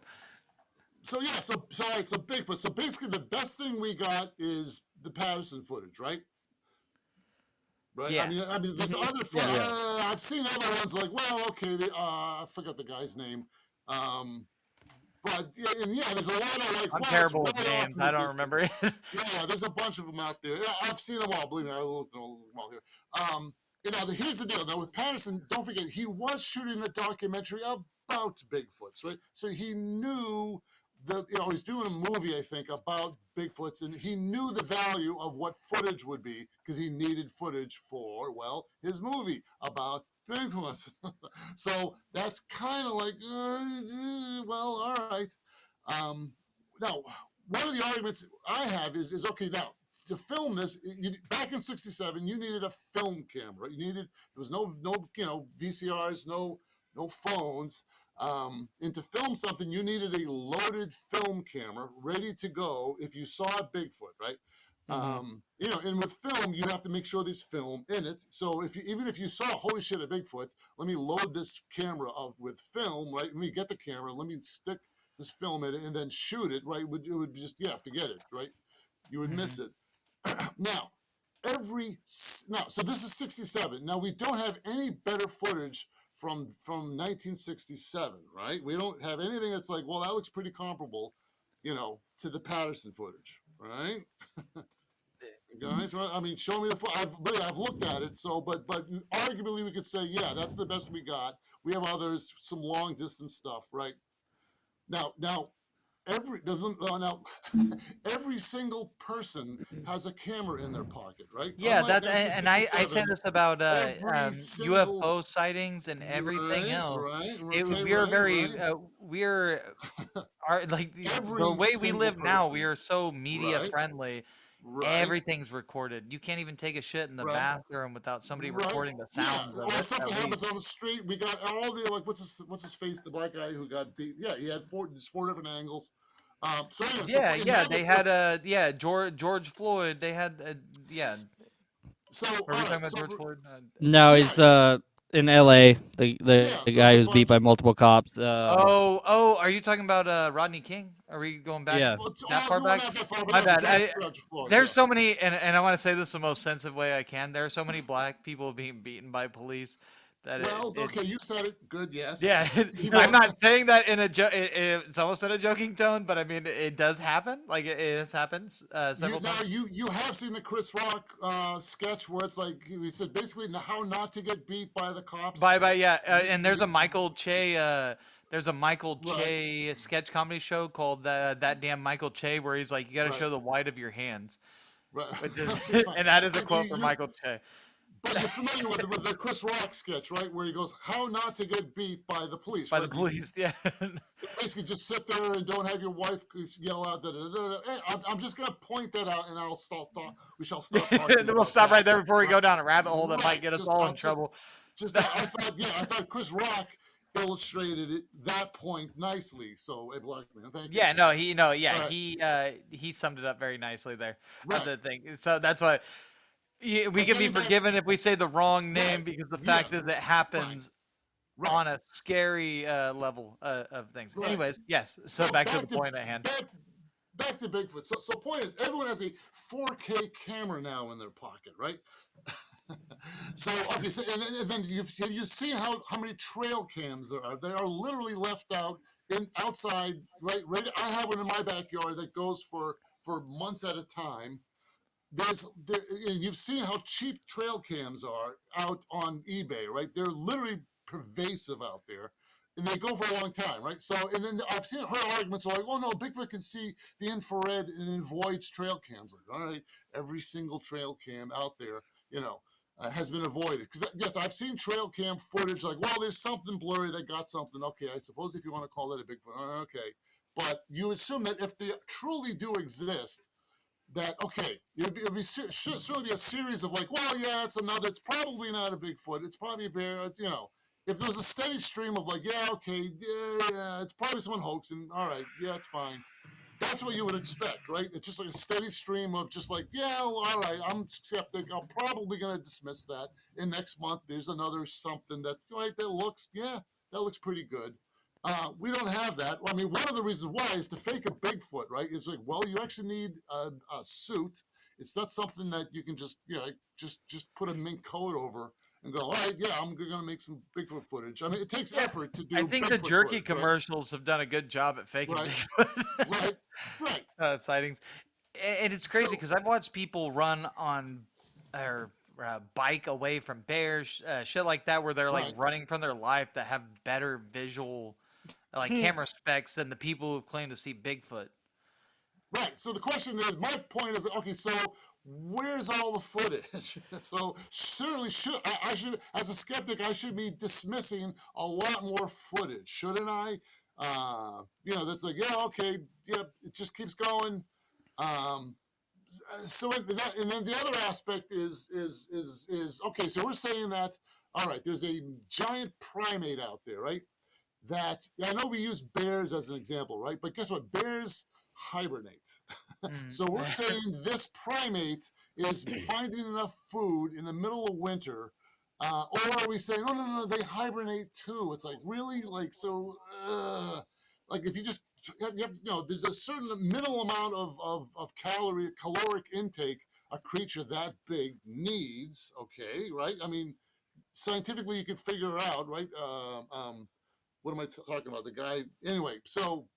yeah, so all right, so Bigfoot. So basically, the best thing we got is the Patterson footage, right? Right. Yeah. There's other. Yeah. I've seen other ones like, well, okay, I forgot the guy's name. But yeah, there's a lot of like, I'm wow, it's terrible with way off names. in the I don't distance. remember it. Yeah, there's a bunch of them out there. Yeah, I've seen them all. Believe me, I looked at them all here. Here's the deal. Now with Patterson, don't forget he was shooting a documentary about Bigfoots, right? So he knew he's doing a movie, I think, about Bigfoots, and he knew the value of what footage would be because he needed footage for, well, his movie about Bigfoots. So that's kind of like, well, all right. Now, one of the arguments I have is okay. Now, to film this, back in '67, you needed a film camera. There was no VCRs, no phones. And to film something, you needed a loaded film camera ready to go if you saw a Bigfoot, right? Hmm. And with film, you have to make sure there's film in it. So even if you saw, holy shit, a Bigfoot, let me load this camera with film, right? Let me get the camera, let me stick this film in it, and then shoot it, right? It would just, yeah, forget it, right? You would Hmm. miss it. Now, so this is '67. Now we don't have any better footage from 1967, right? We don't have anything that's like, well, that looks pretty comparable, to the Patterson footage, right? Guys, well, I mean, show me the I've looked at it. So, but arguably we could say, yeah, that's the best we got. We have others, some long distance stuff, right? Now, now every single person has a camera in their pocket, right? Yeah, Unlike that and I say 1967, this about every single UFO sightings and everything right, else. right, It, okay, we are right, very right. we're are like the Every way we single live now. We person, are so media right, friendly. right, Everything's recorded. You can't even take a shit in the right. bathroom without somebody Right. recording the Yeah. sounds of Or if it. something At least. happens on the street, we got all the like what's his face, the black guy who got beat. Yeah, he had four different angles. So anyway, Yeah, and yeah. now They had George Floyd. They had yeah. so Are we all talking right, about so George Floyd? No, yeah, he's in L.A. The yeah, guy there's a who's beat by bunch. multiple cops. Oh, are you talking about Rodney King? Are we going back Yeah. Well, that far we're back? not that far, but My yeah, bad. George Floyd. There's Yeah. so many, and I want to say this the most sensitive way I can. There are so many black people being beaten by police that Well, it okay, you said it. Good. Yes. yeah. Keep I'm on. not saying that in a it's almost in a joking tone, but I mean it does happen. Like it has happened You several now times. you have seen the Chris Rock sketch where it's like he said basically how not to get beat by the cops. Bye yeah, You, and there's you, a Michael Che. There's a Michael right, Che sketch comedy show called That Damn Michael Che, where he's like, you got to right. show the white of your hands, Right. which is, Okay, fine. and that is a But quote from Michael Che. you're familiar with the Chris Rock sketch, right? Where he goes, "How not to get beat by the police?" By the Right? police. Yeah. Basically, just sit there and don't have your wife yell out. Da, da, da, da. Hey, I'm just gonna point that out, and I'll stop. We shall stop talking We'll about stop that. right there before we Right. go down a rabbit hole that might Right. get us Just all in I'm trouble. just that I thought Chris Rock illustrated it that point nicely. So, hey, black man, thank you. Yeah, no, he no, yeah, All right. he summed it up very nicely there. Right. The thing. So that's why we But can be getting back, forgiven if we say the wrong name right. because the Yeah. fact is it Fine. happens Right. on a scary level of things. Right. Anyways, yes. So So back to the point at hand. back to Bigfoot. So point is, everyone has a 4K camera now in their pocket, right? So okay, so and then you've seen how many trail cams there are. They are literally left out outside, right? Right. I have one in my backyard that goes for months at a time. You've seen how cheap trail cams are out on eBay, right? They're literally pervasive out there, and they go for a long time, right? So, and then I've heard arguments like, "Oh no, Bigfoot can see the infrared and avoids trail cams." Like, all right, every single trail cam out there, has been avoided. Because yes, I've seen trail cam footage like, well, there's something blurry that got something. Okay, I suppose if you want to call that a Bigfoot, okay, but you assume that if they truly do exist, that okay, it'd be certainly be a series of like, well, yeah, it's another. It's probably not a Bigfoot. It's probably a bear. If there was a steady stream of like, yeah, okay, yeah, it's probably someone hoaxing. All right, yeah, it's fine. That's what you would expect, right? It's just like a steady stream of just like, yeah, well, all right, I'm skeptic. I'm probably going to dismiss that. And next month, there's another something that's right. That looks pretty good. We don't have that. I mean, one of the reasons why is to fake a Bigfoot, right? Is like, well, you actually need a suit. It's not something that you can just, just put a mink coat over and go, all right, yeah, I'm going to make some Bigfoot footage. I mean, it takes Yeah, effort to I do think the Bigfoot jerky footage, right? commercials have done a good job at faking Right, Bigfoot right, right. sightings. And it's crazy So, because I've watched people run on or bike away from bears, shit like that, where they're like right, running from their life that have better visual, like camera specs than the people who've claimed to see Bigfoot. right. So the question is, my point is, okay, so where's all the footage? So certainly I should, as a skeptic, I should be dismissing a lot more footage, shouldn't I? That's like, yeah, okay, yeah, it just keeps going. Um, and then the other aspect is okay. So we're saying that, all right, there's a giant primate out there, right? That, I know we use bears as an example, right? But guess what? Bears hibernate. Mm. So we're saying this primate is finding enough food in the middle of winter. Or are we saying, oh, no, they hibernate too? It's like, really? Like, so, like if you just, there's a certain minimal amount of caloric intake a creature that big needs, okay, right? I mean, scientifically you could figure out, right? What am I talking about? The guy. Anyway, so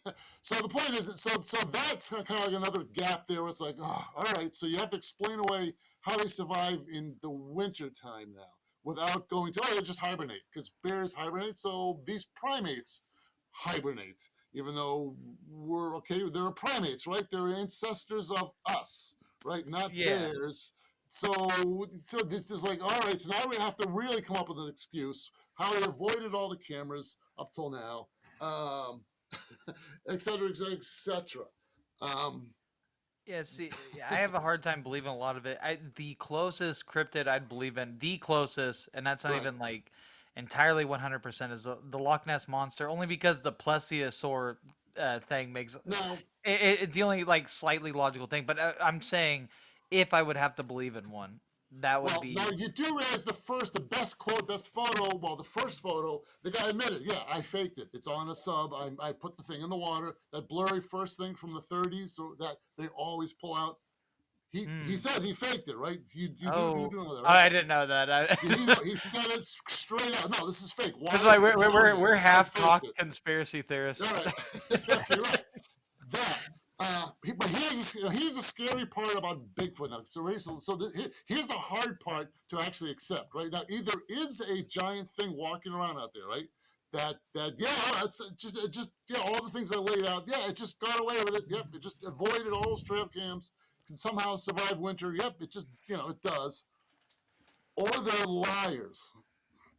the point is, so that's kind of like another gap there. Where it's like, oh, all right, so you have to explain away how they survive in the winter time now without going to, oh, they just hibernate because bears hibernate. So these primates hibernate, even though we're okay. They're primates, right? They're ancestors of us, right? Not Yeah. bears. So, so this is like, all right. So now we have to really come up with an excuse how we avoided all the cameras up till now. Et cetera, et cetera, et cetera. Um, Yeah, see, I have a hard time believing a lot of it. The closest cryptid I'd believe in, the closest, and that's not right. even like entirely 100%, is the Loch Ness monster, only because the plesiosaur thing makes Now, it's the only like slightly logical thing. But I'm saying if I would have to believe in one, that would now be you do realize the best quote, best photo. Well, the first photo, the guy admitted, yeah, I faked it. It's on a sub. I put the thing in the water. That blurry first thing from the 30s, so that they always pull out. He hmm. says he faked it, right? You Oh, do know that, right? I didn't know that. Yeah, he said it straight out. No, this is fake. That's Water why keeps showing it. we're I half faked cocked it. conspiracy All theorists. right. Okay, right. That. But here's the scary part about Bigfoot now. Here's the hard part to actually accept. Right now, either is a giant thing walking around out there, right? That yeah, it's just yeah, all the things I laid out. Yeah, it just got away with it. Yep, it just avoided all those trail cams. Can somehow survive winter. Yep, it just it does. Or they're liars.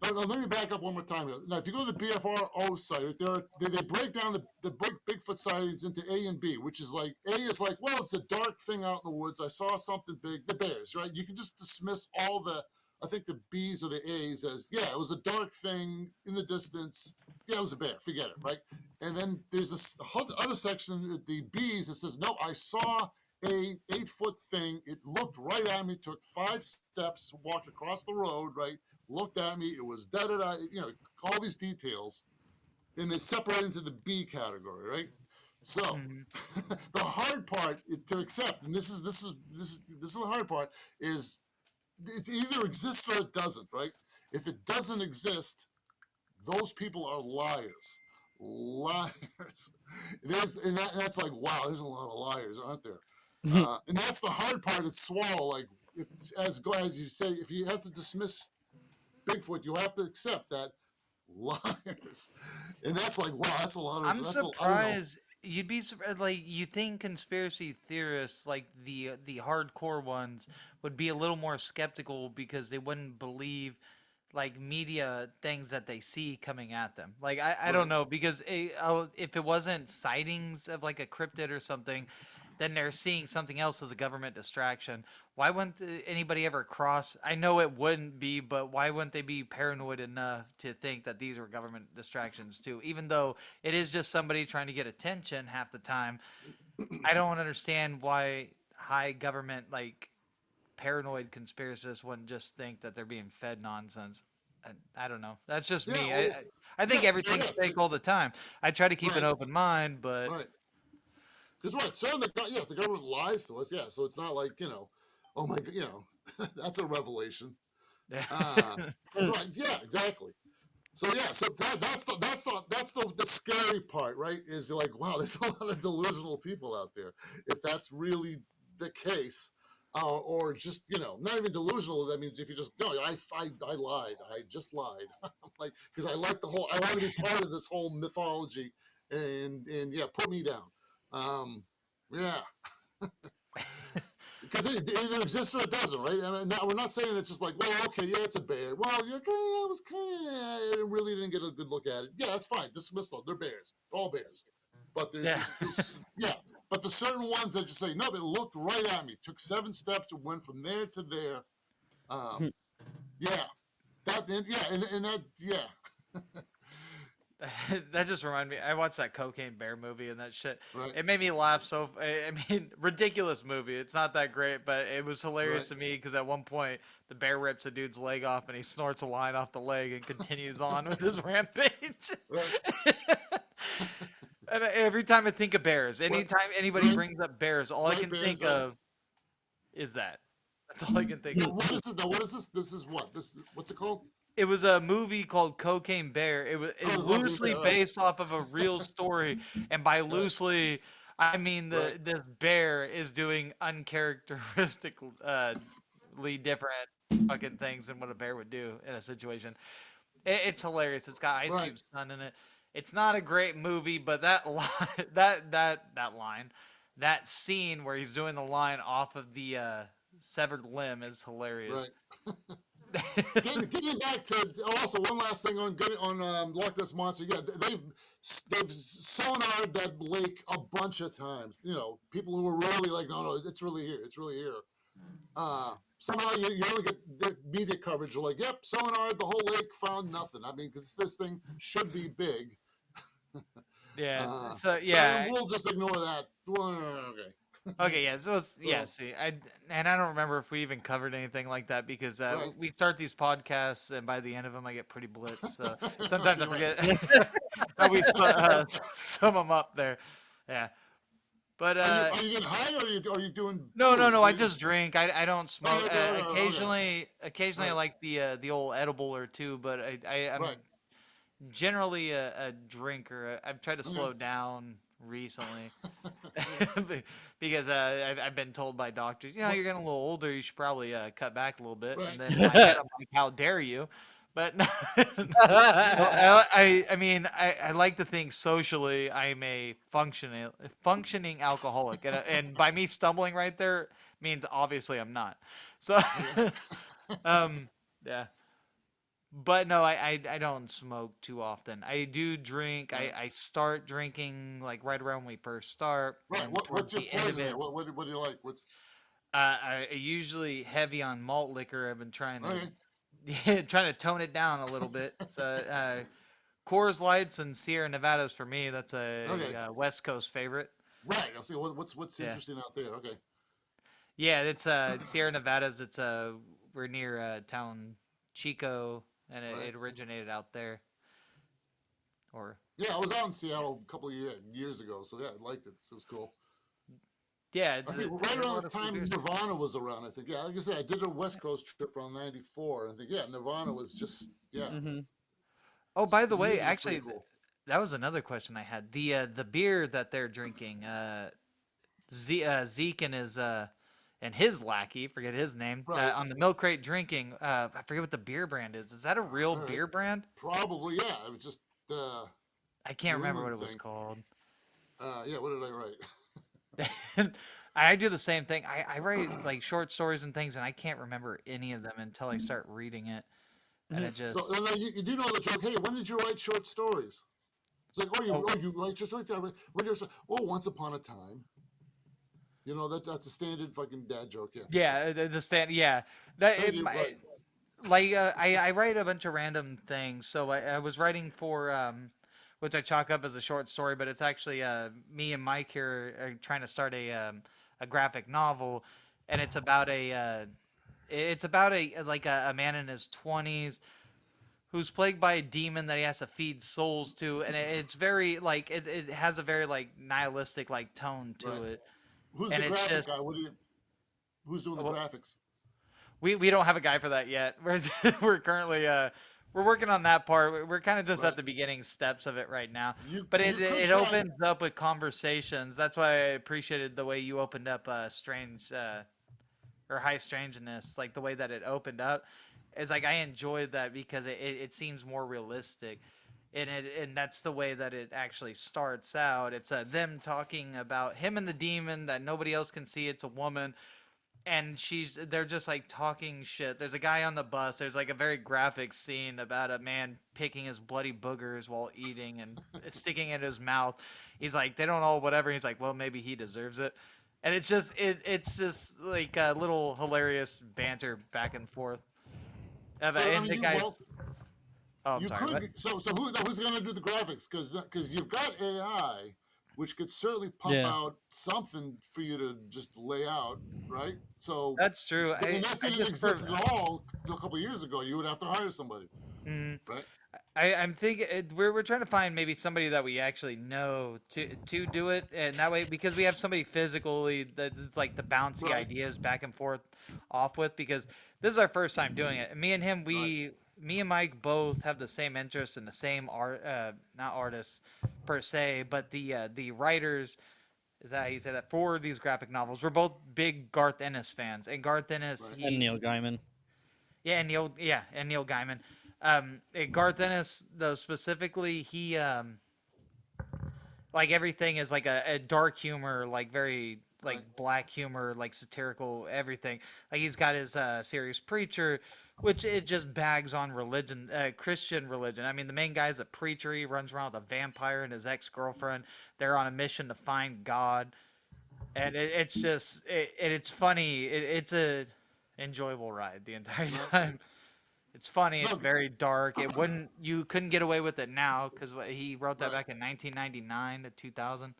Now, let me back up one more time. Now, if you go to the BFRO site, they break down the Bigfoot sightings into A and B, which is like A is like, well, it's a dark thing out in the woods. I saw something big, the bears, right? You can just dismiss all I think the B's or the A's as, yeah, it was a dark thing in the distance. Yeah, it was a bear. Forget it, right? And then there's other section, the B's, that says, no, I saw a 8-foot thing. It looked right at me, took 5 steps, walked across the road, right? Looked at me. It was da da da. All these details, and they separate into the B category, right? So Mhm. the hard part to accept, and this is the hard part, is it either exists or it doesn't, right? If it doesn't exist, those people are liars. Liars. That's like, wow, there's a lot of liars, aren't there? And that's the hard part to swallow. Like, as you say, if you have to dismiss Bigfoot, you have to accept that liars, and that's like, wow, that's a lot of I'm I don't know, surprised you'd be surprised. Like you think conspiracy theorists, like the hardcore ones, would be a little more skeptical because they wouldn't believe like media things that they see coming at them. Like I don't right? know because if it wasn't sightings of like a cryptid or something, then they're seeing something else as a government distraction. Why wouldn't anybody ever cross? I know it wouldn't be, but why wouldn't they be paranoid enough to think that these were government distractions too? Even though it is just somebody trying to get attention half the time, I don't understand why high government like paranoid conspiracists wouldn't just think that they're being fed nonsense. I don't know. That's just Yeah, me. oh, I think yeah, yeah, everything's yes, fake all the time. I try to keep an right, open mind, but right. Because what? So yes, the government lies to us. Yeah, so it's not like oh my, that's a revelation. Uh, right. Yeah. Exactly. So yeah, so that's the scary part, right? Is you're like, wow, there's a lot of delusional people out there. If that's really the case, or just not even delusional. That means if you just no, I lied. I just lied. I'm like because I like the whole. I want to be part of this whole mythology, and yeah, put me down. Um, yeah, because it either exists or it doesn't, right? I mean, we're not saying it's just like, well, okay, yeah, it's a bear. Well, you're like, I was kind of, I really didn't get a good look at it. Yeah, that's fine. Dismissal. They're bears, all bears. But there's Yeah. this, yeah. But the certain ones that just say, no, they looked right at me, took 7 steps, and went from there to there. Um, yeah, and that, yeah, That just reminded me. I watched that Cocaine Bear movie and that shit. right, It made me laugh so. I mean, ridiculous movie. It's not that great, but it was hilarious right, to me because at one point the bear rips a dude's leg off and he snorts a line off the leg and continues on with his rampage. right, And every time I think of bears, what, anytime anybody right, brings up bears, all I right, can bears, think right. of is that. That's all I can think of. What is this? Now, what is this? This is what? What's it called? It was a movie called Cocaine Bear. It Oh, okay, loosely all right, based off of a real story, and by right, loosely, I mean right, this bear is doing uncharacteristically different fucking things than what a bear would do in a situation. It's hilarious. It's got Ice right. Cube's son in it. It's not a great movie, but that line, that line, that scene where he's doing the line off of the severed limb is hilarious. Right. Getting back to also one last thing on Loch Ness Monster. Yeah, they've sonared that lake a bunch of times. People who were really like, no, it's really here. It's really here. Somehow you only get the media coverage. You're like, yep, sonared the whole lake, found nothing. I mean, because this thing should be big. Yeah. Uh, So so yeah. we'll just ignore that. Well, okay. Okay, yeah. So yeah. So See, I don't remember if we even covered anything like that because right. we start these podcasts and by the end of them I get pretty blitzed. So sometimes I Okay, right. forget how we sum them up there. Yeah, but Are you getting high or are you doing no, no, booze? no. What I are you, just drink. I don't smoke. okay, okay, Occasionally I right, like the old edible or two, but I'm right, generally a drinker. I've tried to okay, slow down recently. okay. Because I've been told by doctors, What? you're getting a little older, you should probably cut back a little bit. And Right, then in my head, I'm like, how dare you? But no, no, I mean, I like to think socially I'm a functioning alcoholic, and by me stumbling right there means obviously I'm not. So, okay, um, yeah. But no, I don't smoke too often. I do drink. right, I start drinking like right around when we first start, right. and towards What's your the end of poison it, there? What do you like? What's I usually heavy on malt liquor. I've been trying to okay, yeah, trying to tone it down a little bit. So Coors Lights and Sierra Nevadas for me. That's a okay, West Coast favorite. right. I'll see what's Yeah, interesting out there. Okay, yeah. It's Sierra Nevadas. We're near town Chico, and right. it originated out there. Or Yeah, I was out in Seattle a couple of years ago, so yeah, I liked it. So it was cool. yeah, I think right there's a around lot the of cool time beers. Nirvana was around. I think yeah, like I said, I did a West Nice. Coast trip around '94. I think yeah, Nirvana was just yeah, Hmm. Oh, by the the way, music was actually, pretty cool. that was another question I had. The beer that they're drinking, Zeke and his lackey, forget his name, Right, on the milk crate drinking. I forget what the beer brand is. Is that a real all right, beer brand? probably yeah. It was just I can't New remember what England it was thing. called. Yeah, what did I write? I do the same thing. I write like short stories and things, and I can't remember any of them until I start reading it, and it So just you do know the joke. Hey, when did you write short stories? It's like, oh you write short stories? Yeah, when did you? Oh, once upon a time. That's a standard fucking dad joke. Yeah. yeah the stand yeah that Thank you. Right. like I write a bunch of random things. So I was writing for which I chalk up as a short story, but it's actually me and Mike here are trying to start a graphic novel, and it's about a man in his 20s who's plagued by a demon that he has to feed souls to, and it's very like it has a very like nihilistic like tone to Right. it, Who's and the it's graphic just guy? Who's doing the well, graphics? we don't have a guy for that yet. We're currently we're working on that part. We're kind of just at Right. the beginning steps of it right now. You But you could it try. opens up with conversations. That's why I appreciated the way you opened up strange or high strangeness, like the way that it opened up. Is like I enjoyed that because it seems more realistic. And that's the way that it actually starts out. It's them talking about him and the demon that nobody else can see. It's a woman, and they're just like talking shit. There's a guy on the bus. There's like a very graphic scene about a man picking his bloody boogers while eating and sticking it in his mouth. He's like, they don't all whatever. He's like, well, maybe he deserves it. And it's just like a little hilarious banter back and forth. So I And mean, the you guy's, well, oh, I'm you sorry, what? could. So who's going to do the graphics? Because you've got AI, which could certainly pump Yeah. out something for you to just lay out, right? So, That's true. and that I didn't just exist at all till a couple of years ago. You would have to hire somebody, mm, right? I'm thinking we're trying to find maybe somebody that we actually know to do it, and that way because we have somebody physically that like the bouncy Right, ideas back and forth off with because this is our first time doing it. And me and him, right, me and Mike both have the same interest in the same art, not artists per se, but the writers. Is that how you say that for these graphic novels? We're both big Garth Ennis fans, and Garth Ennis right, And Neil Gaiman. and Neil Gaiman. Garth Ennis though specifically, he like everything is like a dark humor, like very like right, black humor, like satirical everything. Like he's got his serious preacher, which it just bags on religion, Christian religion. I mean, the main guy's a preacher. He runs around with a vampire and his ex girlfriend. They're on a mission to find God, and it's just it's funny. It's a enjoyable ride the entire right. time. It's funny. It's No, very dark. You couldn't get away with it now because he wrote that right. back in 1999 to 2000.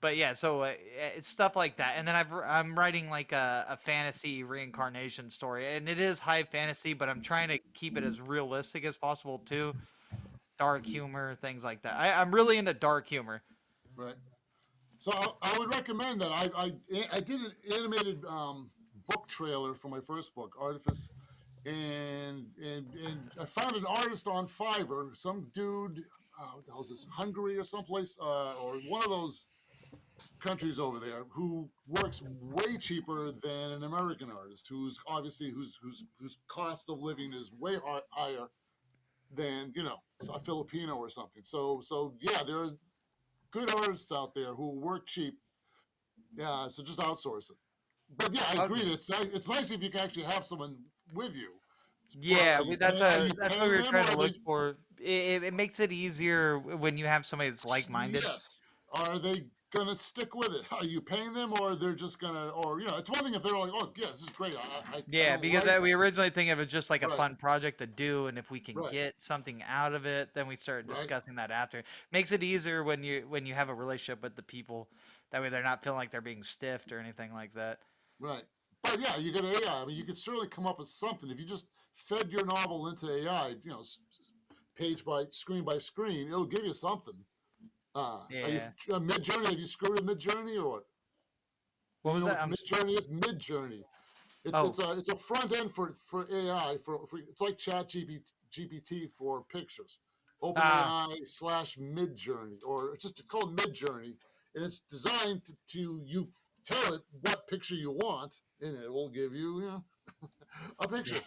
But yeah, so it's stuff like that. And then I'm writing like a fantasy reincarnation story, and it is high fantasy, but I'm trying to keep it as realistic as possible too. Dark humor, things like that. I'm really into dark humor. Right. So I would recommend that. I did an animated book trailer for my first book, Artifice, and I found an artist on Fiverr, some dude, what the hell is this, Hungary or someplace, or one of those countries over there, who works way cheaper than an American artist, who's obviously whose cost of living is way higher than a Filipino or something. So yeah, there are good artists out there who work cheap. Yeah, so just outsource it. But yeah, I agree. Okay. It's nice. It's nice if you can actually have someone with you. Yeah, Are you Are you that's what we paying were them, or trying to are look they? for. It makes it easier when you have somebody that's like-minded. Yes. Are they gonna stick with it? Are you paying them, or they're just gonna? Or it's one thing if they're like, oh yeah, this is great. I Yeah, don't because like. we originally think of it just like a Right. fun project to do, and if we can Right. get something out of it, then we start Right. discussing that after. Makes it easier when you have a relationship with the people. That way, they're not feeling like they're being stiffed or anything like that. Right. But yeah, you get AI. I mean, you could certainly come up with something if you just fed your novel into AI. Page by screen, it'll give you something. Are you Yeah. Mid Journey? Have you screwed with Mid Journey or what? Do What you was know that? what Mid Journey is? Mid Journey. Oh, It's a front end for AI for it's like Chat GPT for pictures. ah, OpenAI / Mid Journey, or it's just called Mid Journey, and it's designed to you tell it what picture you want, and it will give you, a picture.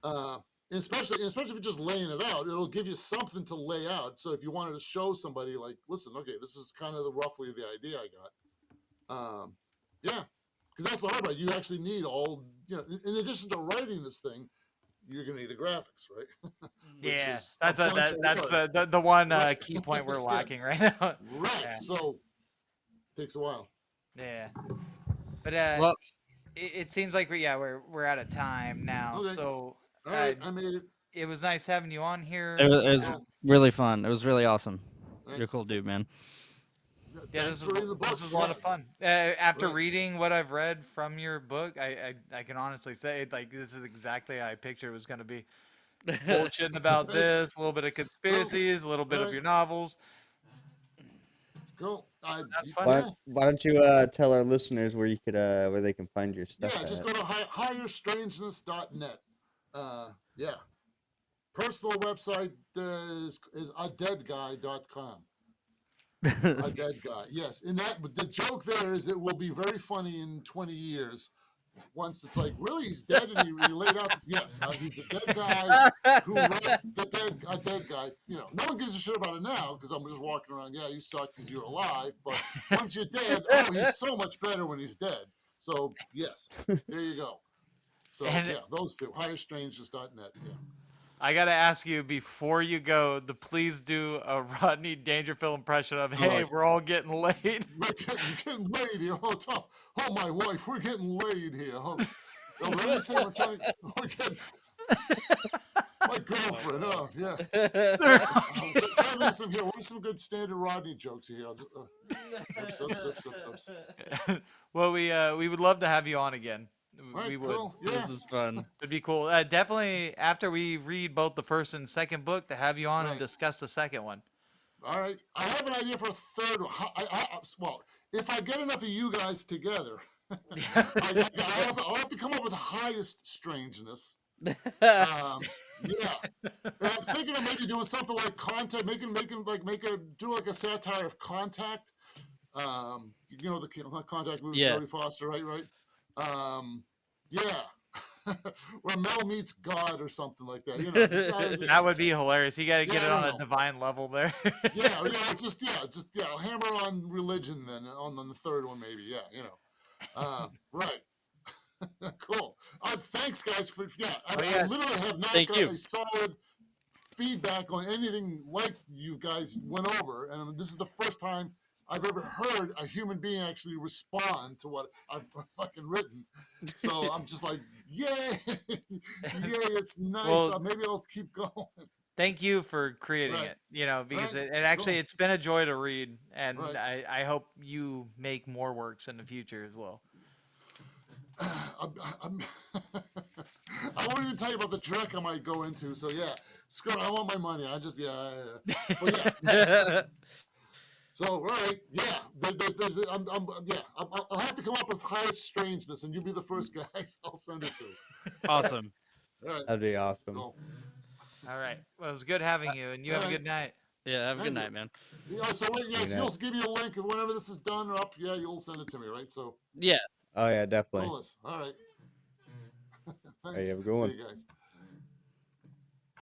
Uh, especially if you're just laying it out, it'll give you something to lay out. So if you wanted to show somebody, like, listen, okay, this is kind of roughly the idea I got. Yeah, because that's the hard part. You actually need all, in addition to writing this thing, you're going to need the graphics, right? Which yeah. is a bunch of That's work. the one Right. key point we're Yes. lacking right now. Right. Yeah, So it takes a while. yeah. But Well, it seems like we're out of time now. Okay. So All uh, right. I made it. it was nice having you on it here. was, it was Yeah. really fun. It was really awesome. Right. You're a cool dude, man. Yeah, Thanks for reading the this book. was a lot Yeah. of fun. After Right. reading what I've read from your book, I can honestly say like this is exactly how I pictured it was going to be. Bullshitting about Right. this, a little bit of Cool. conspiracies, a little bit All of right. your novels. cool. That's funny. Yeah, Why don't you tell our listeners where you could where they can find your stuff yeah. Just at? go to higherstrangeness.net. Yeah. Personal website is adeadguy.com. A dead guy. Yes. And that, but the joke there is it will be very funny in 20 years. Once it's like, really, he's dead, and he laid out. Yes, he's a dead guy who wrote a dead guy. You know, no one gives a shit about it now because I'm just walking around. Yeah, you suck because you're alive, but once you're dead, oh, he's so much better when he's dead. So yes, there you go. So And yeah, those two. Higherstrangeness.net. Yeah. I gotta ask you before you go to please do a Rodney Dangerfield impression of "Hey, Good. we're all getting laid." We're getting laid here. Oh, tough. Oh, my wife. We're getting laid here. Oh, let me say, we're getting my girlfriend. Oh, yeah. I'm trying to think of some here. What are some good standard Rodney jokes here? Oops. Well, we would love to have you on again. All right, We would. cool. Yeah. This is fun. It'd be cool. Definitely after we read both the first and second book to have you on and Right. discuss the second one. All right. I have an idea for a third one. Well, if I get enough of you guys together, I'll have to come up with the highest strangeness. Yeah. And I'm thinking of maybe doing something like Contact, do like a satire of Contact. You know the Contact movie, Yeah. Jodie Foster, right? Yeah. Where Mel meets God or something like that. You know, That would be hilarious. You got to Yeah, get I it don't on a know. divine level there. I'll hammer on religion then on the third one maybe. Yeah, you know. Right. Cool. Thanks, guys, for I yeah. literally have not Thank got you. a solid feedback on anything like you guys went over, and this is the first time I've ever heard a human being actually respond to what I've fucking written. So I'm just like, yay, yay, it's nice. Well, Maybe I'll keep going. Thank you for creating Right. it. You know, because Right. it actually Cool. it's been a joy to read, and Right. I hope you make more works in the future as well. I'm I won't even tell you about the trek I might go into. So yeah, screw it. I want my money. I just But yeah. So right, yeah. I'll have to come up with highest strangeness, and you'll be the first guys I'll send it to. Awesome. All right. That'd be awesome. Cool. All right. Well, it was good having you, and you All have a right. good night. Yeah, have a good Thank you. night, man. Yeah. So wait, Good you'll night. give me a link, and whenever this is done or up, yeah, you'll send it to me, right? So Yeah. Oh yeah, definitely. coolness. All right. All right, Thanks. you have a good See one. you guys.